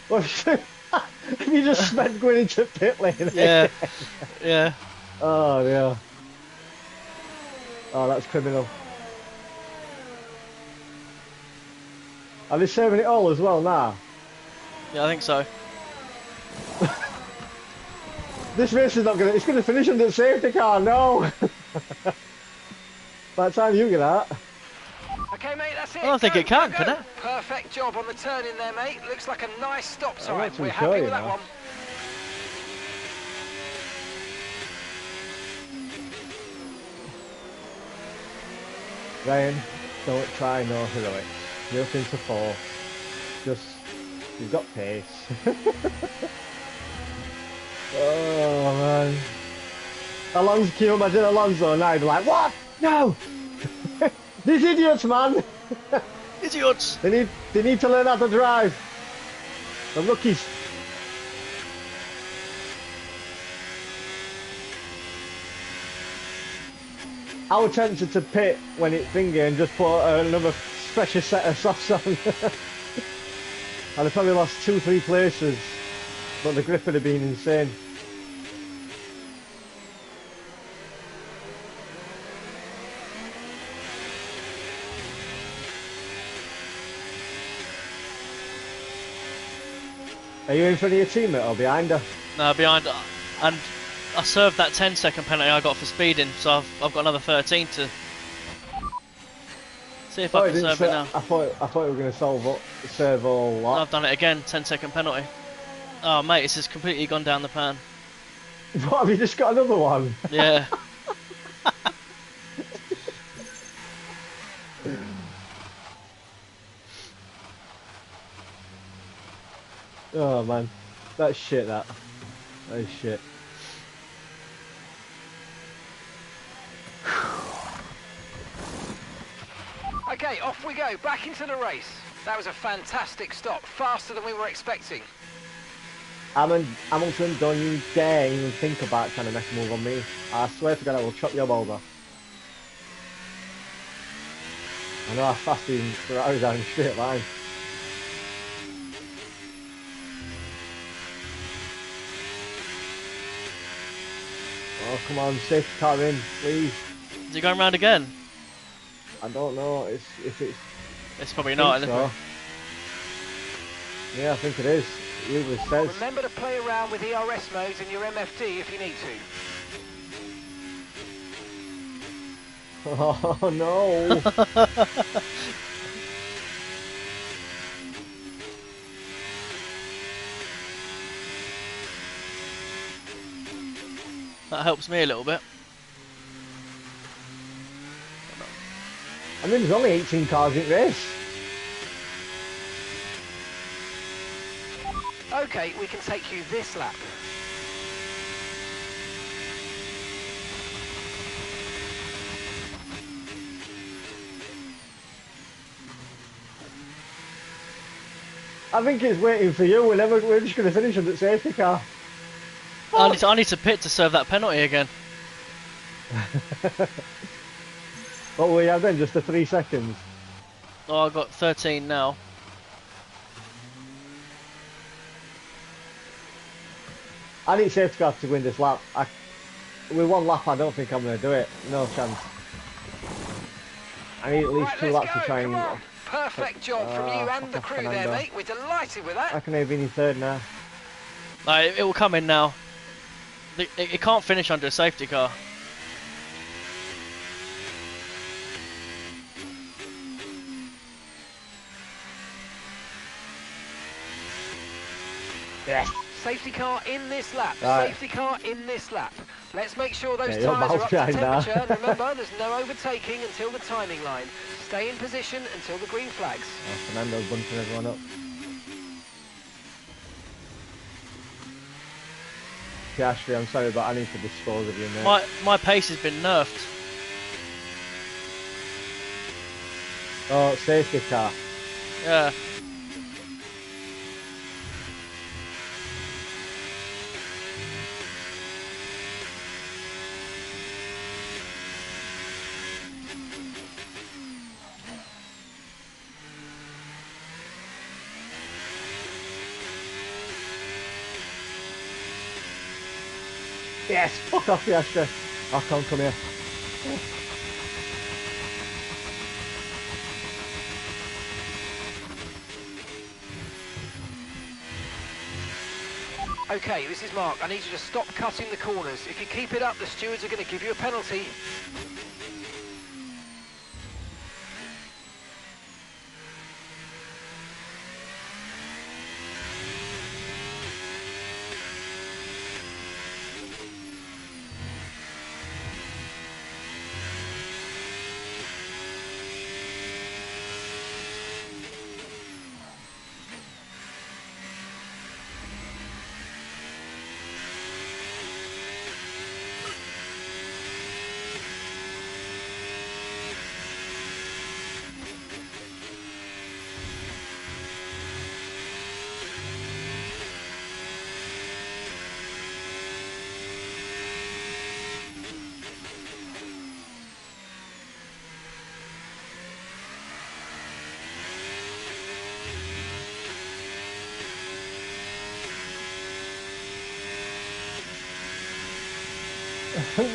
What have you just spent going into pit lane? Yeah, yeah. Oh, yeah. Oh, that's criminal. Are they saving it all as well now? Yeah, I think so. This race is not gonna. It's gonna finish under the safety car. No. By the time you get out. Okay, mate, that's it. I don't think it can it? Perfect job on the turn in there, mate. Looks like a nice stop I'm time. not too We're sure, happy you with that know. one. Ryan, don't try no heroics. Nothing to fall. Just, you've got pace. Oh man. Alonso, can you imagine Alonso now? He'd be like, what? No! These idiots, man! Idiots! They need to learn how to drive. The rookies. I was tempted to pit when it thingy and just put another fresher set of softs on. And I probably lost 2-3 places, but the grip would have been insane. Are you in front of your teammate or behind her? No, behind, and I served that 10-second penalty I got for speeding, so I've got another 13 to see if I can serve it now. I thought we were going to serve all lot. I've done it again, 10-second penalty. Oh mate, this has completely gone down the pan. What, have you just got another one? Yeah. Oh man, that's shit. That is shit. Okay, off we go. Back into the race. That was a fantastic stop. Faster than we were expecting. Hamilton, don't you dare even think about trying to make a move on me. I swear to God, I will chop your over. I know how fast these Ferraris are in a straight line. Oh, come on, safety car in, please. Is he going round again? I don't know if it's. It's probably I not. think so. Yeah, I think it is. It usually says. Remember to play around with ERS modes in your MFD if you need to. Oh no! That helps me a little bit. I mean, there's only 18 cars in race. Okay, we can take you this lap. I think it's waiting for you. We're just going to finish on the safety car. I need to pit to serve that penalty again. What will we have then? Just the 3 seconds? Oh, I've got 13 now. I need safety car to win this lap. With 1 lap, I don't think I'm going to do it. No chance. I need at least 2 laps to try and. Perfect job from you and the crew there, mate. We're delighted with that. I can have been in 3rd now. It will come in now. It can't finish under a safety car. Yeah. Safety car in this lap. Right. Safety car in this lap. Let's make sure those Yeah, tyres are up to temperature. now. Remember, there's no overtaking until the timing line. Stay in position until the green flags. Oh, Fernando's bunching everyone up. Yeah, Ashley, I'm sorry, but I need to dispose of you, mate. My pace has been nerfed. Oh, safety car. Yeah. Yes, fuck off, Ashley. I can't come here. Okay, this is Mark. I need you to stop cutting the corners. If you keep it up, the stewards are going to give you a penalty.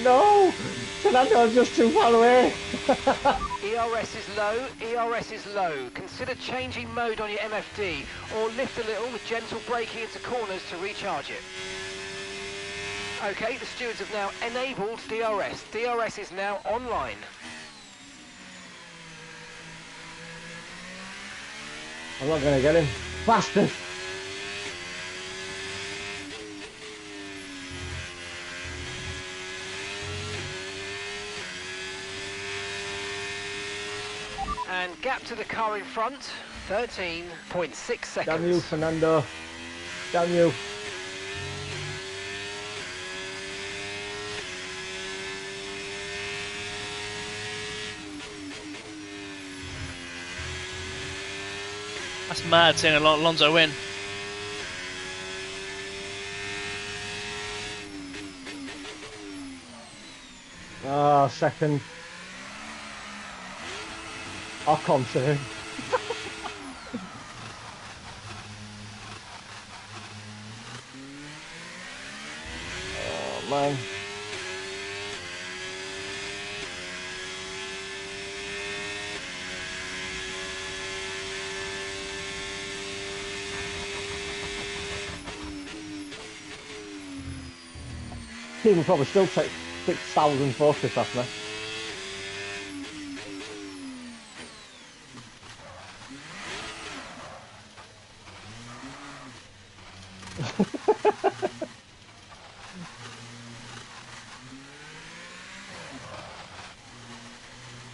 No! Fernando's just too far away. ERS is low, ERS is low. Consider changing mode on your MFD or lift a little with gentle braking into corners to recharge it. Okay, the stewards have now enabled DRS. DRS is now online. I'm not going to get him. Bastard! And gap to the car in front, 13.6 seconds. Damn you, Fernando. Damn you. That's mad seeing Alonso win. Ah, second. Ocon third. Oh man. team will probably still take 6,000 focus off me.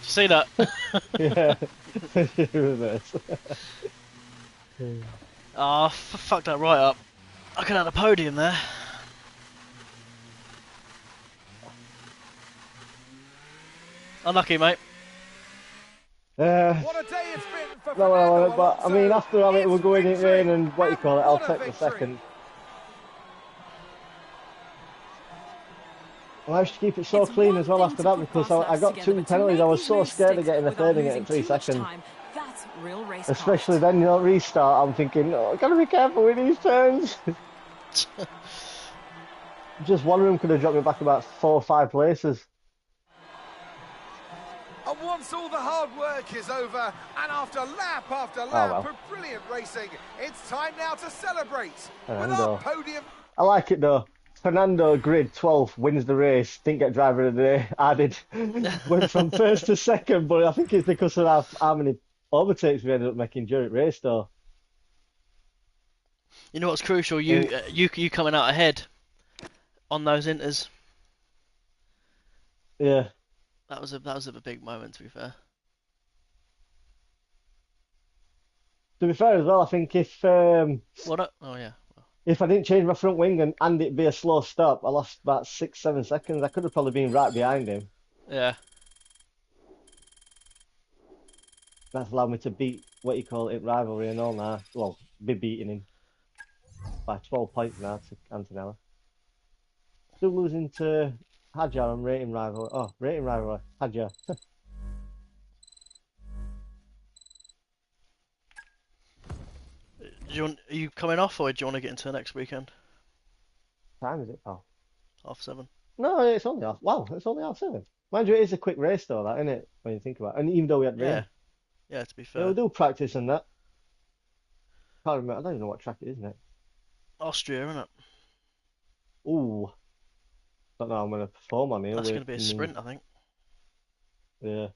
Did you see that? Yeah, reverse. Oh, fucked that right up. I could have the podium there. Unlucky, mate. What a day it's been for No, Fernando but I mean, Alonso. after having It's we're going in victory, rain and what you call it, and I'll what a take the victory. second. I managed to keep it so It's clean one as well thing after to that put because fast I laps got together, 2 but to penalties. I make was these so race scared of sticks getting a without third and getting losing 3 too much seconds. time, that's real race Especially craft. then, you know, restart. I'm thinking, oh, gotta be careful with these turns. Just one of them could have dropped me back about 4 or 5 places. And once all the hard work is over, and after lap after Oh lap well. of brilliant racing, it's time now to celebrate with our Fernando. podium. I like it though. Fernando grid 12th wins the race. Didn't get driver of the day. Added went from first to second, but I think it's because of how many overtakes we ended up making during race though. You know what's crucial? You coming out ahead on those inters. Yeah. That was a big moment, to be fair. To be fair as well, I think What? Oh yeah. if I didn't change my front wing and it be a slow stop, I lost about 6, 7 seconds. I could have probably been right behind him. Yeah. That's allowed me to beat what you call it rivalry and all now. Well, be beating him by 12 points now to Antonella. Still losing to Hadjar on rating rivalry. Oh, rating rivalry, Hadjar. Are you coming off, or do you want to get into the next weekend? Time is it, pal? 7:30. No, it's only half. Wow, it's only half 7. Mind you, it is a quick race though, that isn't it? When you think about it, and even though we had Yeah. rain, Yeah. To be yeah, we fair, do practice and that. Can't remember. I don't even know what track it is, isn't it? Austria, isn't it? Ooh, don't know how I'm gonna perform on here. That's going to be a I mean, sprint, I think. yeah.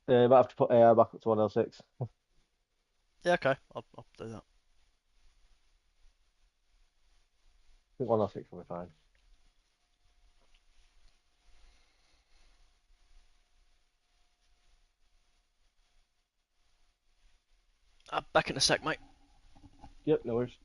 Yeah, but I have to put AI back up to 106. Yeah. Okay. I'll do that. I think 106 will be fine. Back in a sec, mate. Yep, no worries.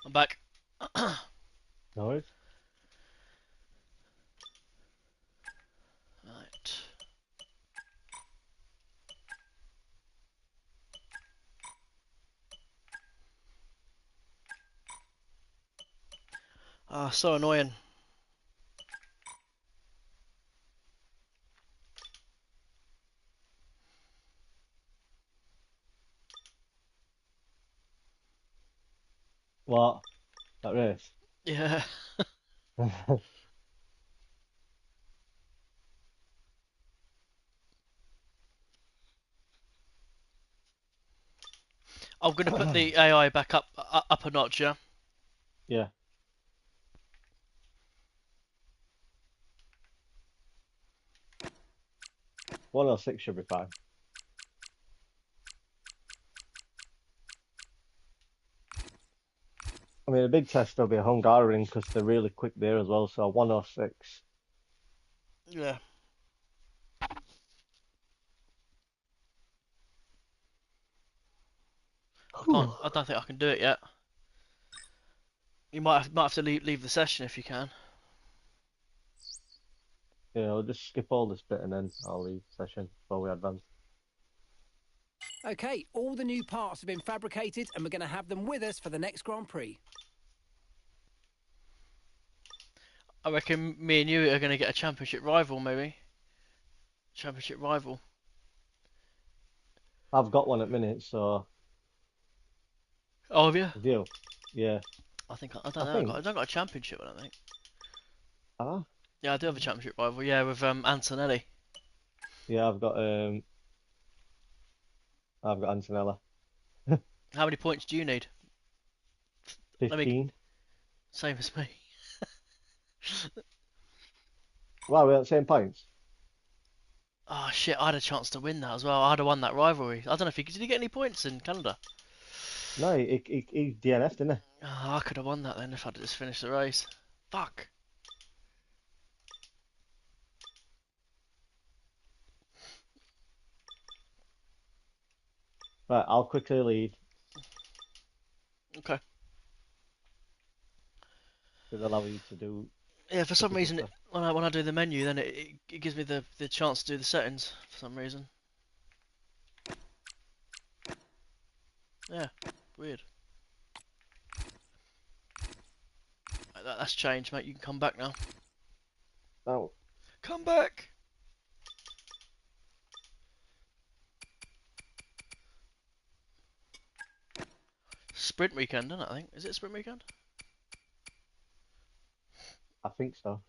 I'm back. No worries. Right. Ah, so annoying. What? That race? Yeah. I'm gonna put the AI back up a notch, yeah. Yeah. 106 should be fine. I mean, a big test will be a Hungarian because they're really quick there as well. So 106. Yeah. I don't think I can do it yet. You might have to leave the session if you can. Yeah, I'll just skip all this bit and then I'll leave session before we advance. Okay, all the new parts have been fabricated and we're going to have them with us for the next Grand Prix. I reckon me and you are gonna get a championship rival, maybe. Championship rival. I've got one at minute, so Oh, have you? have you? Yeah, I don't I know. think. I don't got a championship. I don't think. Ah, Yeah, I do have a championship rival. Yeah, with Antonelli. yeah, I've got Antonella. How many points do you need? Let me 15. same as me. Wow, we're at the same points. Oh shit! I had a chance to win that as well. I'd have won that rivalry. I don't know if did he get any points in Canada? No, he DNF'd, didn't he? Oh, I could have won that then if I'd just finished the race. Fuck. Right, I'll quickly lead Okay. to allow you to do Yeah, for some typical reason, stuff. when I do the menu, then it gives me the chance to do the settings for some reason. Yeah, weird. Right, that's changed, mate. You can come back now. Now, Come back. Sprint weekend, isn't it? I think. Is it sprint weekend? I think so.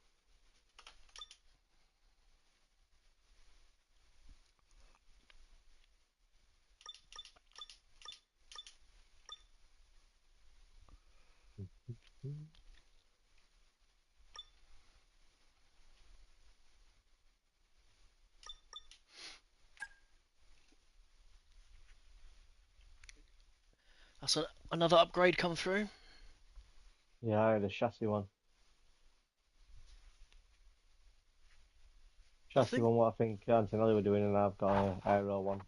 That's another upgrade come through. Yeah, I had a chassis one. I Chassis think one, what I think Antonelli were doing, and I've got an aero one,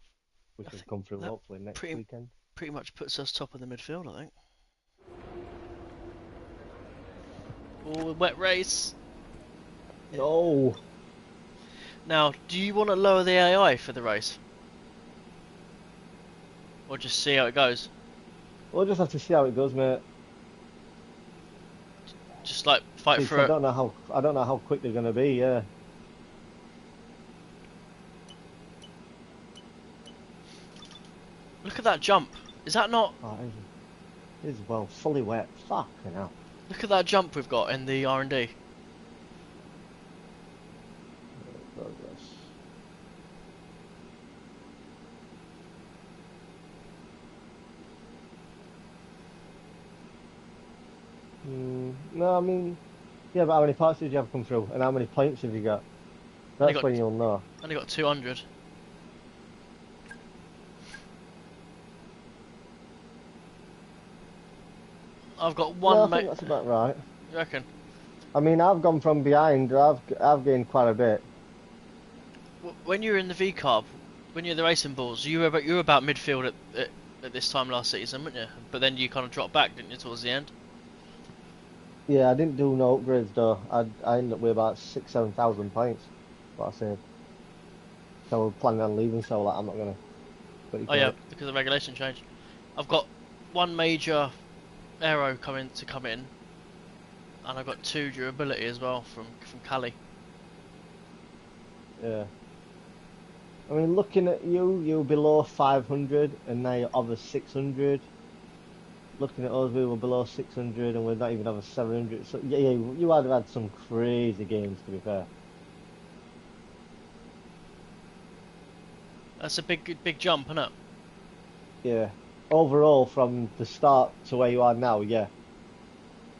which I will think come through that hopefully next pretty weekend. pretty much puts us top of the midfield, I think. Oh, wet race. No! Now, do you want to lower the AI for the race? Or just see how it goes? We'll just have to see how it goes, mate. Just like fight See, 'cause for it. I don't know how quick they're gonna be. Yeah. Look at that jump. Is that not... Oh, it is well fully wet. Fucking hell. Look at that jump we've got in the R&D. Progress. No, I mean, yeah, but how many parts did you have come through, and how many points have you got? Only That's got- when you'll know. Only got 200. I've got No, I one, think mate. that's about right. You reckon? I mean, I've gone from behind. I've gained quite a bit. When you were in the V carb, when you were the racing balls, you were about midfield at this time last season, weren't you? But then you kind of dropped back, didn't you, towards the end? Yeah, I didn't do no upgrades though. I ended up with about 6, 7 thousand points. What I saved. So I was planning on leaving, so like I'm not gonna. What you Oh call yeah, it? because the regulation changed. I've got one major aero come in, and I've got 2 durability as well from Cali. Yeah. I mean, looking at you, you're below 500, and now you're over 600. Looking at us, we were below 600, and we're not even over 700. So yeah, you had had some crazy games, to be fair. That's a big jump, isn't it? Yeah. Overall, from the start to where you are now, yeah,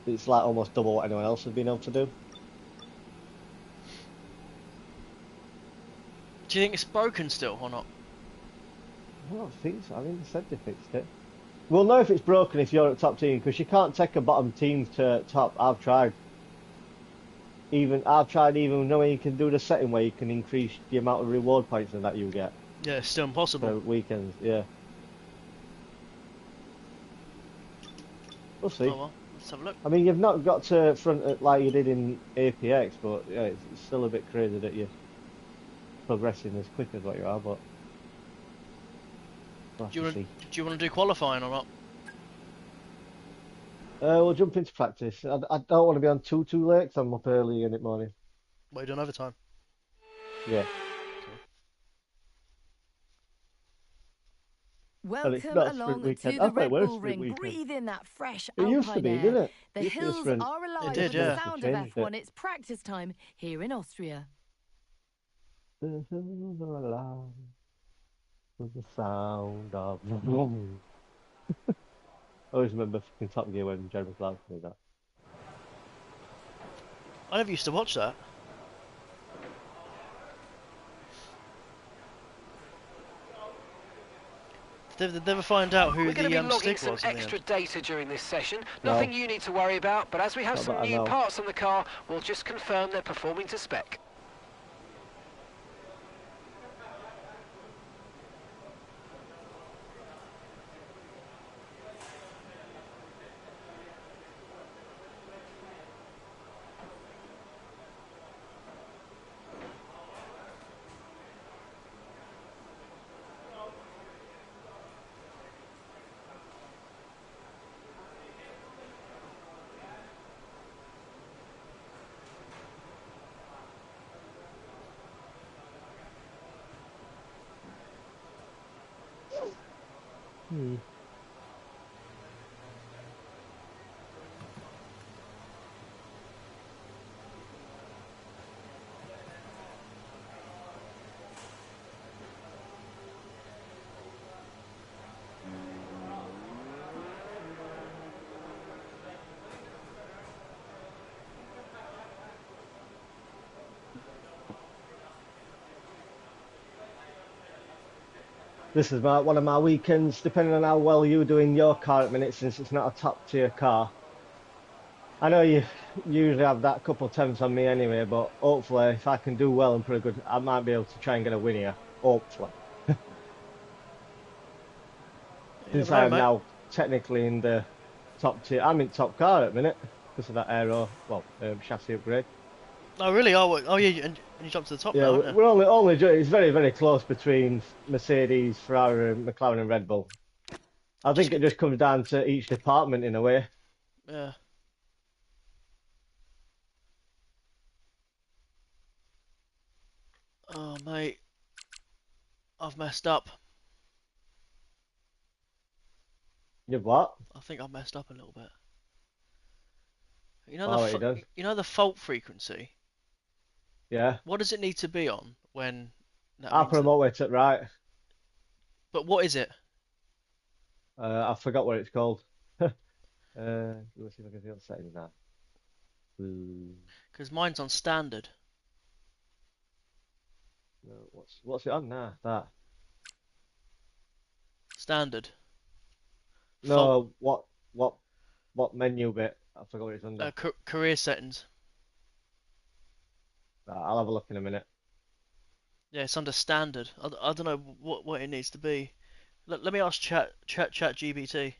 it's like almost double what anyone else has been able to do. Do you think it's broken still or not? I don't think so. I mean, they said they fixed it. We'll know if it's broken if you're at top team, because you can't take a bottom team to top. I've tried. Even knowing you can do the setting where you can increase the amount of reward points and that you get Yeah, it's still impossible. for weekends. Yeah, we'll Oh see. well, let's have a look. I mean, you've not got to front it like you did in APX, but yeah, it's still a bit crazy that you're progressing as quick as what you are. But we'll have Do you to want see. do you want to do qualifying or not? We'll jump into practice. I don't want to be on too late 'cause I'm up early in the morning. Well, you done overtime. Yeah, and it's Welcome not a sprint along weekend. to I the thought it Red was a Bull sprint Ring. weekend. Breathe in that fresh It used to alpine be, air. didn't it? The It used to be a hills sprint. are It alive did, with yeah. the They sound of changed it. F1. It's practice time here in Austria. The hills are alive with the sound of vroom. I always remember fucking Top Gear when Jeremy Clarkson did that. I never used to watch that. Did they ever find out who We're going to the be logging stick some was in the extra end? data during this session. No, Nothing you need to worry about, but as we have not that some I new know. parts on the car, we'll just confirm they're performing to spec. Hmm. This is one of my weekends, depending on how well you do in your car at the minute, since it's not a top tier car. I know you usually have that couple of tenths on me anyway, but hopefully, if I can do well and put a good, I might be able to try and get a win here. Hopefully, You since never I know, am mate. now technically in the top tier. I'm in top car at the minute because of that chassis upgrade. Oh really? Oh yeah, and you jumped to the top Yeah, now, aren't you? we're only it's very close between Mercedes, Ferrari, McLaren, and Red Bull. I Just think it get, just comes down to each department in a way. yeah. Oh mate, I've messed up. You've what? I think I've messed up a little bit. Oh, what you done? You know the fault frequency. Yeah. What does it need to be on when that I means put a that? motorway to the right. But what is it? I forgot what it's called. Let's see if I can see what the settings are. Ooh, Because mine's on standard. no, what's it on now? That. Standard. Fault. No, what menu bit? I forgot what it's under. Career settings. I'll have a look in a minute. Yeah, it's under standard. I don't know what it needs to be. Let me ask chat GBT.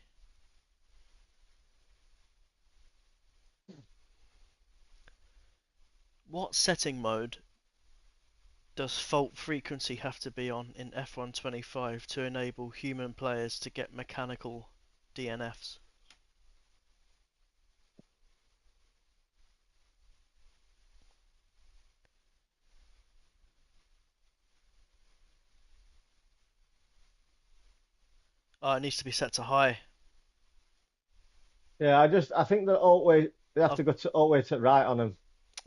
What setting mode does fault frequency have to be on in F125 to enable human players to get mechanical DNFs? Oh, it needs to be set to high. Yeah, I think that always they have Oh, to go to always to right on them.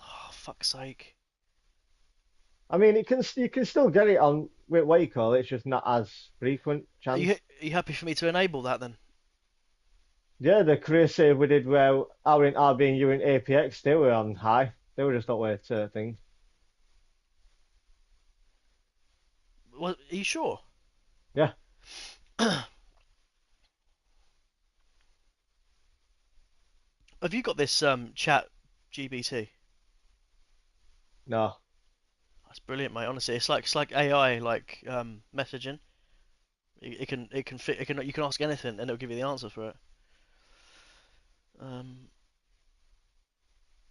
oh, fuck's sake. I mean, you can still get it on with what you call it. It's just not as frequent chance. Are you happy for me to enable that then? Yeah, the career save we did where I were in RB and you were in APX, they were on high. They were just always to things. Well, are you sure? Yeah, Have you got this chat GBT? no. That's brilliant, mate. Honestly, it's like AI, like messaging. It can you can ask anything and it'll give you the answer for it.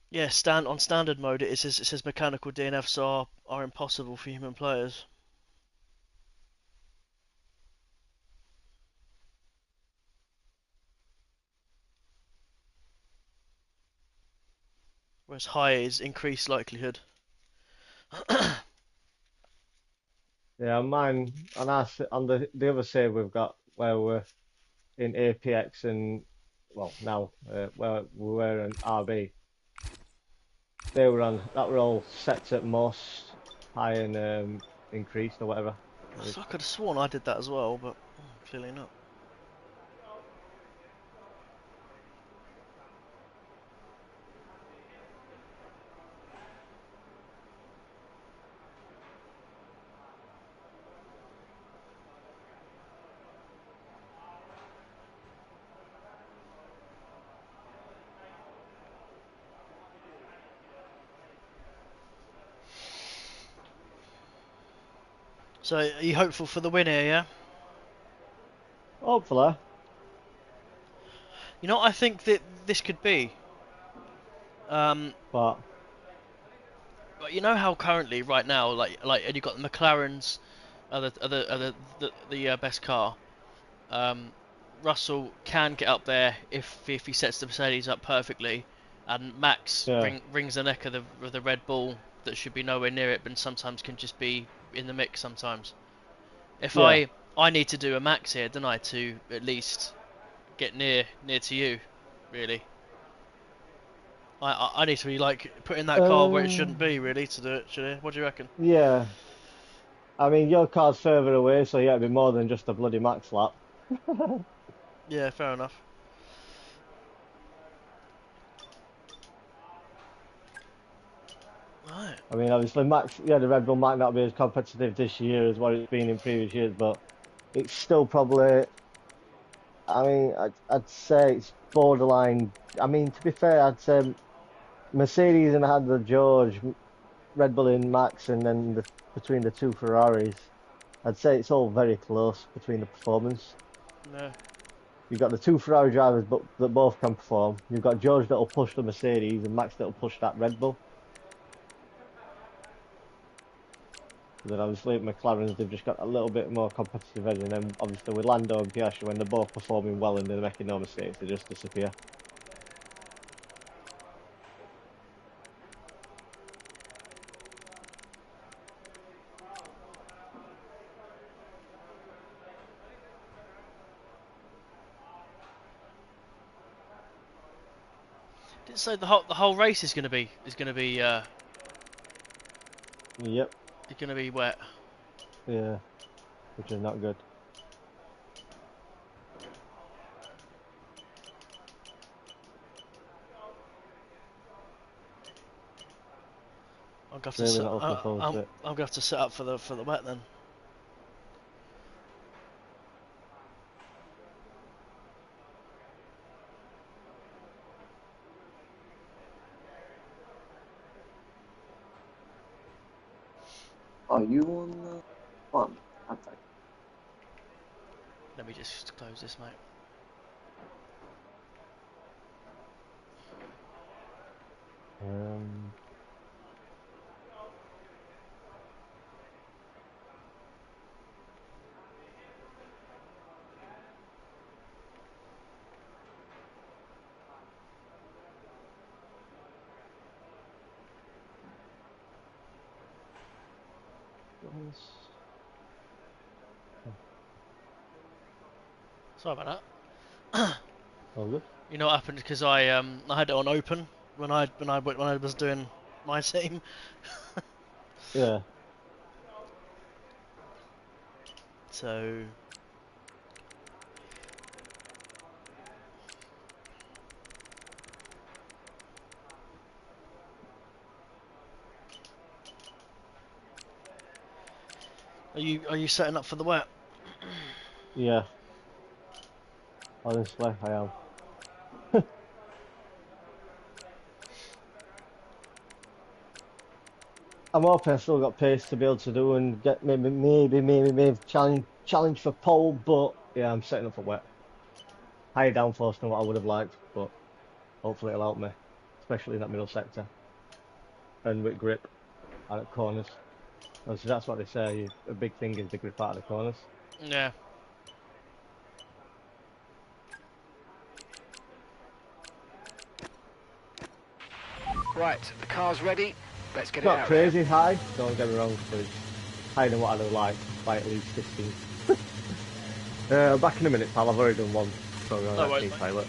Yeah, on standard mode it says mechanical DNFs are impossible for human players. Whereas high is increased likelihood. Yeah, mine on the other save we've got where we're in APX and well now where we were in RB, they were on that were all set at most high and increased or whatever. I could have sworn I did that as well, but clearly not. So, are you hopeful for the win here, yeah? Hopefully, You know what I think that this could be? but But you know how currently, right now, and you've got the McLarens are the best car. Um, Russell can get up there if he sets the Mercedes up perfectly, and Max yeah, rings the neck of the Red Bull that should be nowhere near it, but sometimes can just be in the mix sometimes. If yeah. I need to do a Max here, don't I, to at least get near to you, really. I need to be like putting that car where it Uh, shouldn't be, really, to do it. Should I? What do you reckon? yeah. I mean, your car's further away, so yeah, it'd be more than just a bloody max lap. Yeah, fair enough. Right. I mean, obviously, Max, yeah, the Red Bull might not be as competitive this year as what it's been in previous years, but it's still probably, I mean, I'd say it's borderline. I mean, to be fair, I'd say Mercedes and had the George, Red Bull in Max, and then between the two Ferraris, I'd say it's all very close between the performance. No. You've got the two Ferrari drivers that both can perform. You've got George that'll push the Mercedes and Max that'll push that Red Bull. Then obviously McLaren's they've just got a little bit more competitive edge, and then obviously with Lando and Piastri when they're both performing well and they're making no mistakes, they just disappear. Didn't say the whole race is gonna be Yep, wet. yeah, which is not good. I'm gonna have to Really not looking forward to it. I'm gonna have to set up for the wet then. Are you on the one? Okay. Let me just close this, mate. Um, Sorry about that. All good. You know what happened? Because I had it on open when I was doing my team. Yeah. So are you setting up for the wet? Yeah. Honestly, I am. I'm hoping I still got pace to be able to do and get maybe challenge for pole, but yeah, I'm setting up for wet. Higher downforce than what I would have liked, but hopefully it'll help me, especially in that middle sector and with grip out at corners. Obviously, that's what they say. A big thing is the grip out of the corners. Yeah. Right, the car's ready. Let's get It's it not out crazy high, don't get me wrong, but it's higher than what I'd have liked by at least 15. Back in a minute, pal. I've already done one. Sorry, on No that worries, team mate. pilot.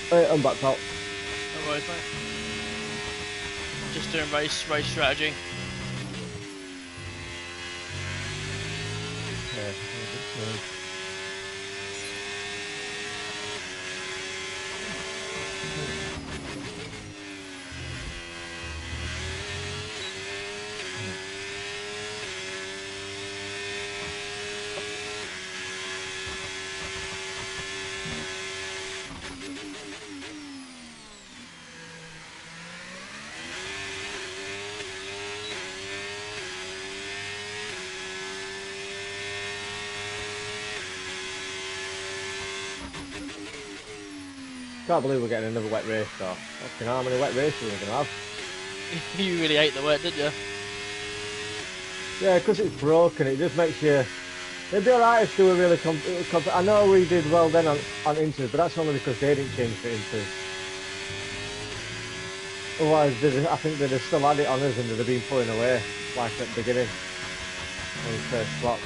Right, I'm back out. No worries, mate. Just doing race strategy. Yeah. Can't believe we're getting another wet race though. Fucking how many wet races are we gonna have? You really hate the wet, didn't you? Yeah, because it's broken, it just makes you. It'd be alright if they were really I know we did well then on Inters, but that's only because they didn't change the Inters. Otherwise, I think they'd have still had it on us and they'd have been pulling away, like at the beginning, on the first block.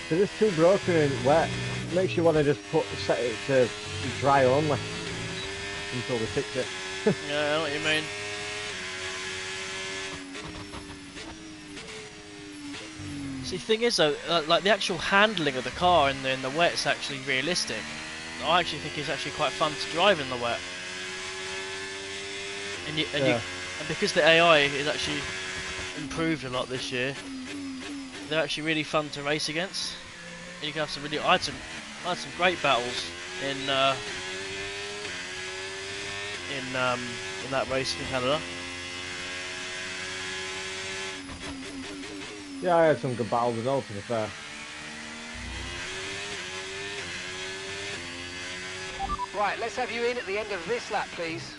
Because it's too broken and wet. It makes you want to just set it to dry only until they fix it. Yeah, I know what you mean. See, the thing is though, like the actual handling of the car in the wet is actually realistic. I actually think it's actually quite fun to drive in the wet. And because the AI is actually improved a lot this year, they're actually really fun to race against. And you can have some really, I had some great battles in that race in Canada. Yeah, I had some good battles as well, to be fair. Right, let's have you in at the end of this lap, please.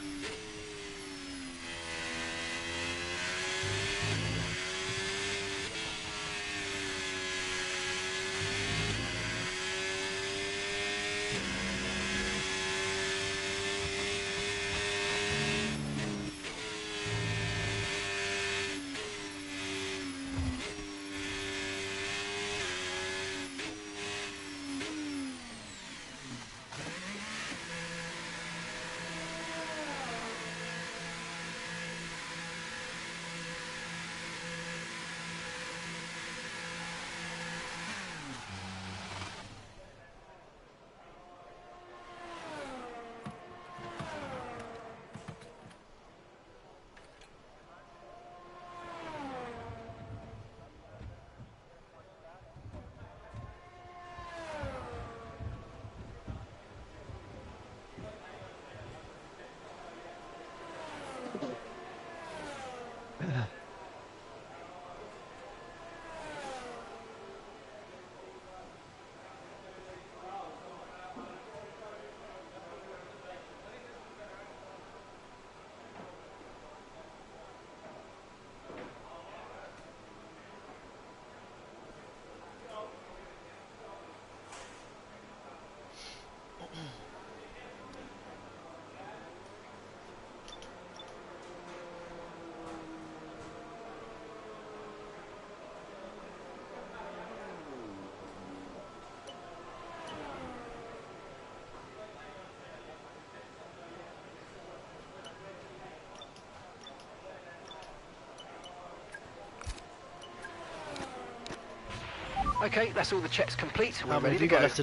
Okay, that's all the checks complete. We're How many ready have to you go. got left to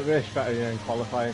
do? Race strategy and qualifying.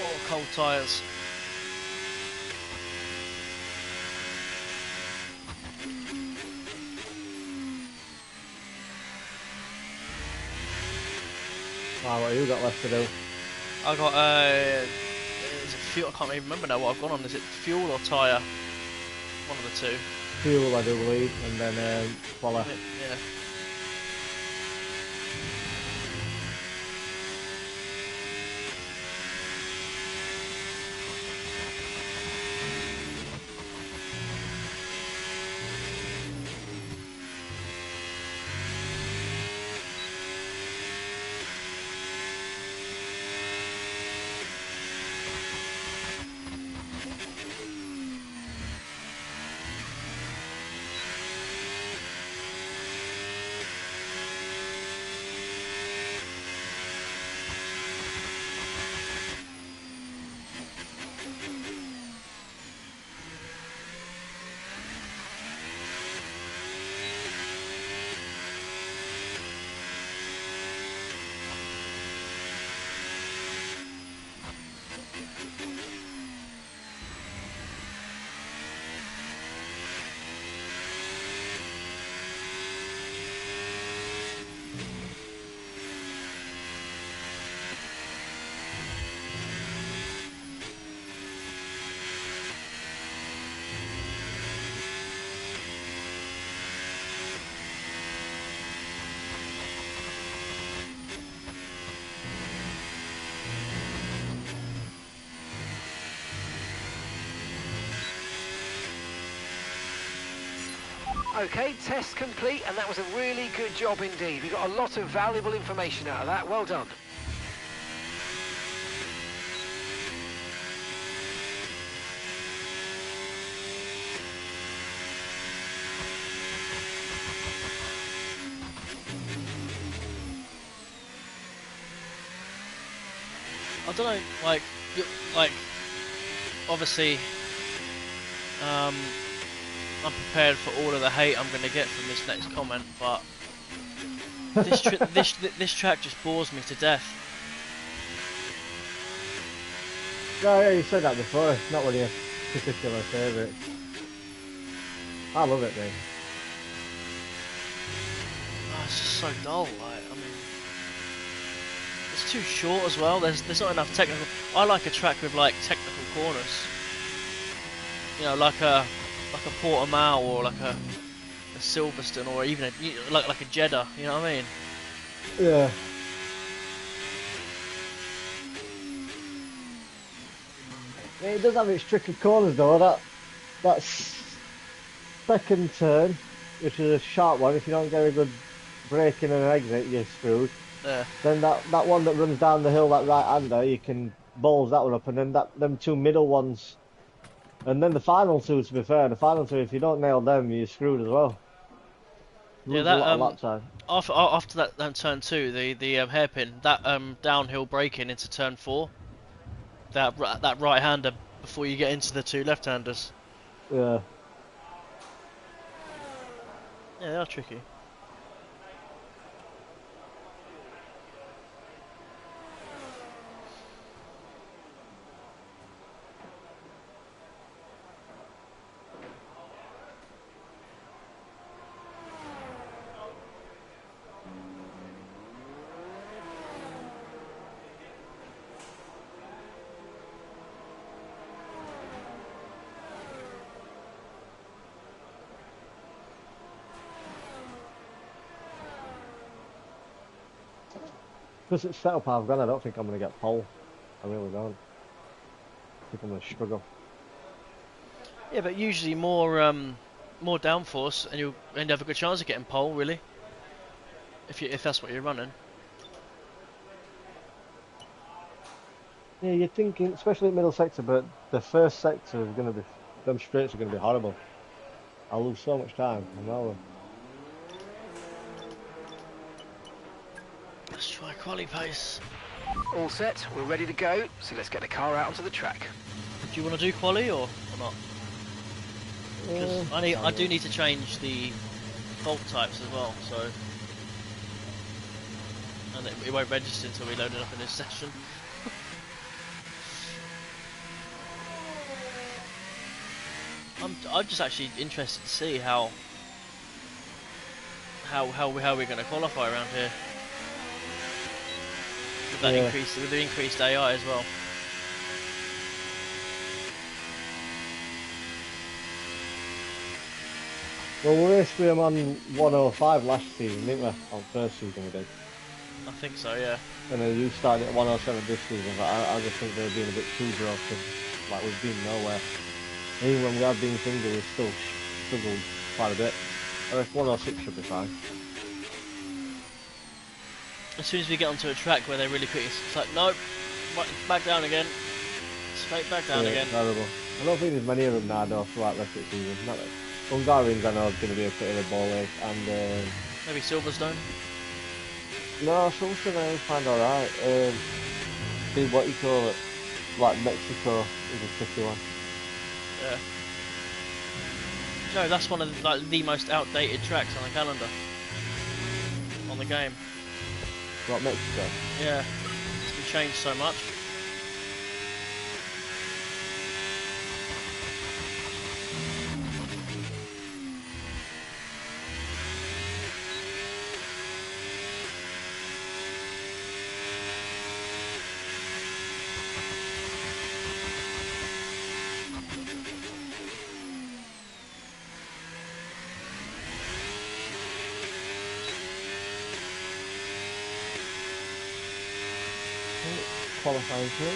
Oh, cold tyres. Wow, what have you got left to do? I got is it fuel? I can't even remember now what I've gone on. Is it fuel or tyre? One of the two. Fuel, I do believe, and then quali. Yeah. Okay, test complete, and that was a really good job indeed. We got a lot of valuable information out of that. Well done. I don't know, like, obviously, I'm prepared for all of the hate I'm going to get from this next comment, but this track just bores me to death. No, yeah, you said that before. It's not one of your particular favourites. I love it, mate. Oh, it's just so dull. Like, I mean, it's too short as well. There's not enough technical. I like a track with like technical corners. You know, like a Portimao or like a Silverstone or even like a Jeddah. You know what I mean? Yeah. Yeah, it does have its tricky corners though. That second turn, which is a sharp one, if you don't get a good break in and exit, you're screwed. Yeah. Then that one that runs down the hill, that right-hander, you can balls that one up, and then them two middle ones, and then the final two. To be fair, the final two, if you don't nail them, you're screwed as well. You Yeah, lose a lot of lap time. after that turn 2, the hairpin, that downhill braking into turn 4, that right-hander before you get into the two left-handers. Yeah. Yeah, they are tricky. Because it's set up half gone, I don't think I'm going to get pole. I really don't. I think I'm going to struggle. Yeah, but usually more downforce, and you'll have a good chance of getting pole, really. If that's what you're running. Yeah, you're thinking, especially middle sector, but the first sector is going to be, them straights are going to be horrible. I'll lose so much time. I know. Let's try quali pace. All set, we're ready to go, so let's get the car out onto the track. Do you want to do quali or not? Because I do need to change the fault types as well, so and it won't register until we load it up in this session. I'm just actually interested to see how we're going to qualify around here with that with the increased AI as well. Well, we raced with him on 105 last season, didn't we? On first season we did. I think so, yeah. And then you started at 107 this season, but I just think they're being a bit too broken. Like, we've been nowhere. Even when we have been single, we've still struggled quite a bit. I reckon 106 should be fine. As soon as we get onto a track where they're really quick, it's like, nope, back down again. Straight back down again. Terrible. I don't think there's many of them now, though, throughout the rest of the season. Not that. Hungarians, I know, is going to be a bit of a ball ache, and maybe Silverstone? No, Silverstone I find alright. What you call it, like Mexico is a tricky one. Yeah. No, that's one of the most outdated tracks on the calendar. On the game. What, Mexico? Yeah. It's been changed so much. Qualifying too.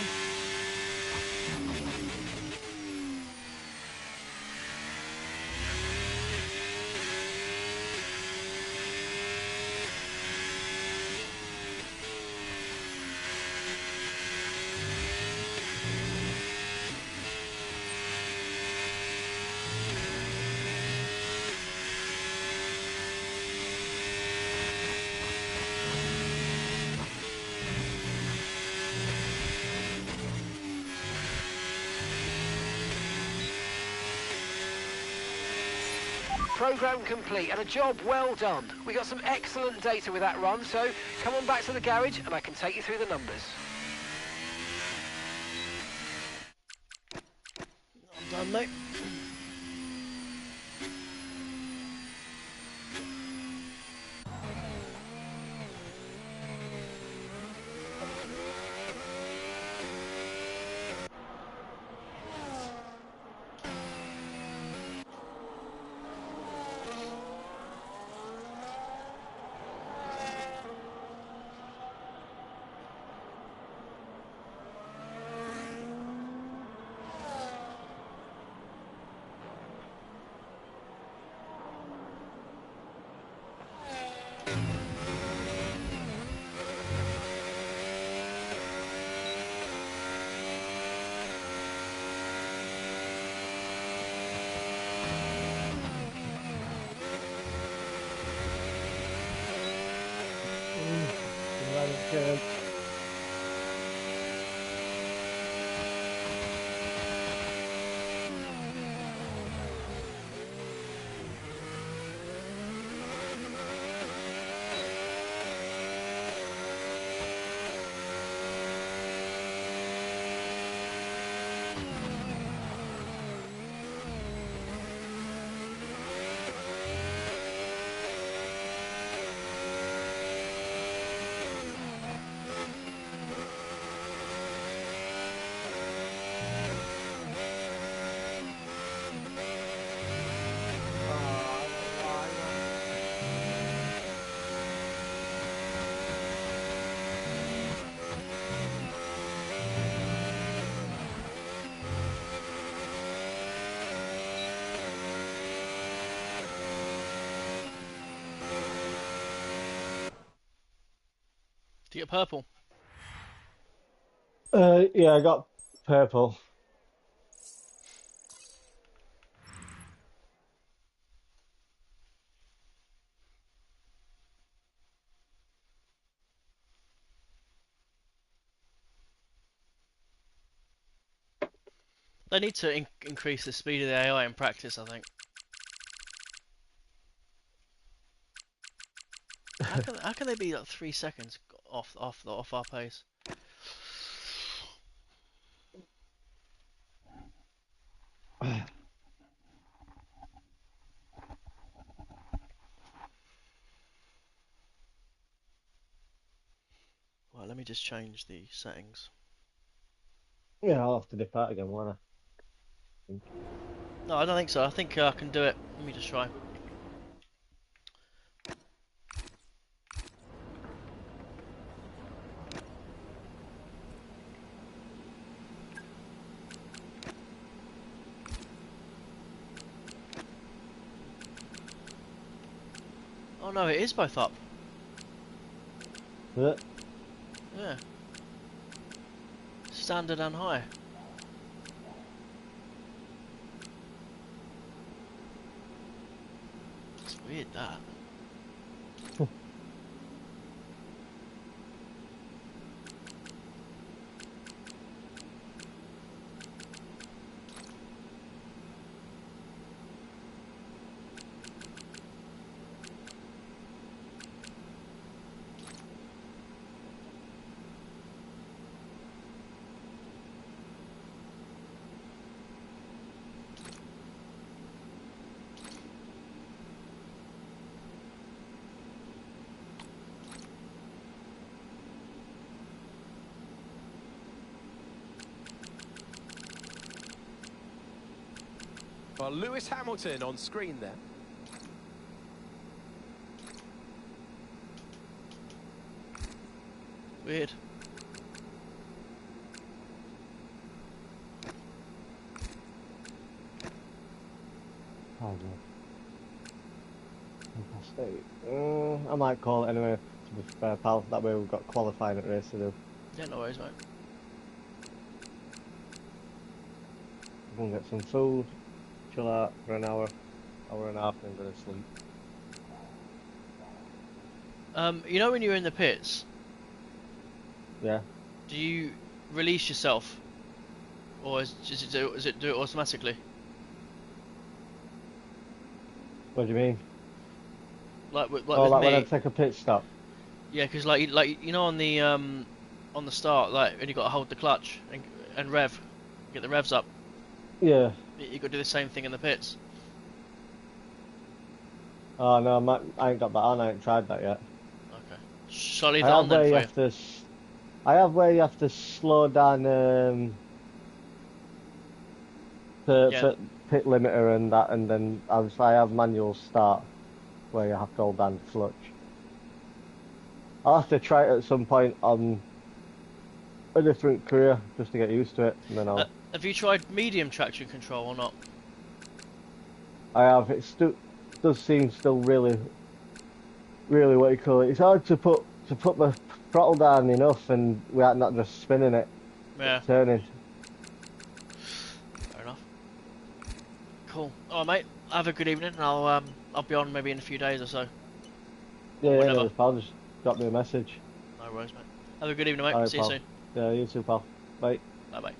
Program complete and a job well done. We got some excellent data with that run, so come on back to the garage and I can take you through the numbers. I'm done, mate. Good. Do you get purple? Yeah, I got purple. They need to increase the speed of the AI in practice, I think. How can they be like 3 seconds off our pace? Well, let me just change the settings. Yeah, I'll have to depart again, won't I? No, I don't think so. I think I can do it. Let me just try. Oh no, it is both up. Is it? Yeah. Standard and high. It's weird that. Well, Lewis Hamilton on screen there. Weird. Oh, no. I might call it anyway, to be fair, pal. That way we've got qualifying at race to do. Yeah, no worries, mate. Go and get some food, chill out for an hour and a half, and then go to sleep. You know when you're in the pits, Yeah. do you release yourself, or does it do it automatically? What do you mean? Like with Oh, like me. when I take a pit stop. Yeah, because like you know on the start, like when you got to hold the clutch and rev, get the revs up. Yeah. You got to do the same thing in the pits. Oh no, I ain't got that on. I ain't tried that yet. Okay. Shall I leave I that have on then where for you you? have to. I have where you have to slow down for pit limiter and that, and then I have manual start where you have to hold down the clutch. I'll have to try it at some point on a different career just to get used to it, and then I'll. Have you tried medium traction control or not? I have. It does seem still really, really what you call it. It's hard to put the throttle down enough, and without not just spinning it, turning. Fair enough. Cool. Alright, mate. Have a good evening. I'll be on maybe in a few days or so. Yeah, no, pal. Just drop me a message. No worries, mate. Have a good evening, mate. All right, See pal. you soon. Yeah, you too, pal. Bye. Bye, bye.